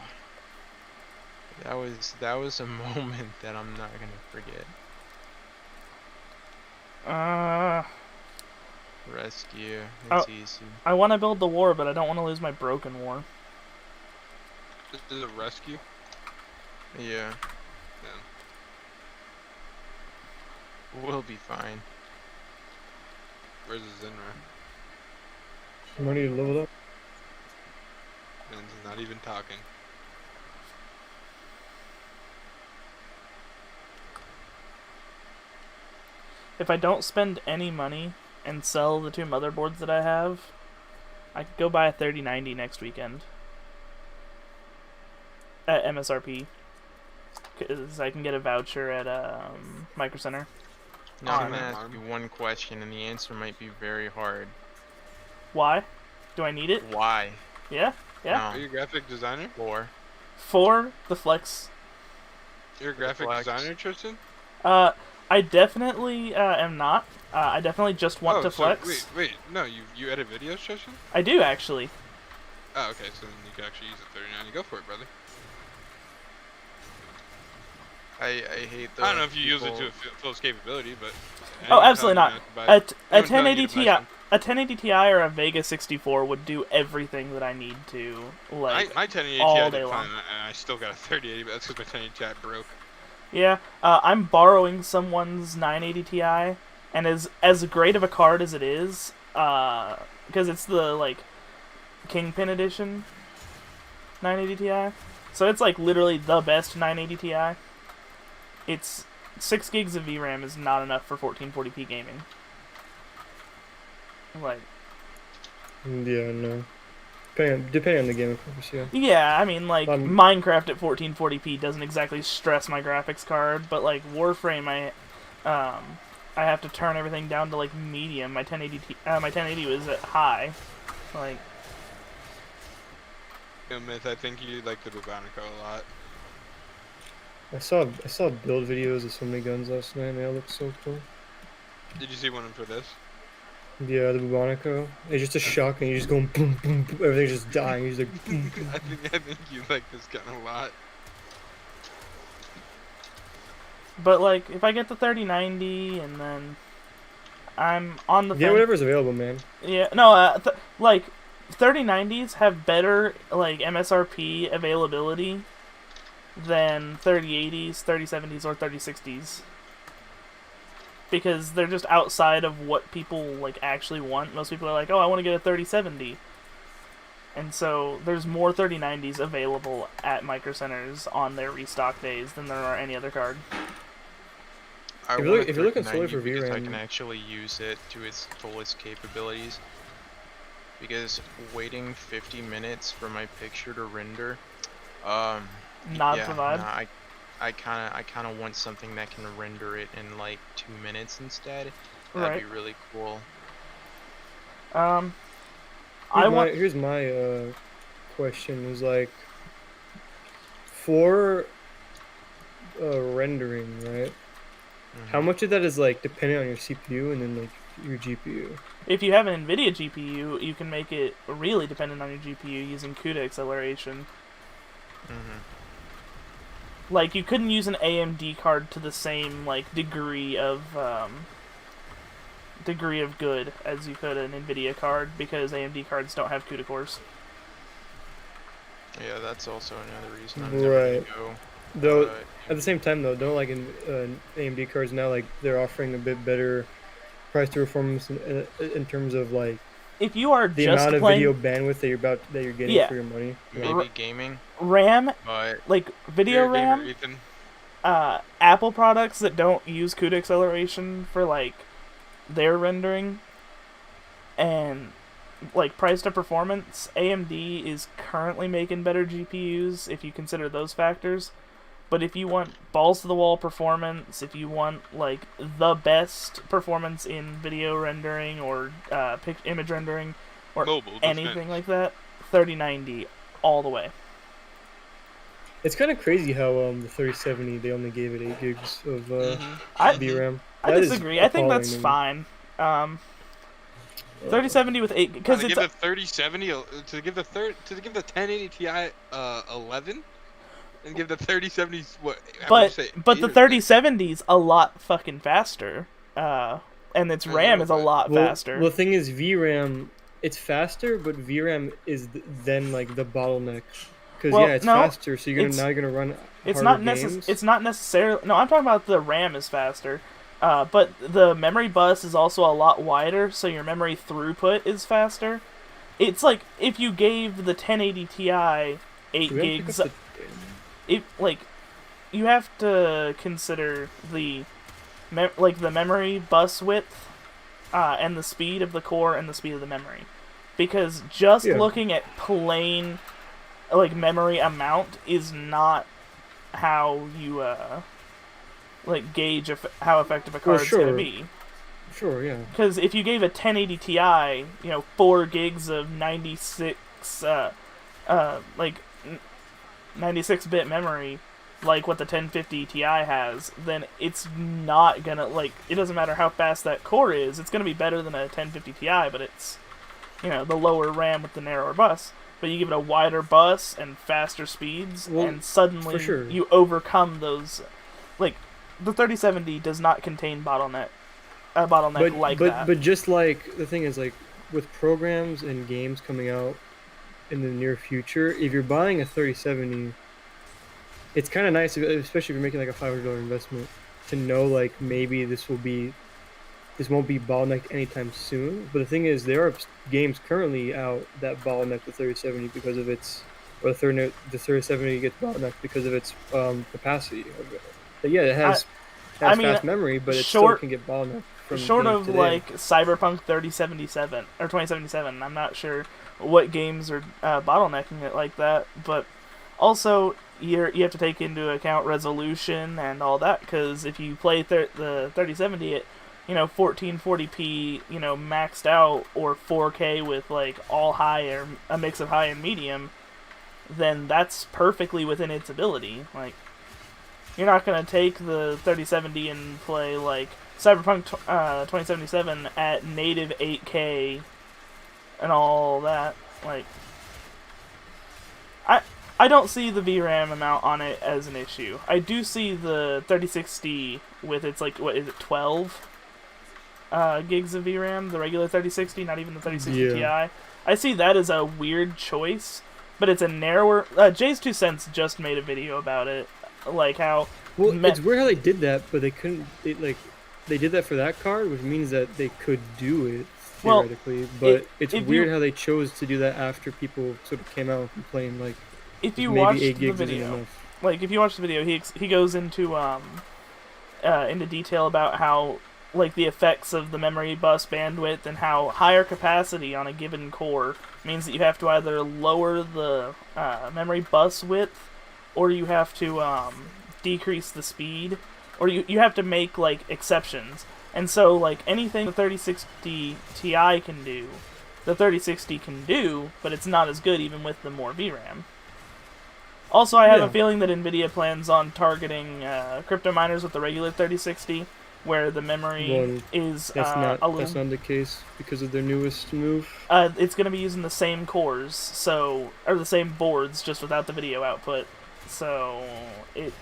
that was a moment that I'm not gonna forget. Rescue. It's easy. I want to build the war, but I don't want to lose my broken war. This is a rescue? Yeah. We'll be fine. Where's the Zinra? I'm ready to level up. Man's not even talking. If I don't spend any money and sell the 2 motherboards that I have, I could go buy a 3090 next weekend. At MSRP. because I can get a voucher at Micro Center. Now I'm Oh, gonna man. ask you one question, and the answer might be very hard. Why? Do I need it? Why? Yeah. Yeah. Are you a graphic designer? Or For the Flex. You're a For the graphic flex. designer, Tristan? I definitely am not. I definitely just want to so flex. wait, no, you edit videos, Tristan? I do actually. Oh, okay, so then you can actually use the 39. Go for it, brother. I hate the. I don't know if you use it people- to full its capability, but. Oh, anytime absolutely you not. have to buy- A anyone telling 1080 you to buy Ti, some- a 1080 Ti or a Vega 64 would do everything that I need to. Like, my 1080 all Ti day did long. fine, and I still got a 3080, but that's because my 1080 Ti broke. yeah. I'm borrowing someone's 980 Ti, and as great of a card as it is, because it's the like Kingpin edition 980 Ti, so it's like literally the best 980 Ti. It's 6 gigs of VRAM is not enough for 1440p gaming. Like, Yeah, no. Depending on the game, of course, yeah. yeah, I mean, like, Minecraft at 1440p doesn't exactly stress my graphics card, but like Warframe, I have to turn everything down to like medium. My 1080 was at high, like. Myth, I think you like the Bubonico a lot. I saw build videos of so many guns last night, and they all look so cool. Did you see one for this? Yeah, the Bubonico. It's just a shotgun, you're just going boom, boom, boom, everything's just dying, you're just like boom, boom. I think you like this gun a lot. But like, if I get the 3090 and then I'm on the Yeah, fence. whatever's available, man. Yeah, no, like 3090s have better like MSRP availability than 3080s, 3070s, or 3060s. Because they're just outside of what people like actually want. Most people are like, "Oh, I want to get a 3070." And so there's more 3090s available at Micro Centers on their restock days than there are any other card. I If you're want look- if you're looking solely 3090 for because I VRAM- can actually use it to its fullest capabilities. Because waiting 50 minutes for my picture to render, Not yeah, provide. nah, I kind of want something that can render it in like 2 minutes instead. That'd Right. be really cool. Here's my question is like for rendering, right? How Mhm. much of that is like dependent on your CPU and then like your GPU? If you have an NVIDIA GPU, you can make it really dependent on your GPU using CUDA acceleration. Mhm. Like, you couldn't use an AMD card to the same like degree of good as you could an NVIDIA card because AMD cards don't have CUDA cores. Yeah, that's also another reason I'm never Right. gonna go. Though uh, at the same time though, don't like in AMD cards now like they're offering a bit better price to performance in terms of like If you are the just amount of playing video bandwidth that you're getting Yeah. for your money. maybe gaming, RAM, but like video You're a gamer, RAM, Ethan. Apple products that don't use CUDA acceleration for like their rendering and like price to performance, AMD is currently making better GPUs if you consider those factors. But if you want balls to the wall performance, if you want like the best performance in video rendering or image rendering or Mobile, just anything meant. like that, 3090 all the way. It's kind of crazy how the 3070 they only gave it 8 gigs of Mhm. I VRAM. I That is disagree. I think that's appalling fine. 3070 with 8 because to it's give the 3070 to give the 1080 Ti 11 and give the 3070 what? how would you say, but 8 the or 6? 3070's a lot fucking faster. And its I RAM know, is a but- lot faster. Well, the thing is, VRAM, it's faster, but VRAM is then like the bottleneck. Because Well, yeah, it's no, faster, so it's- now you're gonna run It's harder not games. It's not necessarily. No, I'm talking about the RAM is faster. But the memory bus is also a lot wider, so your memory throughput is faster. It's like if you gave the 1080 Ti 8 Do we have to pick gigs, up you have to consider the the memory bus width, and the speed of the core and the speed of the memory, because just Yeah. looking at plain like memory amount is not how you like gauge how effective a card's sure. gonna be. Sure, yeah. Because if you gave a 1080 Ti, 4 gigs of 96-bit memory, like what the 1050 Ti has, then it's not gonna, it doesn't matter how fast that core is, it's gonna be better than a 1050 Ti, but it's, the lower RAM with the narrower bus. But you give it a wider bus and faster speeds, and suddenly you overcome those, the 3070 does not contain a bottleneck like that. But just like, the thing is, like, with programs and games coming out in the near future, if you're buying a 3070, it's kind of nice, especially if you're making like a $500 investment, to know like maybe this won't be bottlenecked anytime soon. But the thing is, there are games currently out that bottleneck the 3070 because of its, or the 3070 gets bottlenecked because of its capacity. But yeah, it has fast memory, but it still can get bottlenecked. Short of like Cyberpunk 3077 or 2077, I'm not sure what games are bottlenecking it like that. But also, you have to take into account resolution and all that, because if you play the 3070 at 1440p, maxed out, or 4K with like all high or a mix of high and medium, then that's perfectly within its ability. Like, you're not gonna take the 3070 and play like Cyberpunk 2077 at native 8K and all that. Like, I don't see the VRAM amount on it as an issue. I do see the 3060 with its, 12 gigs of VRAM, the regular 3060, not even the 3060 Ti. I see that as a weird choice, but it's a narrower... Jay's 2 Cents just made a video about it, like how... Well, it's weird how they did that, but they couldn't... They did that for that card, which means that they could do it, theoretically, but it's weird how they chose to do that after people sort of came out and complained, like... If you watch the video, he goes into detail about how, the effects of the memory bus bandwidth, and how higher capacity on a given core means that you have to either lower the memory bus width, or you have to decrease the speed, or you have to make exceptions. And so anything the 3060 Ti can do, the 3060 can do, but it's not as good even with the more VRAM. Also, I have a feeling that NVIDIA plans on targeting crypto miners with the regular 3060, where the memory is a little... That's not the case because of their newest move. It's going to be using the same cores, or the same boards, just without the video output. So it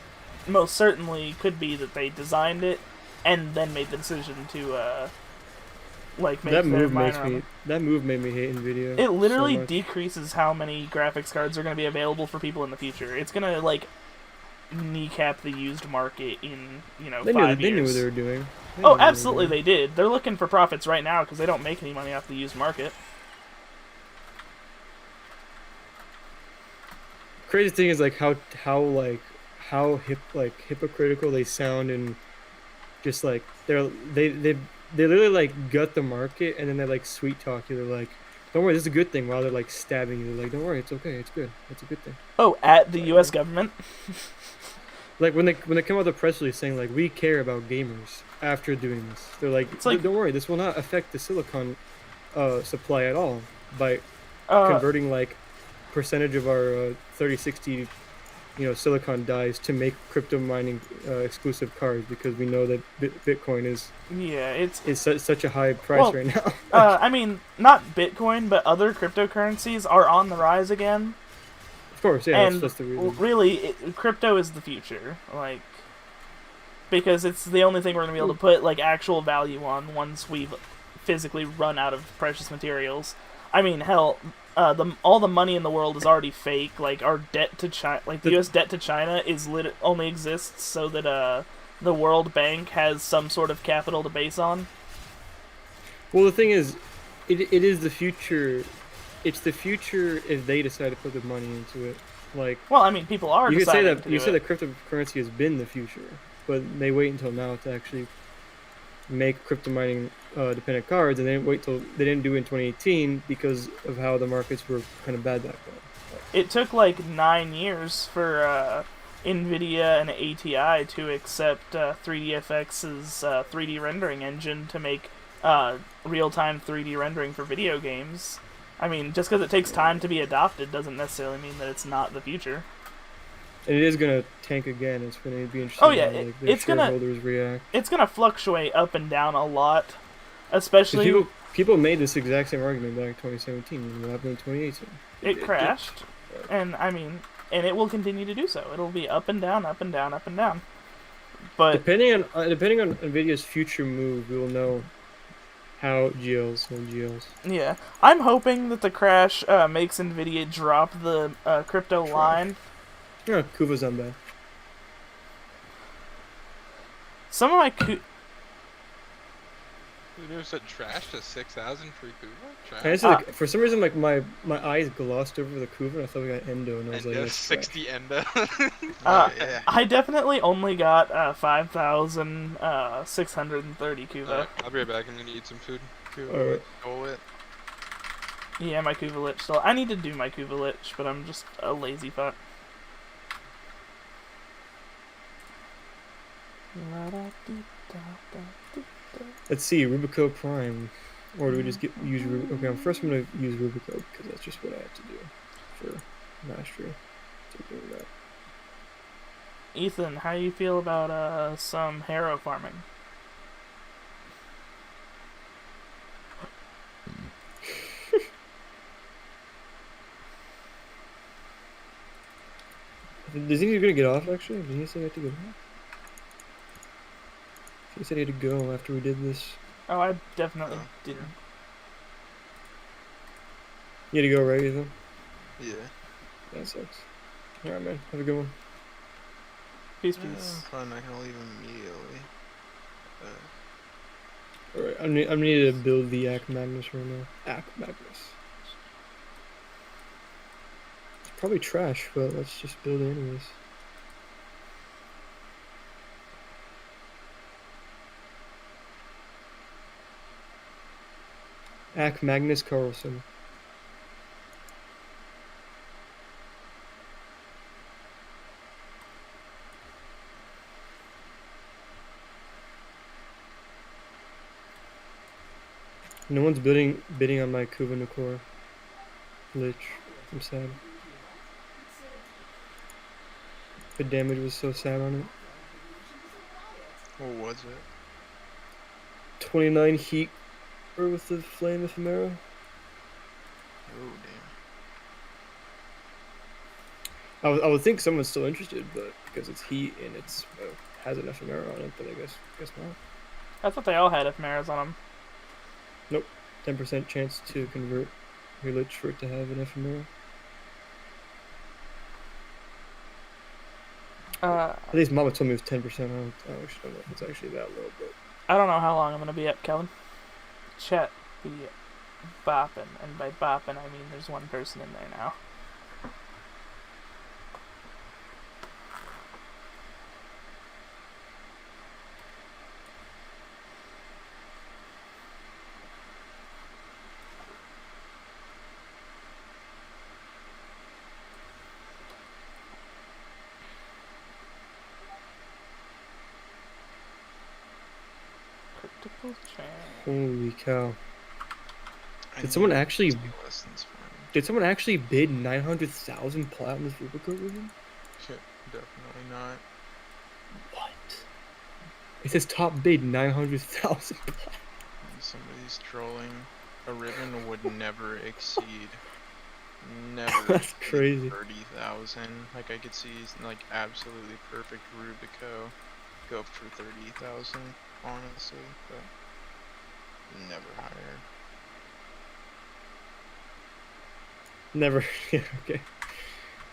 most certainly could be that they designed it and then made the decision to make that their move that move made me hate NVIDIA. It literally so decreases how many graphics cards are going to be available for people in the future. It's going to kneecap the used market in 5 years. They knew what they were doing. Absolutely they did. They're looking for profits right now because they don't make any money off the used market. Crazy thing is how hypocritical they sound, and just they literally gut the market, and then they sweet talk you. They're like, don't worry, this is a good thing, while they're stabbing you. They're like, don't worry, it's okay, it's good, it's a good thing. Oh, at the U.S. government? When they come out with a press release saying we care about gamers after doing this, they're like, don't worry, this will not affect the silicon supply at all by converting percentage of our 3060 silicon dies to make crypto mining exclusive cards, because we know that Bitcoin is such a high price right now. I mean, not Bitcoin, but other cryptocurrencies are on the rise again. Of course, yeah, and that's the reason. Really, crypto is the future, because it's the only thing we're gonna be able to put actual value on once we've physically run out of precious materials. I mean, hell. All the money in the world is already fake. Our debt to China, the U.S. debt to China only exists so that the World Bank has some sort of capital to base on. Well, the thing is, it is the future. It's the future if they decide to put the money into it. Well, I mean, people are. You could say that cryptocurrency has been the future, but they wait until now to actually make crypto mining dependent cards, and they didn't do it in 2018 because of how the markets were kind of bad back then. It took 9 years for NVIDIA and ATI to accept 3DFX's 3D rendering engine to make real-time 3D rendering for video games. I mean, just because it takes time to be adopted doesn't necessarily mean that it's not the future. And it is gonna tank again. It's gonna be interesting. Oh yeah, how, like, their shareholders react. It's gonna fluctuate up and down a lot, 'Cause especially. people made this exact same argument back in 2017. What happened in 2018? It crashed, and I mean, and it will continue to do so. It'll be up and down, up and down, up and down. But depending on Nvidia's future move, we will know how GLs and GLs. yeah, I'm hoping that the crash makes NVIDIA drop the crypto line. Yeah, Kuva's on bad. Some of my You never said trash to 6,000 for Kuva? Trash. And it's like, for some reason, like my eyes glossed over the Kuva, and I thought we got Endo, and I was like, Endo, that's 60 Endo. Yeah. I definitely only got 5,630 Kuva. Alright, I'll be right back. I'm gonna eat some food. Alright. Stole it. Yeah, my Kuva Lich still. I need to do my Kuva Lich, but I'm just a lazy fuck. Let's see, Rubico Prime. Or do we just use Rubico? Okay, first I'm going to use Rubico, because that's just what I have to do for mastery. So doing that. Ethan, how you feel about some harrow farming? Does he think he's going to get off, actually? Did he say he had to get off? He said he had to go after we did this. Oh, I definitely didn't. You had to go, right, Ethan? Yeah. That sucks. Alright, man. Have a good one. Peace, peace. I'm not gonna leave immediately. Alright, I'm needing to build the Ack Magnus right now. Ack Magnus. It's probably trash, but let's just build it anyways. Ack Magnus Carlson. No one's bidding on my Kuva Nukor Lich. I'm sad. The damage was so sad on it. What was it? 29 heat or with the flame ephemera. Oh damn. I would think someone's still interested, but because it's heat and it's has an ephemera on it, but I guess not. I thought they all had ephemeras on them. Nope. 10% chance to convert your Lich for it to have an ephemera. At least Mama told me it was 10%. I actually don't know if it's actually that low, but I don't know how long I'm gonna be up, Kellen. Chat be bopping, and by bopping I mean there's one person in there now. Critical chance. holy cow! I Did someone need actually? to do lessons for him. Did someone actually bid 900,000 platinum for Rubico with him? Shit, definitely not. What? It says top bid 900,000 platinum. Somebody's trolling. A ribbon would never exceed. Never. That's exceed crazy. 30,000. Like I could see, like absolutely perfect Rubico go up for 30,000. Honestly, but never higher. Never. Yeah, okay.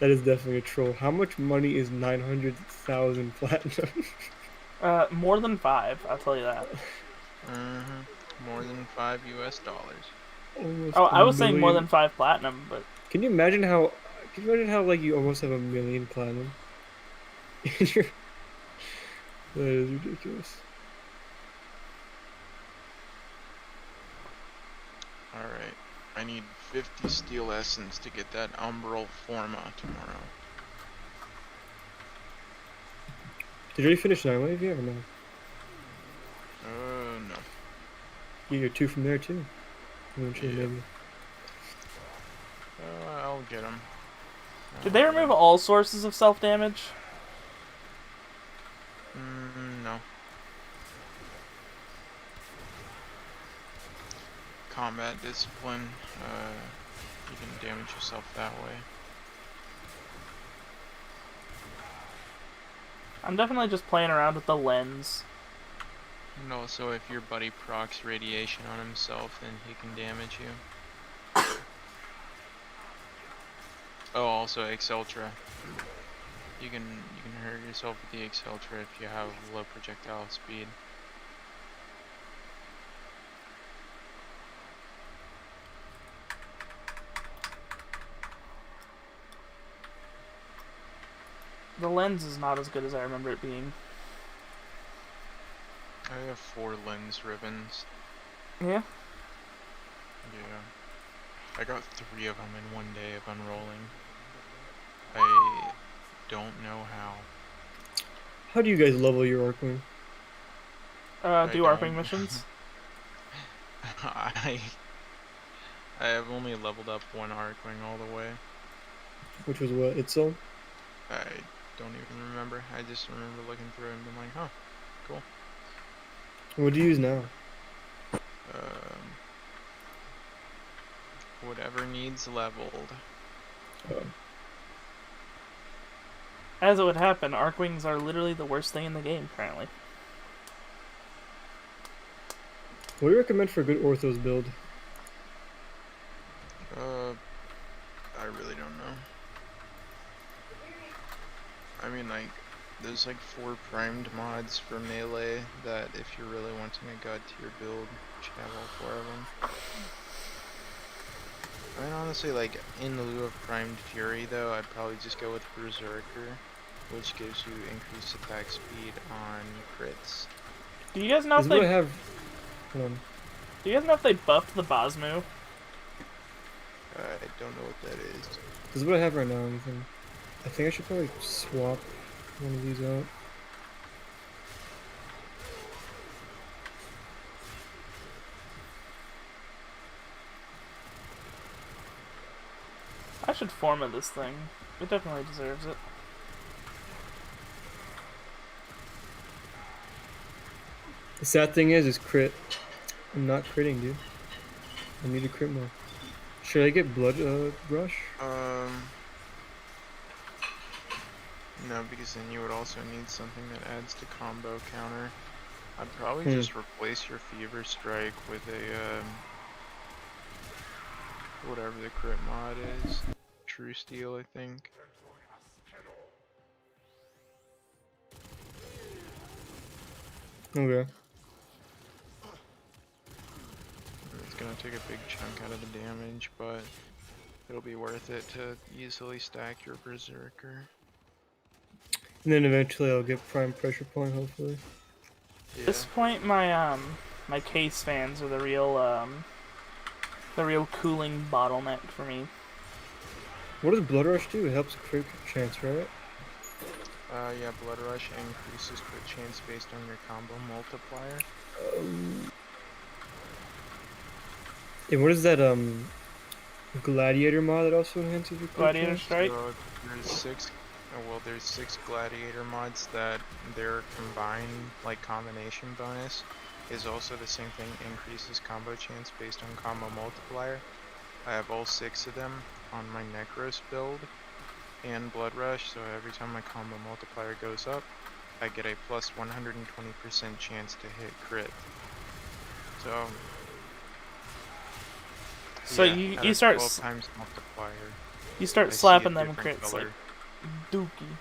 That is definitely a troll. How much money is 900,000 platinum? More than 5, I'll tell you that. More than $5 US. Almost Oh, I a was saying more million. than 5 platinum, but Can you imagine how? Can you imagine how like you almost have a million platinum? That is ridiculous. Alright, I need 50 steel essence to get that umbral forma tomorrow. Did you already finish 9 wave yet or no? No. You get 2 from there too. Eventually, Yeah. maybe. I'll get him. Did they remove all sources of self-damage? No. Combat discipline. You can damage yourself that way. I'm definitely just playing around with the lens. And also, if your buddy procs radiation on himself, then he can damage you. Oh, also Exceltra. You can hurt yourself with the Exceltra if you have low projectile speed. The lens is not as good as I remember it being. I have 4 lens ribbons. Yeah? Yeah. I got 3 of them in one day of unrolling. I don't know how. How do you guys level your Arcwing? Do ARPing missions? I have only leveled up 1 Arcwing all the way. Which was what? Itself? I don't even remember. I just remember looking through it and being like, huh, cool. What do you use now? Whatever needs leveled. As it would happen, Arcwings are literally the worst thing in the game currently. What do you recommend for a good Orthos build? I really don't know. I mean, like, there's like 4 primed mods for melee that if you're really wanting a god tier build, you should have all 4 of them. I mean, honestly, like, in lieu of primed fury though, I'd probably just go with berserker, which gives you increased attack speed on crits. Do you guys know This if is what I they? have. Hold on. Do you guys know if they buffed the Bosmu? I don't know what that is. This is what I have right now. Anything? I think I should probably swap one of these out. I should format this thing. It definitely deserves it. The sad thing is crit. I'm not critting, dude. I need to crit more. Should I get blood rush? No, because then you would also need something that adds to combo counter. I'd probably just replace your fever strike with a whatever the crit mod is. True steel, I think. Okay. It's gonna take a big chunk out of the damage, but it'll be worth it to easily stack your berserker. And then eventually I'll get prime pressure point, hopefully. Yeah. At this point, my my case fans are the real cooling bottleneck for me. What does blood rush do? It helps crit chance, right? Yeah, blood rush increases crit chance based on your combo multiplier. And what is that gladiator mod that also enhances your crit Gladiator chance? Strike? So there's 6 gladiator mods that their combined, like, combination bonus is also the same thing, increases combo chance based on combo multiplier. I have all 6 of them on my Necros build and Blood Rush, so every time my combo multiplier goes up, I get a plus 120% chance to hit crit. So yeah, you at start 12 times multiplier. you start I see a slapping them different crits color. like dookie.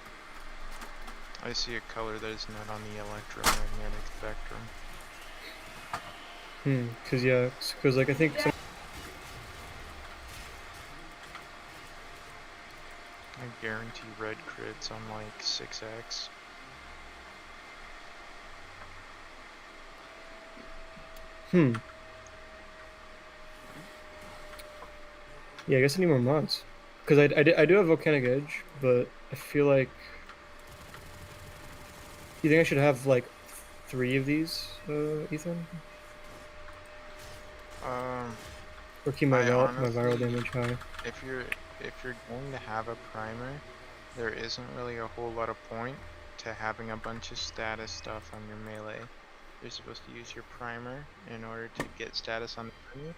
I see a color that is not on the electromagnetic spectrum. Cause yeah, cause like I think some I guarantee red crits on like 6x. Yeah, I guess I need more mods. Cause I do have Volcanic Edge, but I feel like You think I should have like 3 of these, Ethan? Um, Or keep I my viral honestly, damage high? if you're going to have a primer, there isn't really a whole lot of point to having a bunch of status stuff on your melee. You're supposed to use your primer in order to get status on the enemy,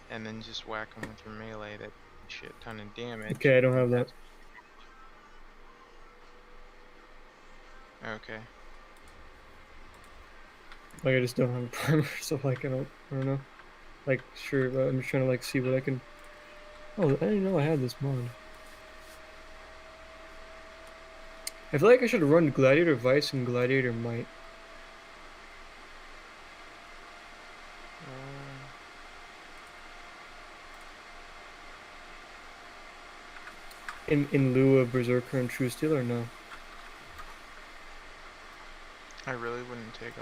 and then just whack them with your melee that shit ton of damage. Okay, I don't And have that. okay. Like I just don't have a primer, so like I don't know. Like sure, but I'm just trying to like see what I can. Oh, I didn't know I had this mod. I feel like I should run Gladiator Vice and Gladiator Might. Uh, In lieu of Berserker and True Steel or no? I really wouldn't take